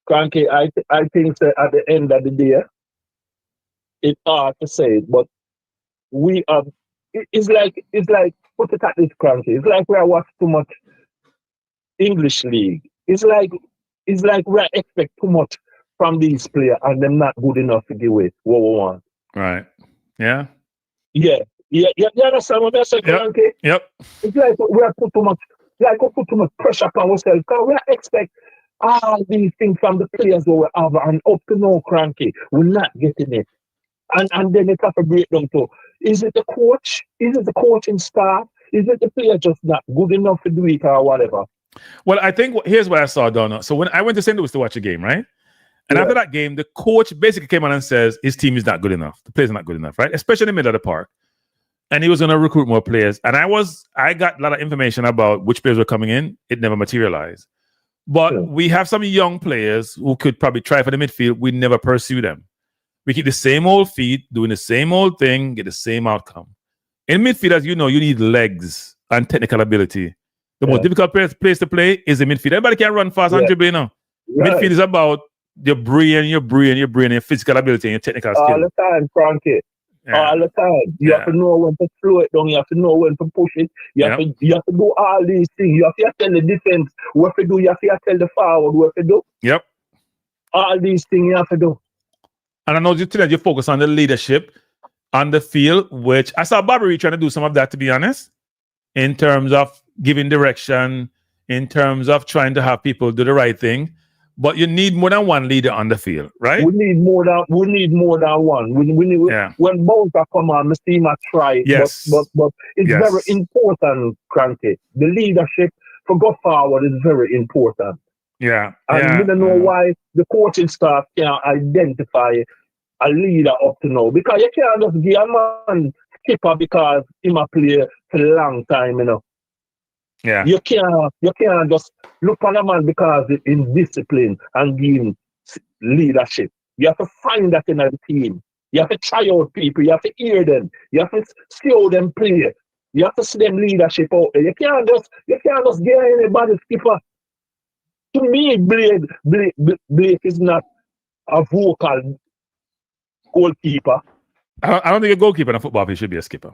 Cranky, I think that at the end of the day, it's hard to say it, but we are. It's like put it at this, Cranky. It's like we are watching too much English league. It's like we expect too much from these players and them not good enough to give away what we want. Right. Yeah. Yeah. You understand what I'm saying? Yep. It's like we put too much pressure upon ourselves because we expect All these things from the players who we have and up to now, Cranky, we're not getting it. And then it have a breakdown too. Is it the coach? Is it the coaching staff? Is it the player just not good enough to do it or whatever? Well, I think here's what I saw, Donna. So when I went to St. Louis to watch a game, right? And after that game, the coach basically came on and says his team is not good enough. The players are not good enough, right? Especially in the middle of the park. And he was going to recruit more players. And I got a lot of information about which players were coming in. It never materialized. But we have some young players who could probably try for the midfield. We never pursue them. We keep the same old feet, doing the same old thing, get the same outcome. In midfield, as you know, you need legs and technical ability. The most difficult place to play is the midfield. Everybody can run fast and dribble, you know. Midfield is about your brain, your physical ability, and your technical skill. All the time, Frankie. All the time. You have to know when to slow it down. You have to know when to push it. You have to do all these things. You have to tell the defense what to do. You have to tell the forward what to do. Yep. All these things you have to do. And I know you focus on the leadership on the field, which I saw Bobby trying to do some of that, to be honest, in terms of giving direction, in terms of trying to have people do the right thing. But you need more than one leader on the field, right? We need more than one. We need when both are come on, the team are try. Yes. But it's very important, Cranky. The leadership for go forward is very important. Yeah. And we don't know why the coaching staff can't identify a leader up to now. Because you can't just give a man skipper because he might play for a long time, you know. Yeah. You can't just look on a man because he's discipline and give him leadership. You have to find that in the team. You have to try out people. You have to hear them. You have to see how them play. You have to see them leadership out there. You can't just get anybody skipper. To me, Blake is not a vocal goalkeeper. I don't think a goalkeeper in a football field should be a skipper.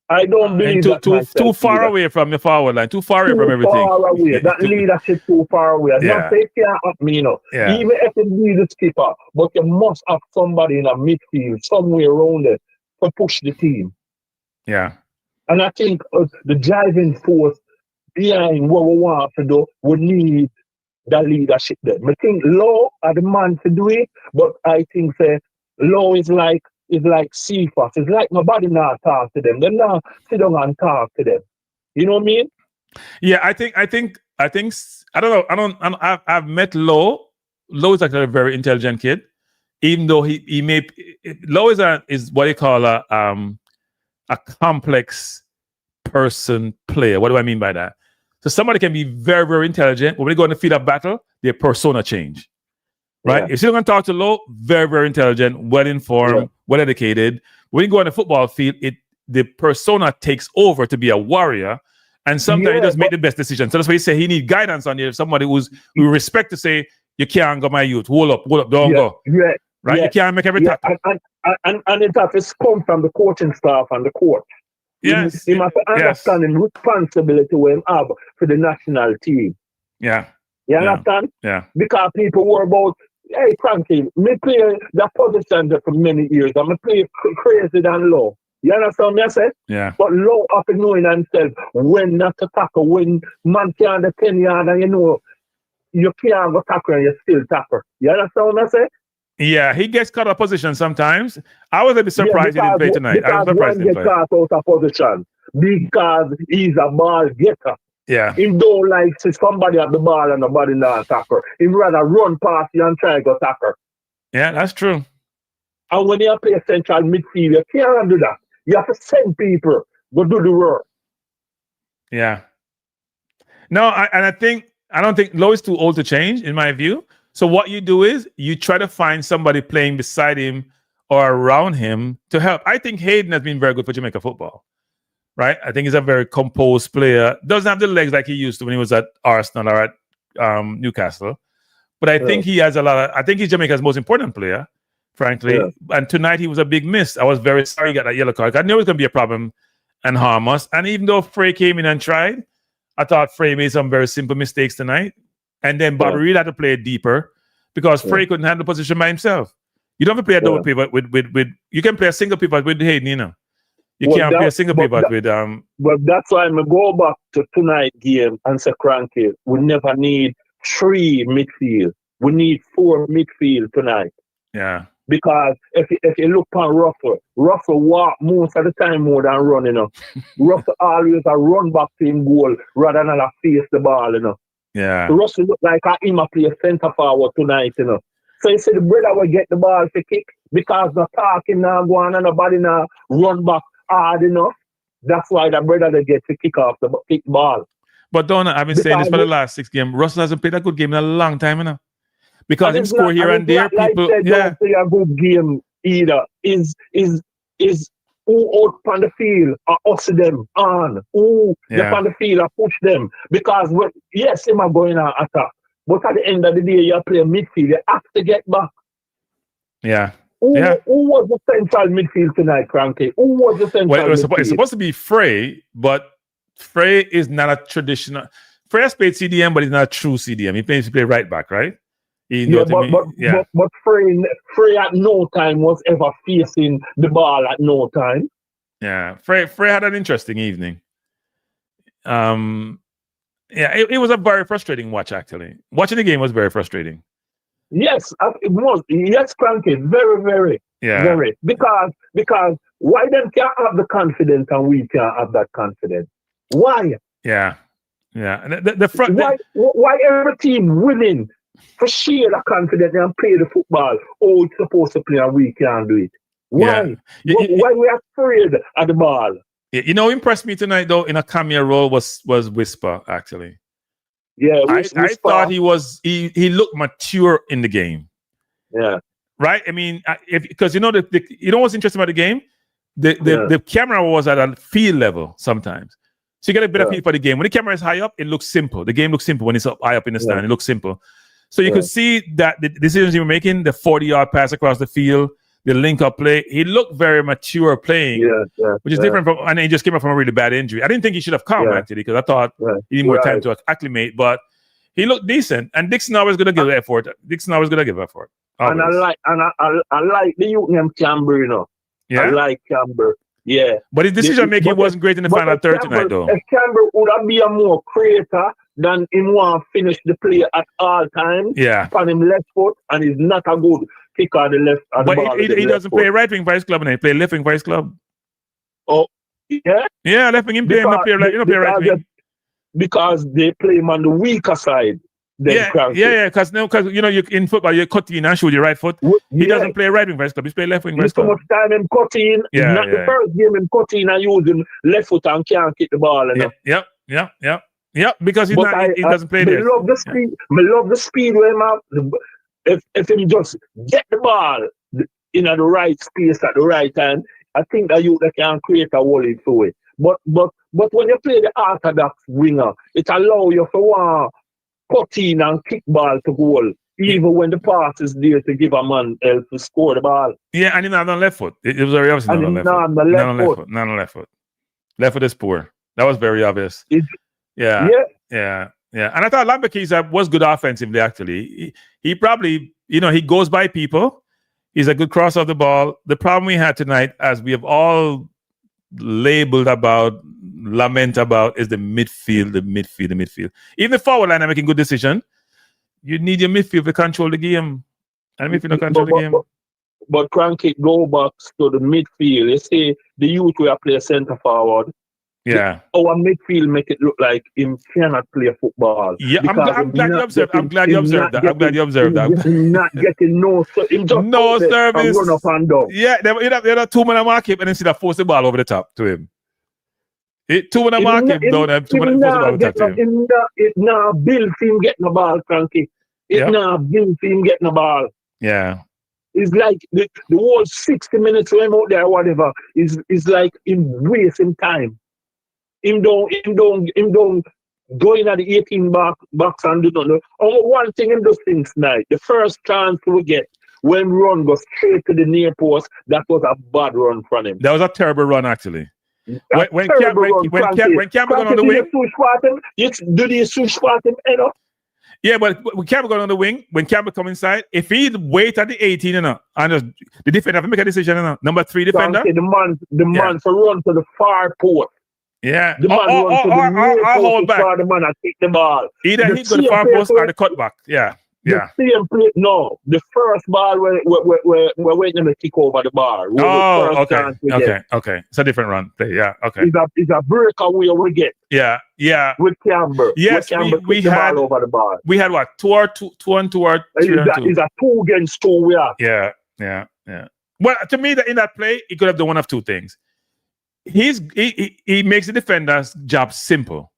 I don't believe too far away from the forward line, too far away from everything. Far away. That leadership too far away. Not say can't happen, you know. Even if you need a skipper, but you must have somebody in a midfield somewhere around it to push the team. Yeah. And I think the driving force behind what we want to do, we need the leadership there. I think Law are the man to do it, but I think Law is like Cephas. It's like nobody now talk to them. They now sit down and talk to them. You know what I mean? Yeah, I think I don't know. I've met Law. Law is actually a very intelligent kid, even though he may. Law is what you call a complex person player. What do I mean by that? So somebody can be very, very intelligent, but when they go in the field of battle, their persona change. Right? If you're going to talk to Low, very, very intelligent, well-informed, well-educated. When you go on the football field, the persona takes over to be a warrior, and sometimes he doesn't make the best decision. So that's why he say he need guidance on you. Somebody who respect to say, you can't go, my youth. Hold up, don't go. Right? You can't make every tackle. And it has come from the coaching staff and the coach. Yes. He must understand the responsibility we have for the national team. Yeah. You understand? Yeah. Because people were about, hey, Frankie, me play that position there for many years. I'm going to play crazy than Low. You understand what I said? Yeah. But Low up and knowing himself when not to tackle, when man can't the 10 yard and you know, you can't go tackle and you still tackle. You understand what I said? Yeah, he gets caught out of position sometimes. I was a bit surprised he didn't play tonight. I was surprised he didn't play. He gets caught out of position because he's a ball getter. Yeah. He don't like to somebody at the ball and nobody not attacker. He'd rather run past you and try to go attacker. Yeah, that's true. And when you play central midfield, you can't do that. You have to send people go do the work. Yeah. No, I don't think Low is too old to change, in my view. So what you do is you try to find somebody playing beside him or around him to help. I think Hayden has been very good for Jamaica football, right? I think he's a very composed player. Doesn't have the legs like he used to when he was at Arsenal or at Newcastle. But I think he has I think he's Jamaica's most important player, frankly. Yeah. And tonight he was a big miss. I was very sorry he got that yellow card. I knew it was going to be a problem and harm us. And even though Frey came in and tried, I thought Frey made some very simple mistakes tonight. And then Bobby really had to play it deeper because Frey couldn't handle the position by himself. You don't have to play a double pivot with you can play a single pivot with Hayden, you know. You can't play a single pivot with But that's why I'm go back to tonight's game and say, Cranky, we never need 3 midfield. We need 4 midfield tonight. Yeah. Because if you look on Russell walk most of the time more than run, you know. Russell always a run back to him goal rather than a face the ball, you know. Yeah. Russell look like him a play centre forward tonight, you know. So you see the brother will get the ball for kick because the talking now go on and nobody now run back hard enough. That's why the brother they get to kick off the kick ball. But Donna, I've been saying this for the last 6 games. Russell hasn't played a good game in a long time, you know. Because him score here and there, people don't play a good game either. Is who out on the field or us them on? Who on the field or push them? Because yes, him are going on attack. But at the end of the day, you play midfield, you have to get back. Yeah. Who was the central midfield tonight, Cranky? Who was the central midfield? It's supposed to be Frey, but Frey is not a traditional. Frey has played CDM, but he's not a true CDM. He play right back, right? But Frey at no time was ever facing the ball at no time. Yeah, Frey had an interesting evening. It was a very frustrating watch, actually. Watching the game was very frustrating. Yes, it was. Yes, Cranky, very, very, very. Because why them can't have the confidence and we can't have that confidence? Why? Yeah. The front. Why every team winning? For share the confidence and play the football. Oh, it's supposed to play and we can't do it. Why? Why we are afraid of the ball? You know, impressed me tonight though in a cameo role was Whisper actually. Yeah, I thought he looked mature in the game. Yeah. Right. I mean, because you know you know what's interesting about the game, the camera was at a field level sometimes, so you get a better feel for the game. When the camera is high up, it looks simple. The game looks simple when it's high up in the stand. It looks simple. So you could see that the decisions he was making, the 40-yard pass across the field, the link-up play, he looked very mature playing, which is different from, and he just came up from a really bad injury. I didn't think he should have come, actually, because I thought he needed more time to acclimate, but he looked decent, and Dixon always going to give effort. Always. And I like the youth named Campbell, you know. Yeah? I like Campbell. Yeah. But his decision-making wasn't great in the final third tonight, though. If Campbell would have been a more creator than him want to finish the play at all times. Yeah. On him left foot, and he's not a good kicker on the left. But he doesn't play right wing for his club, and he play left wing for his club. Oh, yeah? Yeah, left wing him play right wing. Because they play him on the weaker side. Because you know, in football, you cut in and shoot your right foot. He doesn't play right wing for his club. He play left wing for his club. So much time in cutting. Not the first game in cutting and using left foot and can't kick the ball. Yep, because he doesn't play there. I love the speed. I love the speed where him have. If he just get the ball in the right space at the right time, I think that you can create a volley through it. But when you play the orthodox winger, it allows you for cut in and kick ball to goal, even when the pass is there to give a man help to score the ball. Yeah, and he's not on left foot. It was very obvious. Not on left foot. Left foot is poor. That was very obvious. Yeah. And I thought Lambekiza was good offensively, actually. He probably, he goes by people. He's a good cross of the ball. The problem we had tonight, as we have all lament about, is the midfield. Even the forward line are making good decision. You need your midfield to control the game. And midfield to control the game. But Cranky, go back to the midfield. You see, the youth will play centre forward. Yeah. Our midfield make it look like him cannot play football. Yeah, I'm glad you observed that. He's not getting no service. Run up and down. Yeah, they had 2 men mark him and instead of force the ball over the top to him. 2 men mark him down and 2 men force the ball over the top to him. It now build him getting the ball, Cranky. Now build him getting the ball. Yeah. It's like the whole 60 minutes when out there, whatever, is like him wasting time. Him don't go in at the 18 box and do nothing. One thing in those things tonight, the first chance we get when run goes straight to the near post, that was a bad run from him. That was a terrible run, actually. When Campbell got on the wing, do the switch spot him head up? Yeah, but when Campbell got on the wing, when Campbell come inside, if he wait at the 18, and just, the defender have to make a decision, number 3 defender. The man for run to the far post. Yeah. The man runs to the near or hold post back. for the man and take the ball. Either he go the far post or the cutback. Yeah. Yeah. The same play. No, the first ball we're waiting to kick over the bar. Okay. It's a different run. Yeah. Okay. It's a breakaway we get. Yeah. With Campbell. Yes, we had the ball over the bar. We had what? 2 or 2 and 2 or 3 and 2. It's a 2 against 2 we are. Yeah. Well, to me, in that play, he could have done one of two things. He makes the defender's job simple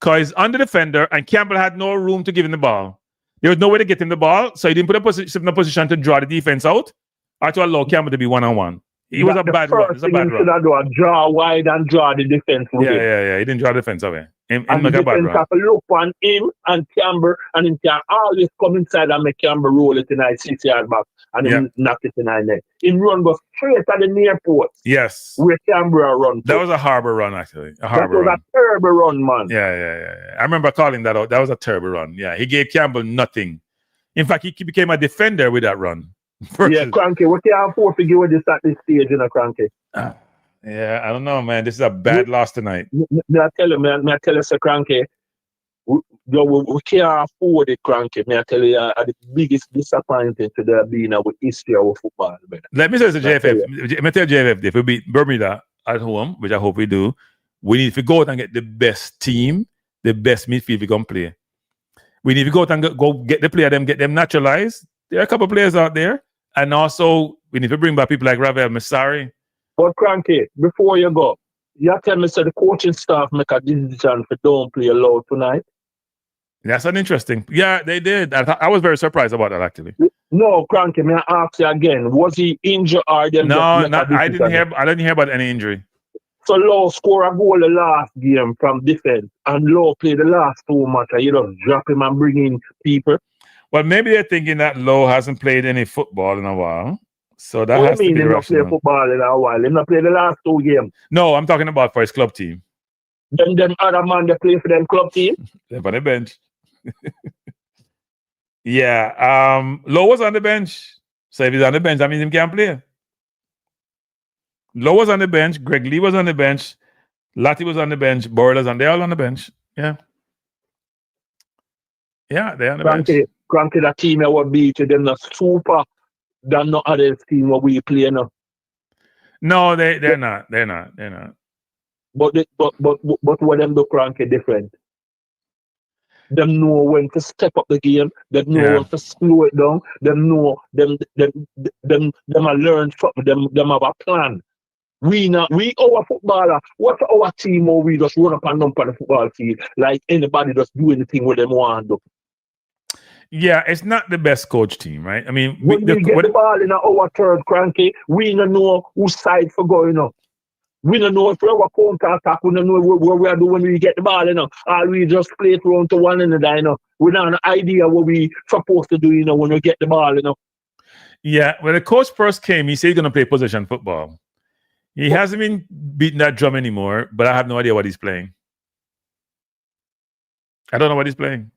because on the defender, and Campbell had no room to give him the ball. There was no way to get him the ball, so he didn't put himself in a position to draw the defense out or to allow Campbell to be one-on-one. It was a bad run. It was a bad run. Should do a draw wide and draw the defense. Yeah. He didn't draw the defense away. And the defense have to look on him and Campbell, and he can always come inside and make Campbell roll it in a 6-yard back and then knock it in the net. In run goes straight at the near post. Yes. Where Campbell run. That was a harbor run, actually. That was a terrible run, man. Yeah. I remember calling that out. That was a terrible run. Yeah, he gave Campbell nothing. In fact, he became a defender with that run. Yeah, Cranky, what you have for give with this at this stage, you know, Cranky? Yeah, I don't know, man. This is a bad loss tonight. May I tell you, Sir Cranky, we can't afford it, Cranky. May I tell you, the biggest disappointment to there being our history of football. Man. Let me say to JFF. Let me tell JFF, if we beat Bermuda at home, which I hope we do, we need to go out and get the best team, the best midfield we can play. We need to go out and go get the player, get them naturalized. There are a couple of players out there. And also, we need to bring back people like Ravel Morrison. But Cranky, before you go, you tell me, so the coaching staff make a decision for don't play low tonight? That's an interesting. Yeah, they did. I was very surprised about that, actually. No, Cranky, may I ask you again, was he injured or them? No, I didn't hear about any injury. So Low score a goal the last game from defense, and Low play the last 2 matches. You just drop him and bring in people. Well, maybe they're thinking that Low hasn't played any football in a while. So that has to be he not play football in a while? He not play the last 2 games. No, I'm talking about for his club team. Then them other man they play for them club team? They're on the bench. Yeah. Low was on the bench. So if he's on the bench, that means he can't play. Low was on the bench. Greg Lee was on the bench. Lati was on the bench. Borlas, and they're all on the bench. Yeah. Yeah, they're on the bench. Cranky, that team I would beat them not super than no other team what we play now. No, they're not. They're not. But what them do, Cranky, different. Them know when to step up the game. Them know when to slow it down. Them know them are learn from them have a plan. We our footballer, what's our team or we just run up and down on the football field like anybody just do anything with them want to do. Yeah, it's not the best coach team, right? I mean, when we get the ball in our third, Cranky, we don't know whose side for going up. We don't know if we have a counter attack. We don't know what we are doing when we get the ball, or we just play it round to one another, We don't have an idea what we supposed to do, when we get the ball, Yeah, when the coach first came, he said he's going to play possession football. He hasn't been beating that drum anymore, but I have no idea what he's playing. I don't know what he's playing.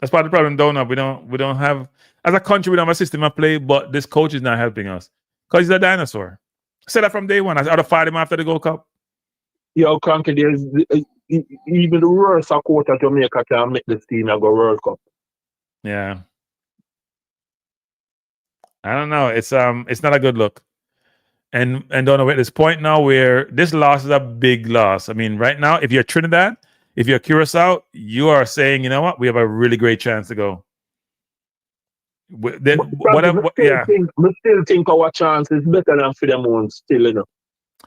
That's part of the problem, don't know. We don't have, as a country, we don't have a system of play, but this coach is not helping us because he's a dinosaur. I said that from day one. I would have fired him after the Gold Cup. Yo, Cranky, there's even the worst coach at Jamaica can make this team and go World Cup. Yeah. I don't know. It's not a good look. And don't know at this point now where this loss is a big loss. I mean, right now, if you're Trinidad, if you're Curaçao, you are saying, you know what, we have a really great chance to go. Then we still think our chance is better than for them ones still,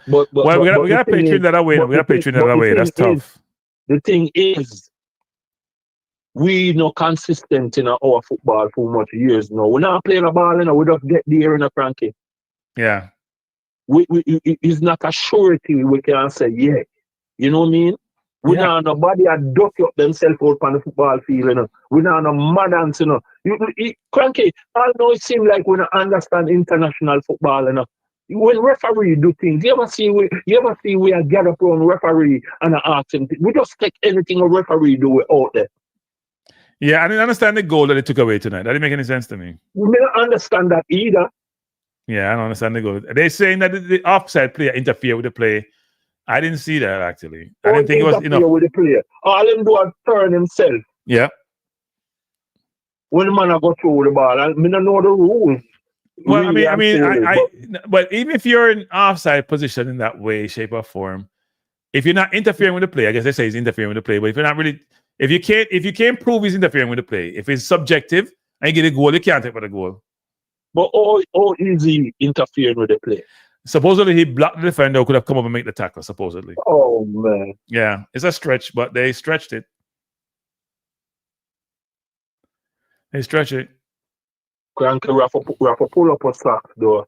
But we gotta play Trinidad away. We gotta play Trinidad away. That's tough. The thing is, we not consistent in our football for much years now. We're not playing a ball, we just get there in a Frankie. Yeah. It's not a surety we can say, yeah. You know what I mean? We not nobody had duck up themselves out on the football field, We not no madans, Cranky, I know it seems like we don't understand international football, When referee do things, you ever see we get up on referee and ask him, we just take anything a referee do out there. Yeah, I didn't understand the goal that they took away tonight. That didn't make any sense to me. We don't understand that either. Yeah, I don't understand the goal. They're saying that the offside player interfered with the play, I didn't see that actually. I didn't think it was enough. With the player. All him do is turn himself. Yeah. When the man go through the ball, I don't know the rules. Well, Really, but even if you're in offside position in that way, shape, or form, if you're not interfering with the play, I guess they say he's interfering with the play. But if you're not really, if you can't prove he's interfering with the play, if it's subjective and you get a goal, you can't take for the goal. But how easy interfering with the play? Supposedly he blocked the defender, who could have come up and make the tackle. Supposedly. Oh man. Yeah, it's a stretch, but they stretched it. They stretch it. Cranky Rafa pull up a sack though.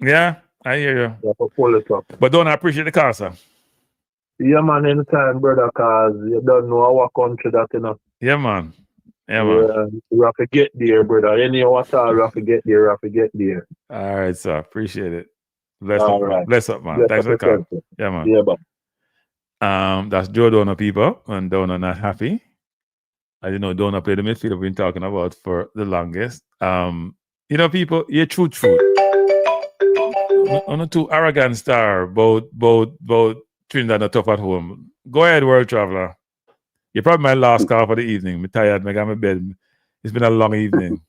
Yeah, I hear you. Rafa pull it up. But don't appreciate the casa. Yeah, man, anytime, brother, cause you don't know our country that, you know. Yeah, man. Yeah, man. You have to get there, brother. Anyhow at all, you have to get there, you have to get there. All right, sir. Appreciate it. Bless up, man. Thanks for coming. Yeah, man. Yeah, man. That's Joe Donor people, and Donor not happy. I didn't know Donor played the midfield we've been talking about for the longest. You know, people, you're truth. On a too arrogant star, both Trinidad and tough at home. Go ahead, World Traveler. You're probably my last call for the evening. I'm tired, I got my bed. It's been a long evening.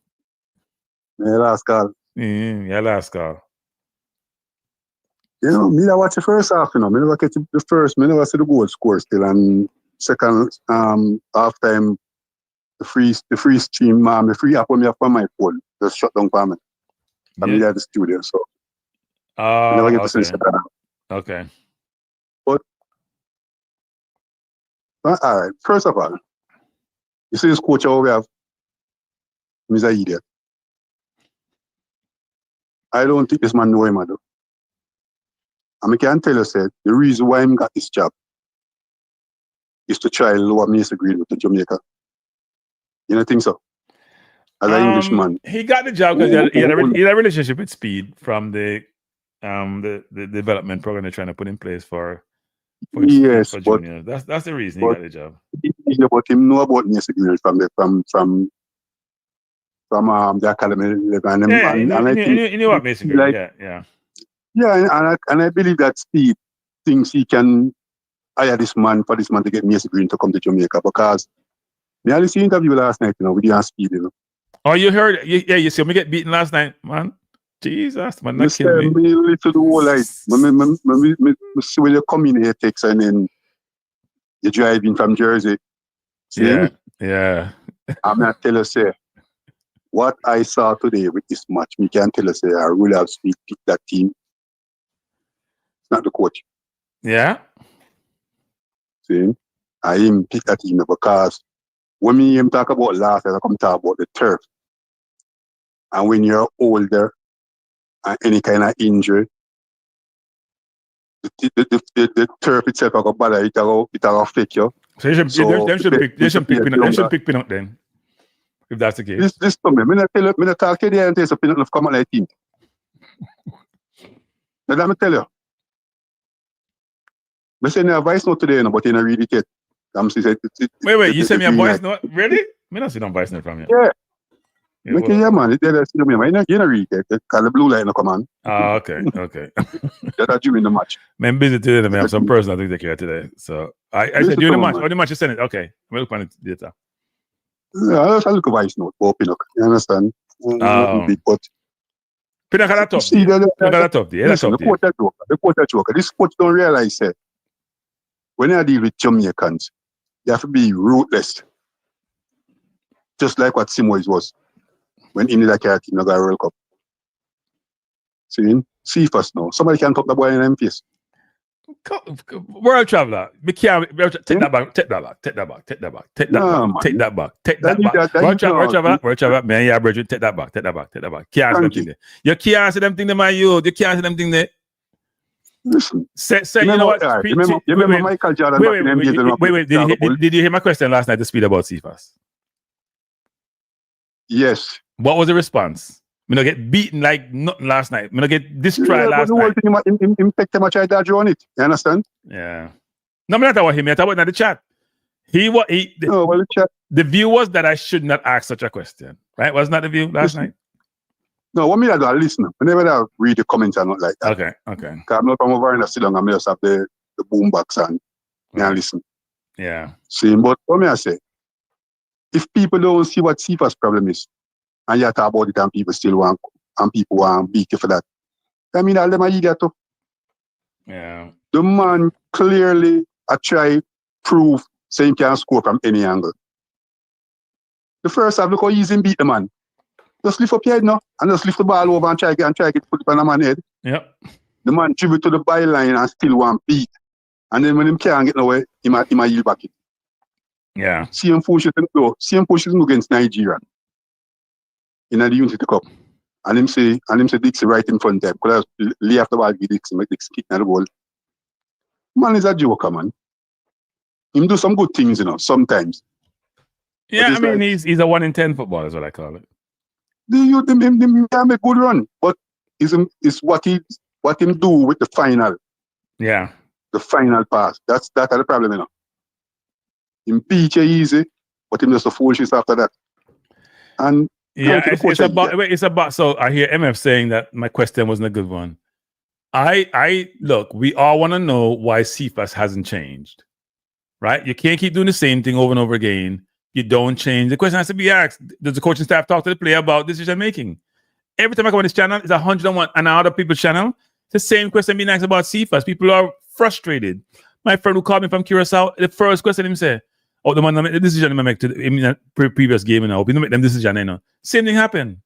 My last call. Yeah, last call. You know, me I watch the first half, you know. Me never get the first, me never see the goal score still. And second half time, the free stream, the free app on me from my phone just shut down for me. I'm at the studio, so I never get to see that. Okay. But all right, first of all, you see this coach over we have, he's an idiot. I don't think this man know him, though. And I can tell you, said the reason why he got this job is to try and lower Mr. Greenwood to Jamaica. You don't think so? As an Englishman. He got the job because he had a relationship with Speed from the development program they're trying to put in place for juniors. That's the reason he got the job. Yeah, but him know about Mr. Greenwood from the academy. You know what Mr. Greenwood, yeah. Yeah, and I believe that Steve thinks he can hire this man for this man to get Mr. Green to come to Jamaica because I only see interview last night, you know, with you Speed, you know. Oh, you heard? You see me get beaten last night, man. Jesus, man, that killed me. Little the whole life. See when you come in here, Texas, and then you're driving from Jersey. See? Yeah. I'm not tell you, say, what I saw today with this match, me can tell you, say, I really have Speed pick that team. It's not the coach. Yeah. See? I him pick that team because when me him talk about last year, I come talk about the turf. And when you're older and any kind of injury, the turf itself will bother it'll affect you. So they should pick Pinot then. If that's the case. This to me. I'm not talk to you and tell you Pinot will come out like team. Now let me tell you. I send you a voice note today, but you don't read it yet. Wait, you sent me a voice note? Really? I don't see no voice note from you. Yeah. Yeah, man. You don't read it. Because the blue line will come on. Oh, okay. That's during the match. I'm busy today. I have some personal things to take care of today. So I said during the match. Oh, the match you send it. Okay. I'm looking at it later. Yeah, I'll look at voice note for Pinnock. You understand? Pinnock had a top. The coach a joker. This coach don't realize that when I deal with Jamaicans, you have to be ruthless. Just like what Simoes was when he needed a car team, got a World Cup. See first now. Somebody can talk the boy in them face. World Traveler, take that back. World Traveler, man, yeah, Bridget, take that back. Can't them thing there. You can't see them thing there, my youth. You can't see them thing there. Listen. Say you know what? Remember Michael Jordan? Wait. Did you hear my question last night? The speed about CFAS. Yes. What was the response? Me not get beaten like nothing last night. Me not get destroyed last night. Him take too much idea on it. You understand? Yeah. No, I'm not talking about him. I'm talking about the chat. The chat. The view was that I should not ask such a question. Right? Wasn't that the view last night? No, what me I do, I listen. Whenever I read the comments and not like that. Okay. Because I'm not from over in the sit down and I just have the the boombox and listen. Yeah. See, but what may I say? If people don't see what CFA's problem is, and you talk about it and people still want beat you for that, I mean, all them are idiot too. Yeah. The man clearly try prove saying he can score from any angle. The first half, look how easy beat the man. Just lift up your head now, and just lift the ball over and try to put it on the man's head. Yep. The man dribble to the byline and still want beat. And then when him can't get nowhere, he might yield back it. Yeah. Same pushes against Nigeria in the Unity Cup. And him say Dixie right in front of them. Because lay after the ball, give Dixie, make Dixie kick in the ball. Man is a joker, man. Him do some good things, sometimes. Yeah, I mean, he's a 1 in 10 footballer, is what I call it. Him can make good run, but it's what him do with the final. Yeah. The final pass. That's the problem, Him beat you easy, but him just a foolshish after that. And yeah, it's about. So I hear MF saying that my question wasn't a good one. I look. We all want to know why CFAS hasn't changed, right? You can't keep doing the same thing over and over again. You don't change. The question has to be asked: does the coaching staff talk to the player about decision making? Every time I come on this channel, it's 101 and other people's channel. It's the same question being asked about CFAS. People are frustrated. My friend who called me from Curaçao, the first question him say, "Oh, the man make the decision I make to the previous game and I hope he don't make them decision. Same thing happened."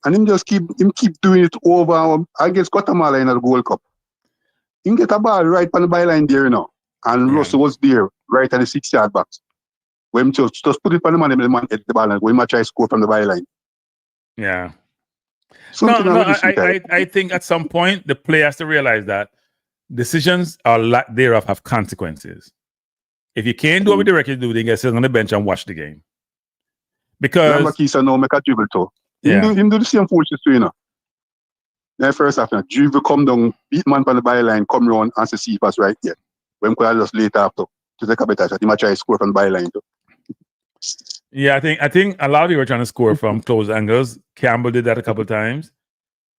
And him just keep doing it over against Guatemala in the World Cup. He get a ball right on the byline there, and Russell was there right at the 6-yard box. When just put it on the man hit the ball and when try to score from the byline. Yeah. I think at some point the player has to realize that decisions or lack thereof have consequences. If you can't do what we directly do, then get sit on the bench and watch the game. Because Kisa now make a dribble too. Yeah. Him do the same foolishness too, Then first after dribble come down, beat man from the byline, come round and see if that's right here. When could I just later after to take a better shot, he might try to score from the byline too. Yeah, I think a lot of you were trying to score from close angles. Campbell did that a couple of times.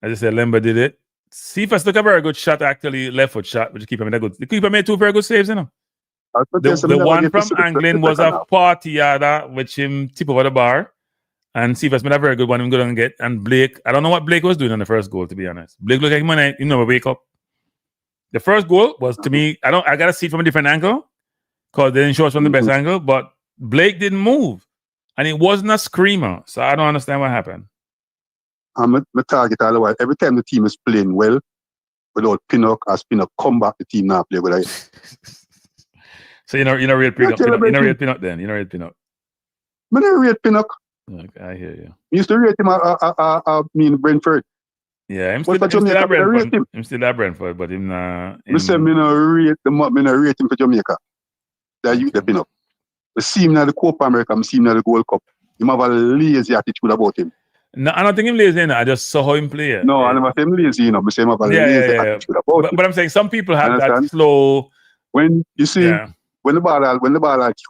As I said, Lemba did it. Cephas took a very good shot, actually, left foot shot, which the keeper made a good. The keeper made 2 very good saves, The one from Anglin was a party yada, which him tip over the bar. And Cephas made a very good one. Him go down and get. And Blake, I don't know what Blake was doing on the first goal, to be honest. Blake looked like him when wake up. The first goal was, to me, I gotta see it from a different angle because they didn't show us from the best angle, but Blake didn't move. And it wasn't a screamer. So I don't understand what happened. I'm a target all the while. Every time the team is playing well, without Pinnock, as Pinnock come back, the team now play well. So you're not real Pinnock. You're not real Pinnock then. You're not real Pinnock. I'm not real Pinnock. Okay, I hear you. We used to rate him Brentford. Yeah, I'm still at Brentford, but him not. I say me no rate him for Jamaica. That you the Pinnock. I see him now the Copa America, I see him now the World Cup. He have a lazy attitude about him. No, I don't think him lazy. I just saw how him play. No, I never say him lazy. I say him have a lazy attitude about him. But I'm saying some people have that slow. When you see when the ball kick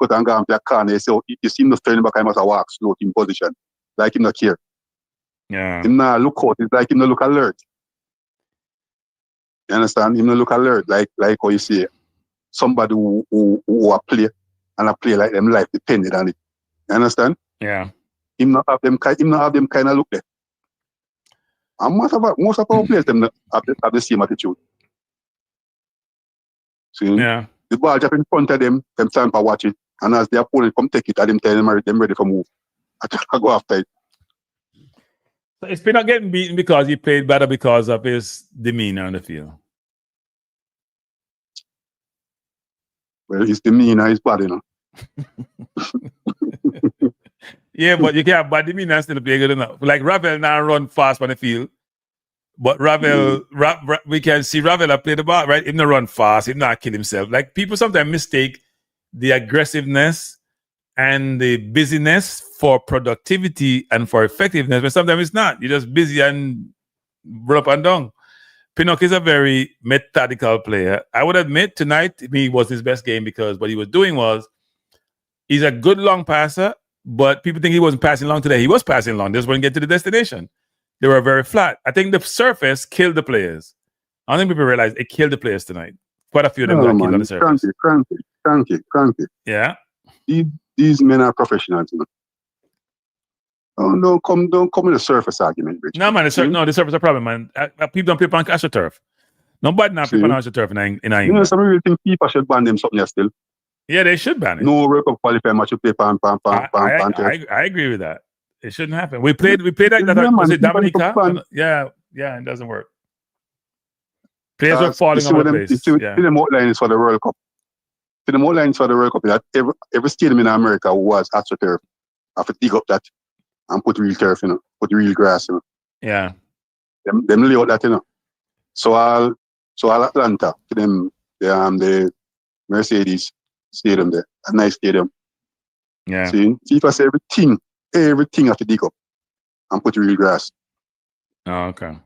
out and go on the corner, you see him just turning back. He must walk slow in position, like him not care. Yeah. Him not look out. It's like him not look alert. You understand? Him not look alert, like how you see somebody who a play. And I play like them life depended on it. You understand? Yeah. Him not have them kind of look there. And most of our players them have the same attitude. See? Yeah. The ball just in front of them stand for watch it. And as the opponent come take it, and them tell them ready for move. I go after it. So it's been not getting beaten because he played better because of his demeanor on the field. Well, his demeanor is bad, Yeah, but you can't have bad demeanor and still play good enough. Like Ravel now run fast on the field. But Ravel, we can see Ravel play the ball, right? He not run fast, he not kill himself. Like people sometimes mistake the aggressiveness and the busyness for productivity and for effectiveness, but sometimes it's not. You're just busy and run up and down. Pinnock is a very methodical player. I would admit tonight, to me, was his best game because what he was doing was he's a good long passer, but people think he wasn't passing long today. He was passing long. Just wouldn't get to the destination. They were very flat. I think the surface killed the players. I don't think people realize it killed the players tonight. Quite a few of them No, got killed on man, the surface. cranky. Yeah. These men are professionals, man. Don't come with a surface argument, Rich. No, man, the surface is a problem, man. People don't play on AstroTurf. Nobody now play on AstroTurf in England. You know, some really think FIFA should ban them something else still. Yeah, they should ban it. No World Cup Qualifier match you play pan. I agree with that. It shouldn't happen. We played that was it Dominica? Yeah, it doesn't work. Players are falling over the place. See them outlines for the World Cup. See them outlines for the World Cup. That every stadium in America was AstroTurf. I have to dig up that and put real turf, put real grass, Yeah. Them lay out that, So all Atlanta, to them, the Mercedes stadium there, a nice stadium. Yeah. See, FIFA say everything have to dig up and put real grass. Oh, okay.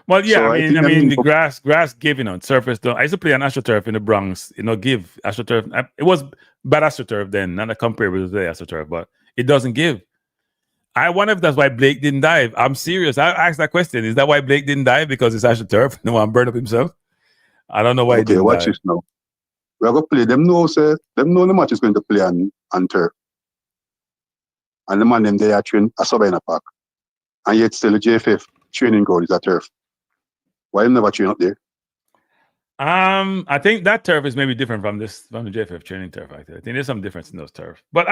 Well, yeah, So I mean, the grass give, surface. I used to play on AstroTurf in the Bronx. Give AstroTurf. It was bad AstroTurf then, not a comparable to the AstroTurf, but it doesn't give. I wonder if that's why Blake didn't dive. I'm serious. I asked that question. Is that why Blake didn't dive? Because it's AstroTurf? No one burned up himself? I don't know why he didn't watch dive. this now. We're going to play. Them know the match is going to play on turf. And the man them they are trained at Sabina Park. And yet still the JFF training ground is at turf. Why them never train up there? I think that turf is maybe different from the JFF training turf. I think there's some difference in those turfs. But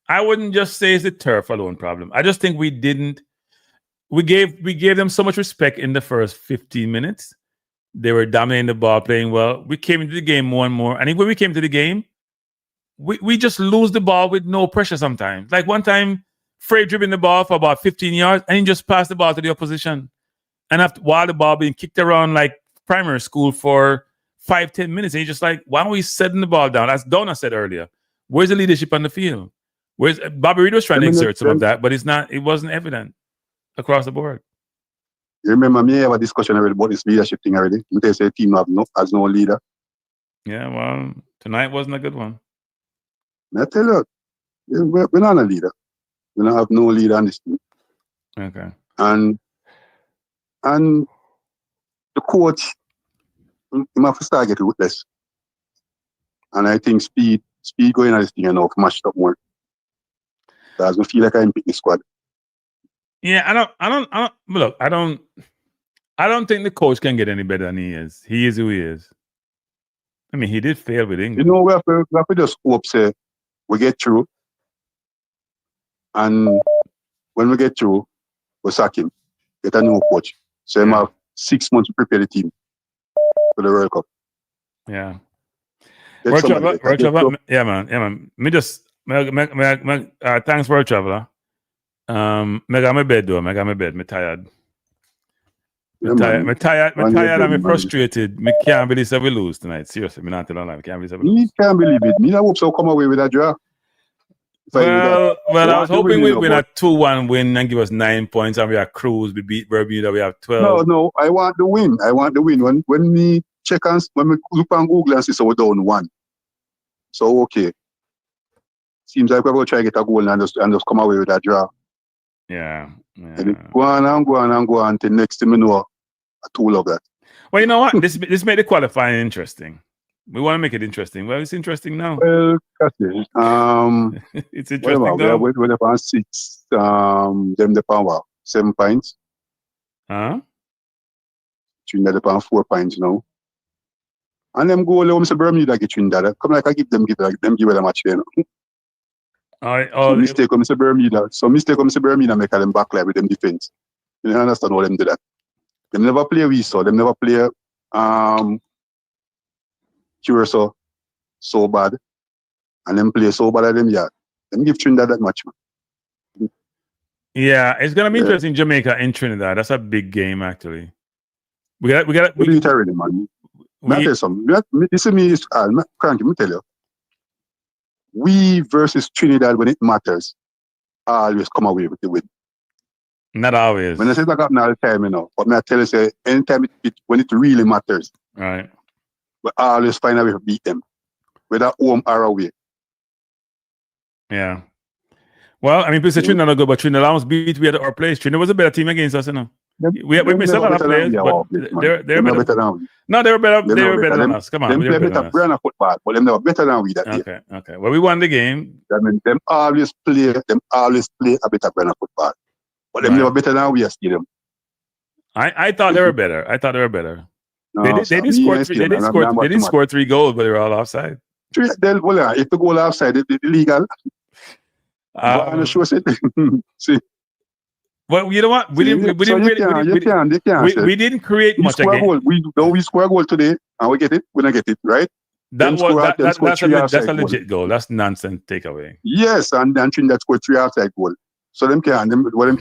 I wouldn't just say it's the turf alone problem. I just think we gave them so much respect in the first 15 minutes. They were dominating the ball, playing well. We came into the game more and more. And when we came to the game, we just lose the ball with no pressure sometimes. Like one time, Frey dribbling the ball for about 15 yards and he just passed the ball to the opposition. And while the ball being kicked around like primary school for 5-10 minutes, and he's just like, why don't we setting the ball down? As Donna said earlier, where's the leadership on the field? Where's Bobby Reed was trying to exert some of that, but it wasn't evident across the board. You remember me have a discussion already about this leadership thing already. They say the team has no leader. Yeah, well, tonight wasn't a good one. I tell you, we're not a leader. We don't have no leader on this team. Okay. And the coach, he must start getting ruthless. And I think speed going on this thing enough matched up more. Because we feel like I'm picking the squad. Yeah, I don't think the coach can get any better than he is. He is who he is. I mean, he did fail with England. We have to just hope say we get through. And when we get through, we sack him. Get a new coach. So he have 6 months to prepare the team for the World Cup. Yeah. Yeah, man. Thanks, World Traveler. I got my bed though. I'm tired. I'm tired. I'm frustrated. I can't believe that we lose tonight. Seriously, I'm not telling you. I can't believe that we lose. Me can't believe it. Me I hope so come away with that draw. Well, I was hoping we'd win a 2-1 win and give us 9 points, and we are cruise. We beat Bermuda. We have 12. No. I want the win. When we check and when we look on Google and see so we're down 1. So okay. Seems like we're going to try to get a goal and just come away with that draw. Yeah. And go on until next thing we know a tool of that. Well, you know what? This made the qualifying interesting. We want to make it interesting. Well, it's interesting now. Well, it's interesting now. We're upon 6. Them the power 7 points. Huh? Trinidad upon 4 points now. And them go along to Bermuda get Trinidad. Come like I give them a match there. Mistake comes to Bermuda. So mistake comes to Bermuda make them back with them defense. You understand how them do that. Them never play them never play Curaçao so bad. And them play so bad at them yard. Them give Trinidad that much, man. Yeah, it's gonna be interesting. Jamaica and Trinidad. That's a big game actually. We do it already, man. This is me, Cranky, let me tell you. We versus Trinidad when it matters, always come away with the win. Not always. When I say that happen all the time, but I tell you, say anytime when it really matters, right? We always find a way to beat them, whether home or away. Yeah. Well, I mean, people say Trinidad not good, but Trinidad almost beat we at our place. Trinidad was a better team against us, We still have players, but they're better. No, they were better than us. Come on, them play better brand of football, but them they were better than we that day. Okay. Well, we won the game. I mean, them always play a better brand of football, but them never better than we are still them. I thought they were better. No, they didn't score 3 goals, but they were all offside. If the goal offside, it's illegal. See. Well, you know what? We didn't create much again. We score a goal today, and we get it. We don't get it, right? That's a legit goal. That's nonsense takeaway. Yes, and then Trinidad scored 3 outside goals. So them can't complain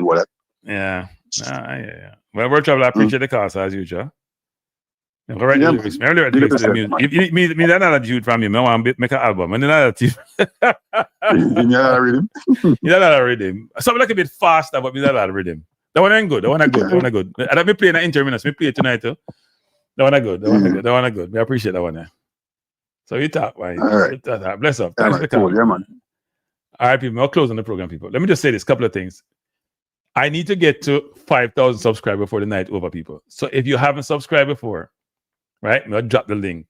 about that. Yeah. Well, World Travel, I appreciate the cause as usual. Right, me that attitude from you. I want to make an album. And then that attitude. That rhythm. Something like a bit faster, but me that rhythm. That one ain't good. That one ain't good. And I've been playing an interminus. Me play it tonight too. That one ain't good. I appreciate that one. So you talk, man. All right. Bless up. Thanks for the call. Yeah, man. All right, people. I'll close on the program, people. Let me just say this couple of things. I need to get to 5,000 subscribers before the night over, people. So if you haven't subscribed before, right, I'll drop the link.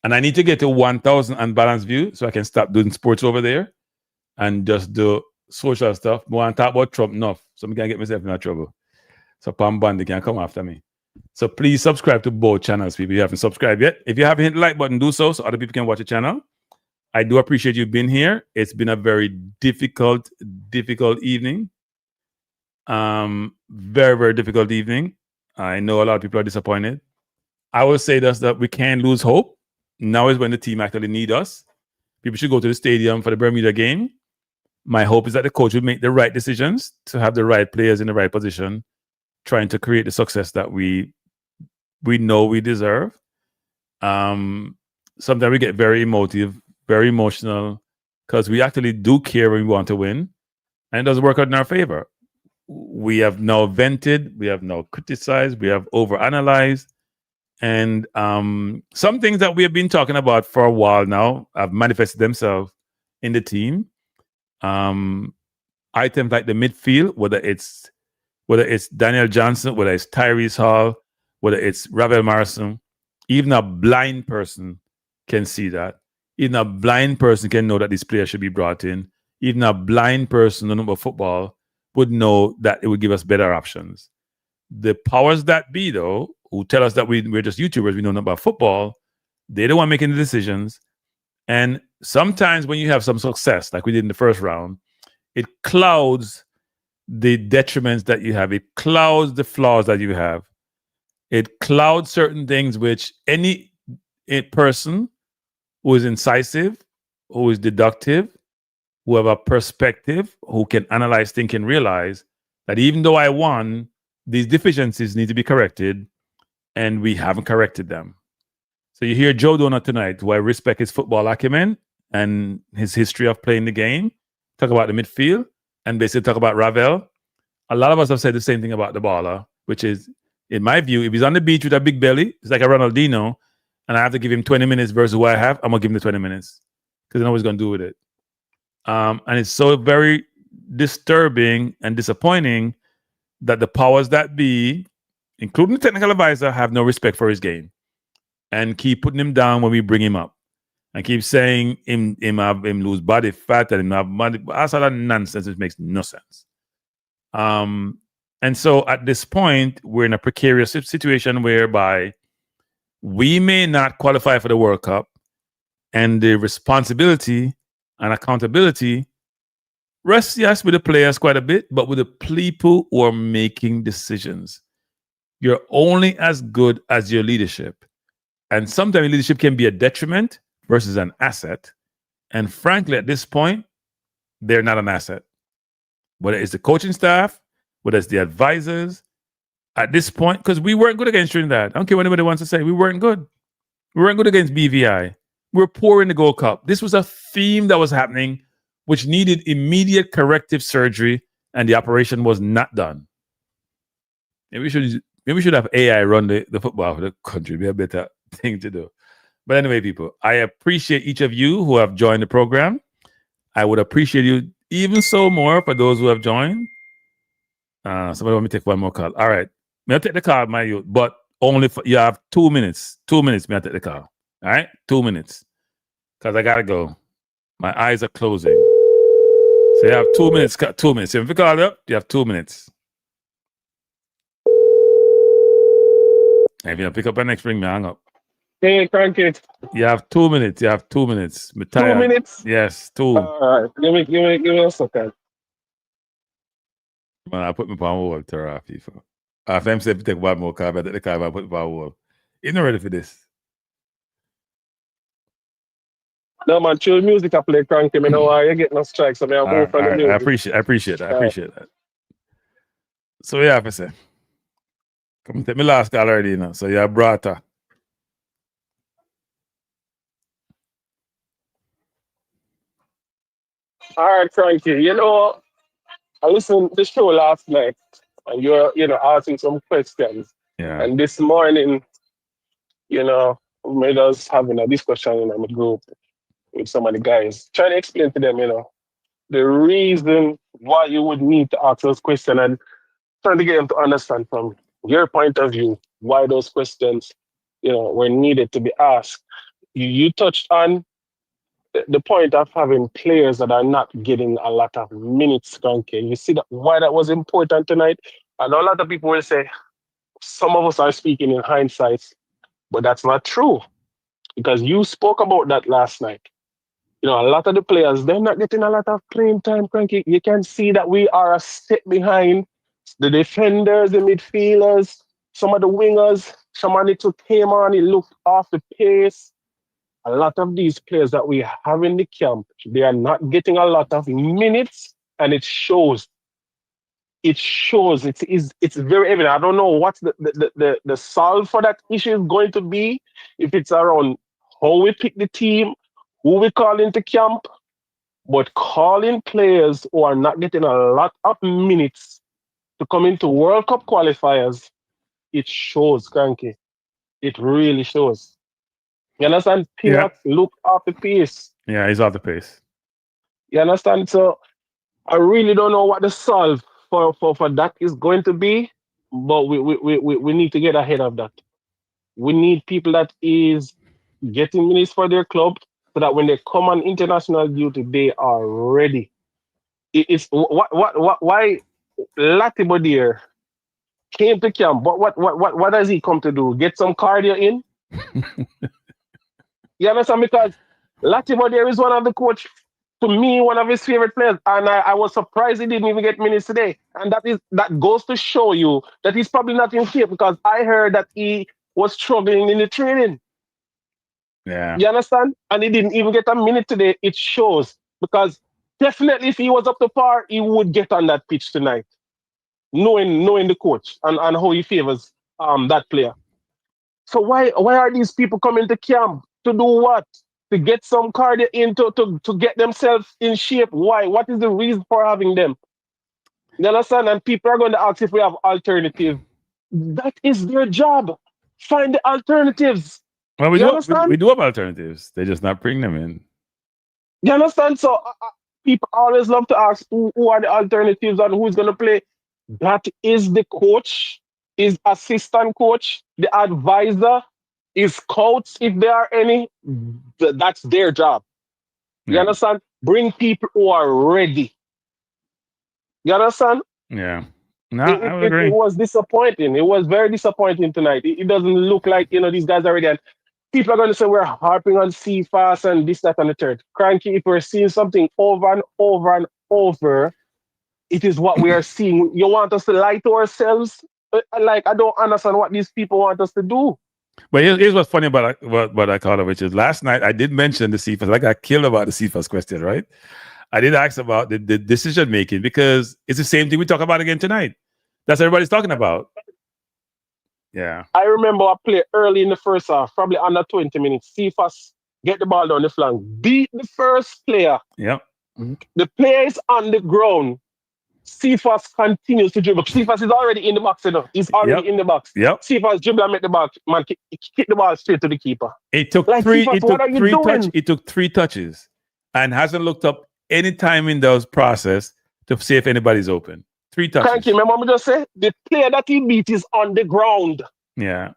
And I need to get to 1,000 unbalanced views so I can stop doing sports over there and just do social stuff. I want to talk about Trump enough so I can get myself in that trouble. So Pam Bundy can come after me. So please subscribe to both channels, people. If you haven't subscribed yet. If you haven't hit the like button, do so other people can watch the channel. I do appreciate you being here. It's been a very difficult evening. Very, very difficult evening. I know a lot of people are disappointed. I will say that we can't lose hope. Now is when the team actually need us. People should go to the stadium for the Bermuda game. My hope is that the coach will make the right decisions to have the right players in the right position, trying to create the success that we know we deserve. Sometimes we get very emotive, very emotional, because we actually do care when we want to win, and it doesn't work out in our favor. We have now vented, we have now criticized, we have overanalyzed, and some things that we have been talking about for a while now have manifested themselves in the team. Items like the midfield, whether it's Daniel Johnson, whether it's Tyrese Hall, whether it's Ravel Morrison, even a blind person can see that. Even a blind person can know that this player should be brought in. Even a blind person who knows about football would know that it would give us better options. The powers that be, though, who tell us that we're just YouTubers, we know nothing about football, they're the one making the decisions. And sometimes when you have some success, like we did in the first round, it clouds the detriments that you have. It clouds the flaws that you have. It clouds certain things which a person who is incisive, who is deductive, who have a perspective, who can analyze, think, and realize that even though I won, these deficiencies need to be corrected, and we haven't corrected them. So you hear Joe Donut tonight, who I respect his football acumen and his history of playing the game, talk about the midfield, and basically talk about Ravel. A lot of us have said the same thing about the baller, which is, in my view, if he's on the beach with a big belly, it's like a Ronaldinho, and I have to give him 20 minutes versus what I have, I'm going to give him the 20 minutes because I know what he's going to do with it. And it's so very disturbing and disappointing that the powers that be, including the technical advisor, have no respect for his game and keep putting him down when we bring him up and keep saying him lose body fat and him have body. That's all that nonsense. It makes no sense. And so at this point, we're in a precarious situation whereby we may not qualify for the World Cup, and the responsibility and accountability rests, yes, with the players quite a bit, but with the people who are making decisions. You're only as good as your leadership. And sometimes leadership can be a detriment versus an asset. And frankly, at this point, they're not an asset. Whether it's the coaching staff, whether it's the advisors, at this point, because we weren't good against Trinidad. I don't care what anybody wants to say. We weren't good. We weren't good against BVI. We were poor in the Gold Cup. This was a theme that was happening, which needed immediate corrective surgery, and the operation was not done. Maybe we should have AI run the football for the country. It'd be a better thing to do. But anyway, people, I appreciate each of you who have joined the program. I would appreciate you even so more for those who have joined. Somebody want me to take one more call. All right. May I take the call, my youth, but only for, you have 2 minutes. 2 minutes, may I take the call. All right? 2 minutes. Because I got to go. My eyes are closing. So you have 2 minutes. 2 minutes. If you call up, you have 2 minutes. And if you pick up the next ring, me hang up. Hey, Cranky. You have 2 minutes. You have 2 minutes. Me 2 tired. minutes? Yes, 2. All right. Give me a second. Man, I put me on hold to our FIFA. If I'm saying take one more card, I take the card, I put me on hold. You're not ready for this. No, man, chill music I play, Cranky. I know why you get no strikes, so I move from the music. I appreciate that. So yeah, I say. Come take me last call already, you know. So yeah, brother. All right, Frankie. You know, I listened to the show last night, and you're, asking some questions. Yeah. And this morning, we made us having a discussion in our group with some of the guys, trying to explain to them, the reason why you would need to ask those questions and trying to get them to understand from your point of view why those questions, were needed to be asked. You touched on the point of having players that are not getting a lot of minutes, Cranky. You see why that was important tonight? I know a lot of people will say some of us are speaking in hindsight, but that's not true because you spoke about that last night. A lot of the players, they're not getting a lot of playing time, Cranky. You can see that we are a step behind the defenders, the midfielders, some of the wingers. Somebody came on, he looked off the pace. A lot of these players that we have in the camp, they are not getting a lot of minutes, and it shows. It shows. It's very evident. I don't know what the solve for that issue is going to be. If it's around how we pick the team, who we call into camp, but calling players who are not getting a lot of minutes to come into World Cup qualifiers, it shows, Cranky. It really shows. You understand? Peanuts look off the pace. Yeah, he's off the pace. You understand? So I really don't know what the solve for that is going to be, but we need to get ahead of that. We need people that is getting minutes for their club so that when they come on international duty, they are ready. It's why Latibodier came to camp. But what does he come to do? Get some cardio in? You understand? Because Latibodier is one of the coach, to me, one of his favorite players. And I was surprised he didn't even get minutes today. And that goes to show you that he's probably not in shape because I heard that he was struggling in the training. Yeah. You understand? And he didn't even get a minute today. It shows. Because definitely if he was up to par, he would get on that pitch tonight. Knowing the coach and how he favors that player. So why are these people coming to camp? To do what? To get some cardio in, to get themselves in shape. Why? What is the reason for having them? You understand? And people are going to ask if we have alternatives. That is their job. Find the alternatives. Well, we do have alternatives. They're just not bringing them in. You understand? So people always love to ask who are the alternatives and who's going to play. That is the coach, is assistant coach, the advisor, is coach if there are any. That's their job. You understand? Bring people who are ready. You understand? Yeah. No, I would agree. It was disappointing. It was very disappointing tonight. It doesn't look like, these guys are ready. And people are going to say we're harping on CFAS and this, that, and the third. Cranky, if we're seeing something over and over and over, it is what we are seeing. You want us to lie to ourselves? Like, I don't understand what these people want us to do. But here's what's funny about what I call it, which is last night I did mention the CFAS. I got killed about the CFAS question, right? I did ask about the decision making because it's the same thing we talk about again tonight. That's what everybody's talking about. Yeah. I remember I played early in the first half, probably under 20 minutes. CFAS get the ball down the flank, beat the first player. Yep. The player is on the ground. CFAS continues to dribble. CFAS is already in the box, He's already in the box. Yep. CFAS dribble and make the ball, man, kick the ball straight to the keeper. It took three touches and hasn't looked up any time in those process to see if anybody's open. 3 touches. Thank you. Remember me just say the player that he beat is on the ground. Yeah.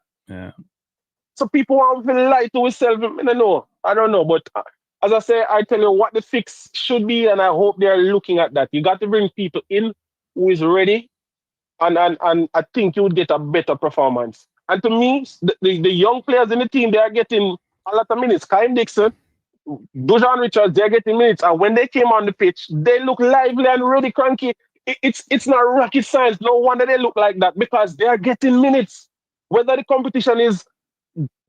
So people want to lie to themselves. I don't know. But as I say, I tell you what the fix should be, and I hope they're looking at that. You got to bring people in who is ready, and I think you would get a better performance. And to me, the young players in the team, they are getting a lot of minutes. Kyle Dixon, Dujan Richards, they're getting minutes. And when they came on the pitch, they look lively and ready, cranky. It's not rocket science. No wonder they look like that, because they are getting minutes. Whether the competition is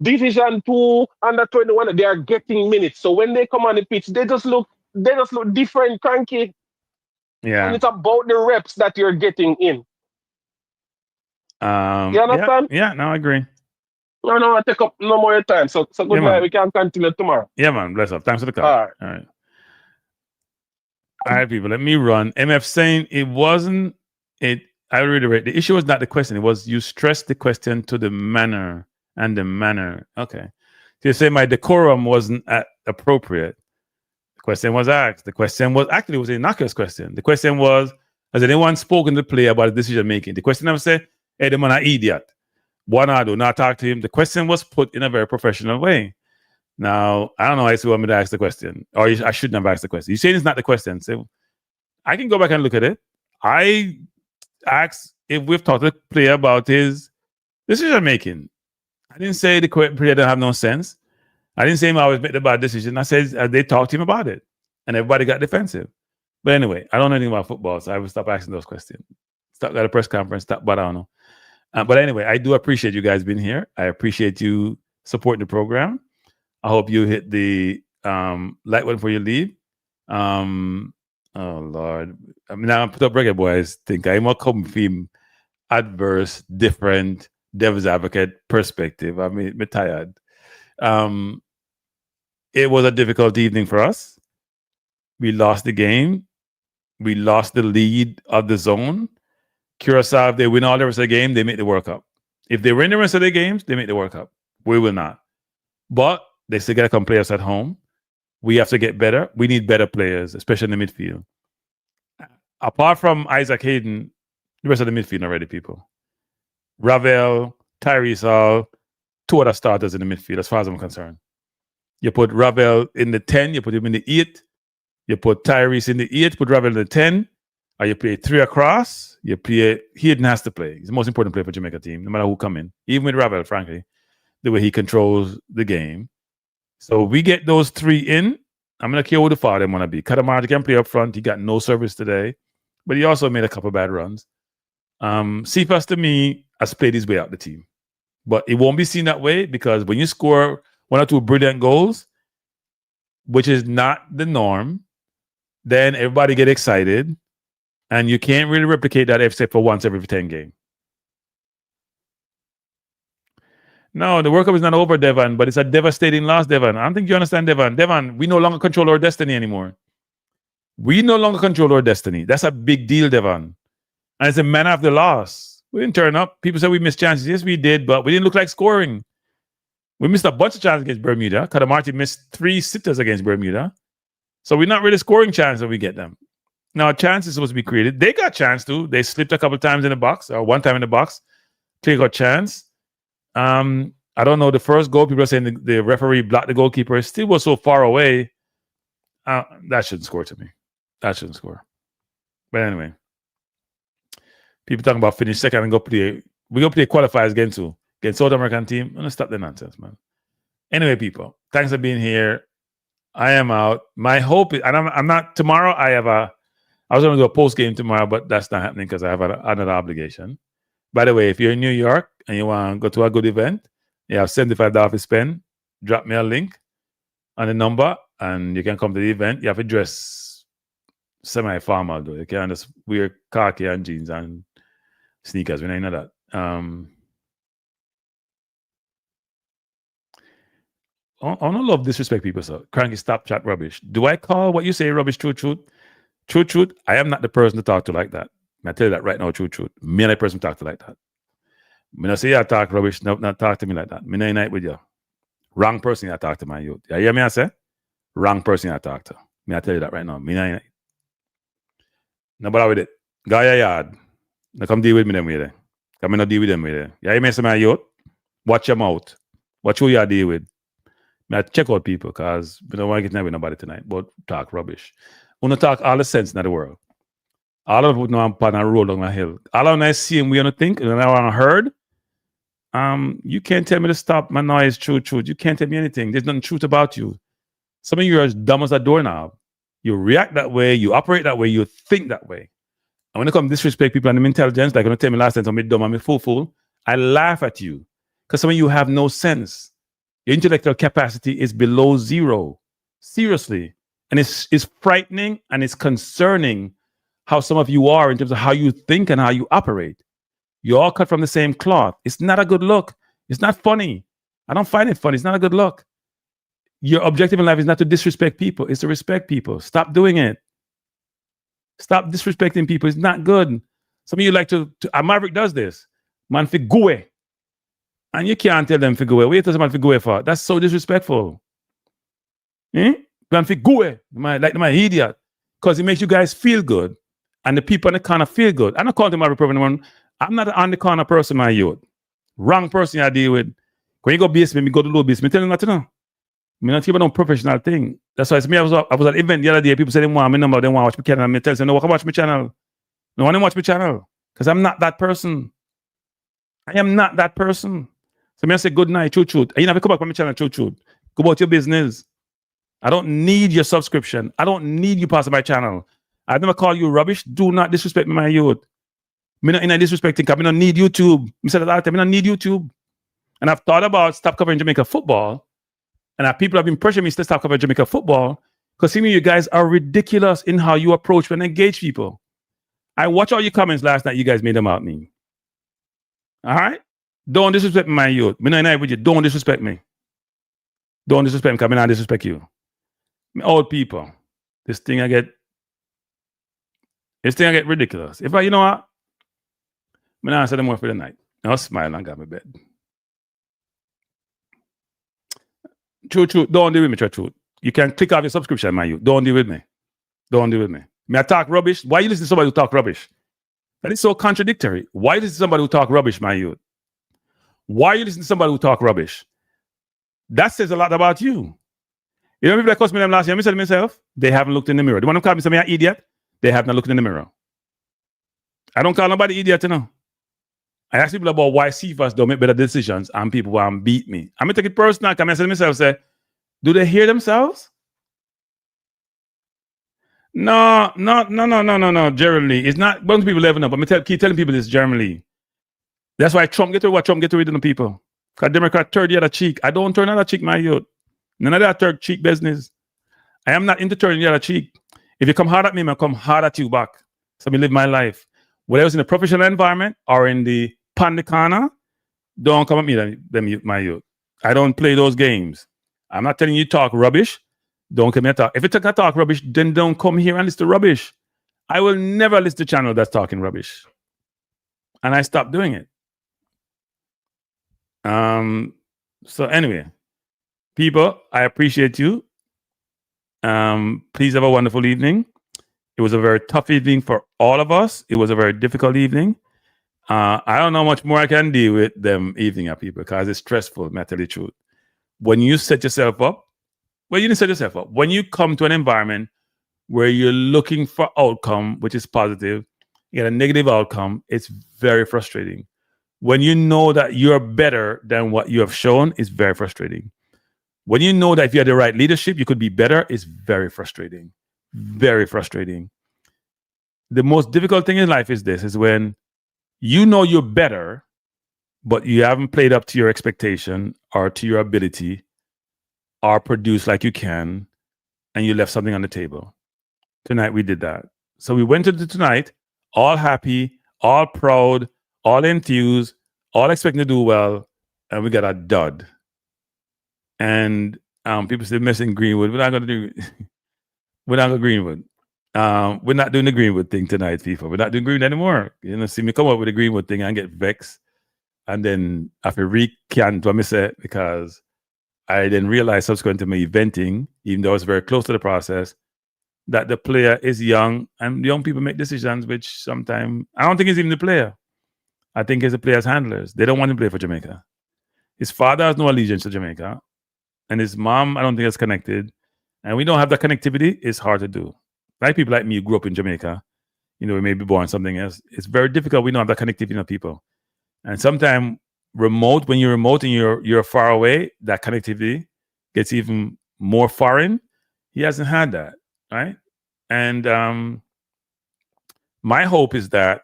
Division 2, under 21, they are getting minutes. So when they come on the pitch, they just look different, cranky. Yeah. And it's about the reps that you're getting in. You understand? Yeah, no, I agree. No, I take up no more time. So good night. We can continue tomorrow. Yeah, man. Bless up. Thanks for the call. All right, people. Let me run. MF saying it wasn't it. I reiterate. The issue was not the question. It was you stressed the question to the manner and the manner. Okay. So you say my decorum wasn't appropriate. The question was asked. The question was actually it was an innocuous question. The question was, has anyone spoken to the player about decision making? The question never said, hey, the man an idiot. One I do not talk to him. The question was put in a very professional way. Now, I don't know if you want me to ask the question, or I shouldn't have asked the question. You're saying it's not the question. So I can go back and look at it. I asked if we've talked to the player about his decision making. I didn't say the player didn't have no sense. I didn't say him always make the bad decision. I said they talked to him about it, and everybody got defensive. But anyway, I don't know anything about football, so I will stop asking those questions. Stop at a press conference, but I don't know. But anyway, I do appreciate you guys being here. I appreciate you supporting the program. I hope you hit the like button before you leave. Oh Lord, I mean, now I put up Reggae Boyz. Think I'm a come from adverse, different, devil's advocate perspective. I mean, I'm tired. It was a difficult evening for us. We lost the game. We lost the lead of the zone. Curaçao, if they win all the rest of the game, they make the World Cup. If they win the rest of the games, they make the World Cup. We will not. But they still got to come play us at home. We have to get better. We need better players, especially in the midfield. Apart from Isaac Hayden, the rest of the midfield are ready, people. Ravel, Tyrese Hall, 2 other starters in the midfield, as far as I'm concerned. You put Ravel in the 10, you put him in the 8. You put Tyrese in the 8, put Ravel in the 10. Or you play 3 across, you play, Hayden has to play. He's the most important player for Jamaica team, no matter who come in. Even with Ravel, frankly, the way he controls the game. So we get those 3 in. I'm going to care who the father want to be. Katamari can play up front. He got no service today, but he also made a couple bad runs. Cephas, to me, has played his way out the team. But it won't be seen that way, because when you score 1 or 2 brilliant goals, which is not the norm, then everybody get excited. And you can't really replicate that except for once every 10 games. No, the World Cup is not over, Devon, but it's a devastating loss, Devon. I don't think you understand, Devon. Devon, we no longer control our destiny anymore. We no longer control our destiny. That's a big deal, Devon. And it's a manner of the loss. We didn't turn up. People said we missed chances. Yes, we did, but we didn't look like scoring. We missed a bunch of chances against Bermuda. Kadamati missed 3 sitters against Bermuda. So we're not really scoring chances when we get them. Now, chances supposed to be created. They got chance too. They slipped a couple times in the box, or 1 time in the box. They got chance. I don't know. The first goal, people are saying the referee blocked the goalkeeper. It still was so far away. That shouldn't score to me. That shouldn't score. But anyway, people talking about finish second and go play. We go play qualifiers again too. Against South American team. I'm gonna stop the nonsense, man. Anyway, people, thanks for being here. I am out. My hope is, and I'm not tomorrow. I was going to do a post game tomorrow, but that's not happening because I have another obligation. By the way, if you're in New York and you want to go to a good event, you have $75 to spend. Drop me a link on the number and you can come to the event. You have to dress semi-formal though. You can't just wear khaki and jeans and sneakers. We know that. I don't love disrespect people, so cranky stop chat rubbish. Do I call what you say rubbish? Truth? Truth, I am not the person to talk to like that. I tell you that right now, truth. Me and the person to talk to like that. Me not say you talk rubbish, not talk to me like that. Me not unite with you. Wrong person you talk to, my youth. You hear me I say? Wrong person you talk to. Me I tell you that right now. Me not unite. No bother with it. Guy yard. Now come deal with me them way there. Come not deal with them way there. Yeah, you mess with my youth. Watch your mouth. Watch who you deal with. I check out people because we don't want to get with nobody tonight. But talk rubbish. We want to talk all the sense in the world. All of them know I'm on a road on the hill. All of them I see and we don't think and I want heard. You can't tell me to stop my noise, truth. You can't tell me anything. There's nothing truth about you. Some of you are as dumb as a doorknob. You react that way, you operate that way, you think that way. And when it comes to disrespect people and them intelligence, like when you tell me last time I'm dumb, I'm a fool, I laugh at you. Because some of you have no sense. Your intellectual capacity is below zero. Seriously. And it's frightening and it's concerning how some of you are in terms of how you think and how you operate. You're all cut from the same cloth. It's not a good look. It's not funny. I don't find it funny. It's not a good look. Your objective in life is not to disrespect people. It's to respect people. Stop doing it. Stop disrespecting people. It's not good. Some of you like to Maverick does this. Man, fi go away. And you can't tell them fi go away. What you tell man fi go away for? That's so disrespectful. Man, fi go away. Like my idiot. Because it makes you guys feel good. And the people in the corner feel good. I'm not calling them Maverick problem. I'm not an on the corner person, my youth. Wrong person I deal with. When you go basement, me go to low basement. Me tell you not to know. Me not even no professional thing. That's why it's me. I was at an event the other day. People said they want my number, they want to watch my channel. And me tell them, no, watch my channel. No one watch my channel. Because I'm not that person. I am not that person. So me I say good night, truth. And you never come back on my channel, truth. Go about your business. I don't need your subscription. I don't need you passing my channel. I never call you rubbish. Do not disrespect me, my youth. Me not in a disrespecting because I don't need YouTube. I said that all the time. I don't need YouTube. And I've thought about stop covering Jamaica football. And people have been pressuring me to stop covering Jamaica football because see me, you guys are ridiculous in how you approach and engage people. I watched all your comments last night. You guys made them out me. All right? Don't disrespect me, my youth. Me not in with you. Don't disrespect me. Don't disrespect me because I not disrespect you. Me old people. This thing I get ridiculous. If you know what? I'm not answer them more for the night. I'll smile and got my bed. Truth. Don't deal with me, truth. You can click off your subscription, my youth. Don't deal with me. Don't deal with me. May I talk rubbish? Why you listen to somebody who talk rubbish? That is so contradictory. Why you listen to somebody who talk rubbish, my youth? Why you listen to somebody who talk rubbish? That says a lot about you. You know people that cussed me them last year? I said to myself, they haven't looked in the mirror. The one who called me an idiot, they have not looked in the mirror. I don't call nobody idiot, you know. I ask people about why CFAs don't make better decisions and people want to beat me. I'm going to take it personal. I say to myself, say, do they hear themselves? No, Jeremy. It's not bunch of people living up. I'm going to keep telling people this, Jeremy. That's why Trump get to what Trump get to rid of the people. Because Democrat turn the other cheek. I don't turn the other cheek, my youth. None of that third cheek business. I am not into turning the other cheek. If you come hard at me, I'll come hard at you back. So I live my life. Whether it's in the professional environment or in the pandicana, don't come at me, my youth. I don't play those games. I'm not telling you talk rubbish. Don't come here talk. If you talk rubbish, then don't come here and listen to rubbish. I will never listen to a channel that's talking rubbish. And I stopped doing it. So anyway, people, I appreciate you. Please have a wonderful evening. It was a very tough evening for all of us. It was a very difficult evening. I don't know how much more I can deal with them evening at people because it's stressful, to tell you the truth. When you set yourself up, well, you didn't set yourself up. When you come to an environment where you're looking for outcome, which is positive, you get a negative outcome, it's very frustrating. When you know that you're better than what you have shown, it's very frustrating. When you know that if you had the right leadership, you could be better, it's very frustrating. Very frustrating. The most difficult thing in life is this, is when you know you're better, but you haven't played up to your expectation or to your ability or produce like you can, and you left something on the table. Tonight we did that. So we went into tonight all happy, all proud, all enthused, all expecting to do well, and we got a dud. And people say missing Greenwood. We're not going to do we're not going to Greenwood. We're not doing the Greenwood thing tonight, people. We're not doing Greenwood anymore. You know, see me come up with the Greenwood thing and get vexed. And then I have to recant what I said because I didn't realize subsequent to me venting, even though I was very close to the process, that the player is young, and young people make decisions which sometimes I don't think it's even the player. I think it's the player's handlers. They don't want to play for Jamaica. His father has no allegiance to Jamaica, and his mom, I don't think, is connected. And we don't have that connectivity. It's hard to do. Like people like me who grew up in Jamaica, we may be born something else. It's very difficult. We don't have that connectivity of people. And sometimes when you're remote and you're far away, that connectivity gets even more foreign. He hasn't had that, right? And my hope is that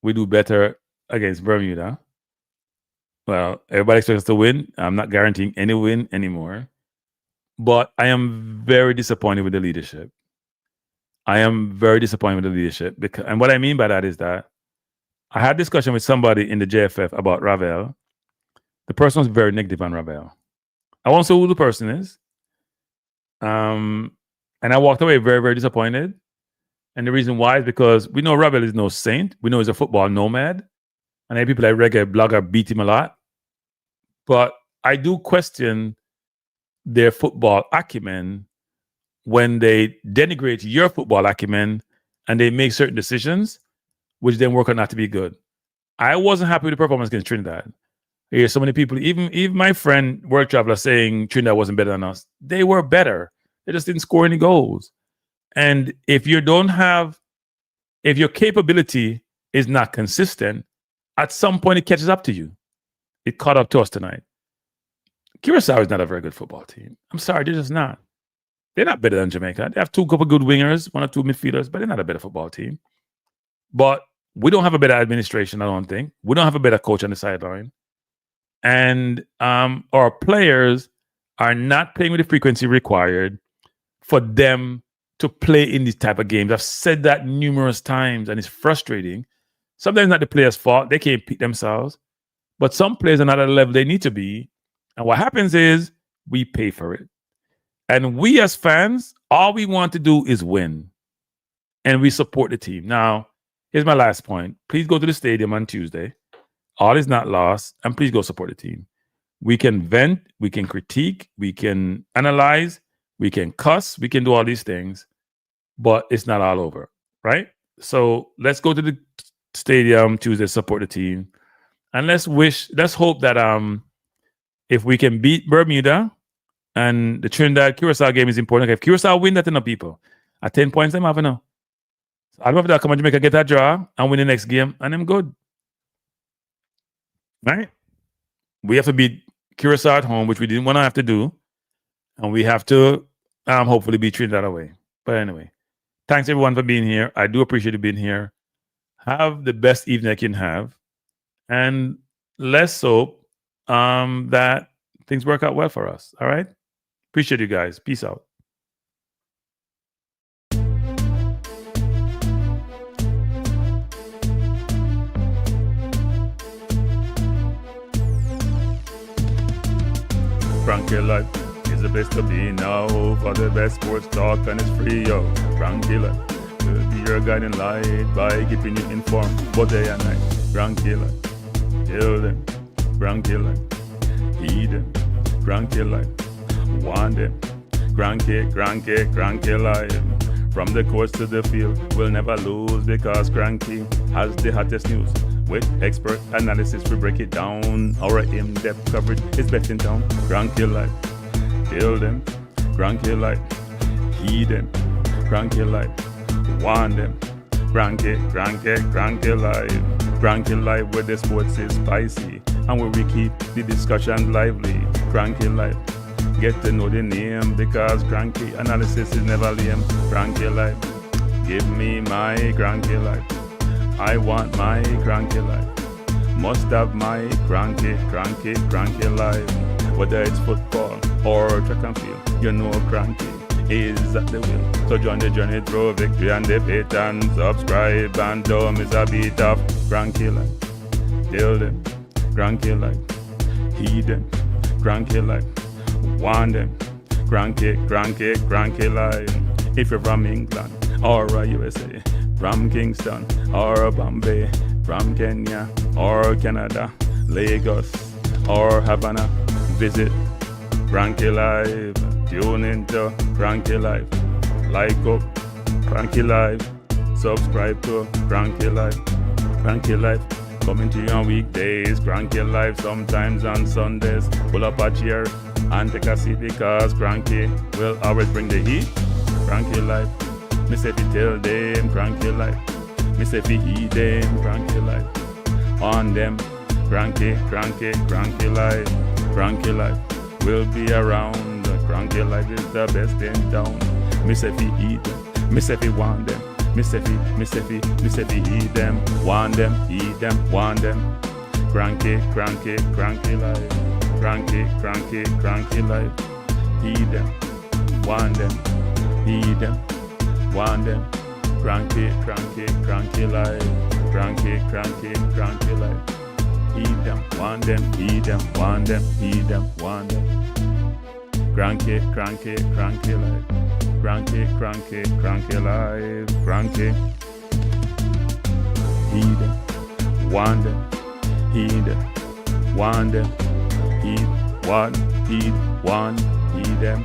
we do better against Bermuda. Well, everybody expects us to win. I'm not guaranteeing any win anymore. But I am very disappointed with the leadership. And what I mean by that is that I had a discussion with somebody in the JFF about Ravel. The person was very negative on Ravel. I won't say who the person is. And I walked away very, very disappointed. And the reason why is because we know Ravel is no saint. We know he's a football nomad. And I people like reggae blogger beat him a lot. But I do question their football acumen when they denigrate your football acumen and they make certain decisions which then work out not to be good. I wasn't happy with the performance against Trinidad. I hear so many people, even my friend World Traveler, saying Trinidad wasn't better than us. They were better. They just didn't score any goals. And if your capability is not consistent, at some point it catches up to you. It caught up to us tonight. Curaçao is not a very good football team. I'm sorry, they're just not. They're not better than Jamaica. They have couple good wingers, 1 or 2 midfielders, but they're not a better football team. But we don't have a better administration, I don't think. We don't have a better coach on the sideline. And our players are not playing with the frequency required for them to play in these type of games. I've said that numerous times, and it's frustrating. Sometimes not the players' fault. They can't pick themselves. But some players are not at the level they need to be. And what happens is we pay for it. And we as fans, all we want to do is win. And we support the team. Now, here's my last point. Please go to the stadium on Tuesday. All is not lost. And please go support the team. We can vent. We can critique. We can analyze. We can cuss. We can do all these things. But it's not all over, right? So let's go to the stadium Tuesday, support the team. And let's hope that if we can beat Bermuda, and the Trinidad Curaçao game is important. If Curaçao win, that's enough people. At 10 points, I'm having enough. So I'd love that come on Jamaica, get that draw, and win the next game, and I'm good. Right? We have to beat Curaçao at home, which we didn't want to have to do. And we have to hopefully beat Trinidad away. But anyway, thanks everyone for being here. I do appreciate you being here. Have the best evening I can have. And let's hope that things work out well for us. All right? Appreciate you guys. Peace out. Frankie Life is the best to be now. For the best sports talk, and it's free, yo. Frankie Life will be your guiding light by keeping you informed both day and night. Frankie Life, kill them. Frankie Life, heed them. Frankie Life, want them. Cranky Life. From the courts to the field, we'll never lose because Cranky has the hottest news. With expert analysis, we break it down. Our in-depth coverage is best in town. Cranky Life, kill them. Cranky Life, heed them. Cranky Life, want them. Cranky Life. Cranky Life, where the sports is spicy and where we keep the discussion lively. Cranky Life, get to know the name because Cranky analysis is never lame. Cranky Life, give me my Cranky Life. I want my Cranky Life. Must have my Cranky Life. Whether it's football or track and field, you know Cranky is at the wheel. So join the journey through victory and defeat and subscribe and don't miss a beat of Cranky Life. Kill them, Cranky Life. Heed them, Cranky Life. Want them, Cranky Life. If you're from England or USA, from Kingston or Bombay, from Kenya or Canada, Lagos or Havana, visit Cranky Life. Tune into Cranky Life. Like up, Cranky Live. Subscribe to Cranky Live. Cranky Live. Coming to you on weekdays. Cranky Live sometimes on Sundays. Pull up a chair and take a seat because Cranky will always bring the heat. Cranky Live. Me say fi tell them Cranky Live. Me say fi eat them Cranky Live. On them Cranky Live. Cranky Live will be around. Cranky Live is the best in town. Me say fi eat them. Me say fi want them. Me say fi eat them. Want them, eat them, want them. Cranky Live. Cranky Live. Eat them, want them, eat them, want them. Cranky Live. Cranky Live. Eat them, want them, eat them, want them, eat them, want them. Cranky Live. Cranky Live. Cranky. Eat them, want them, eat them, want them. Eat, want, eat them.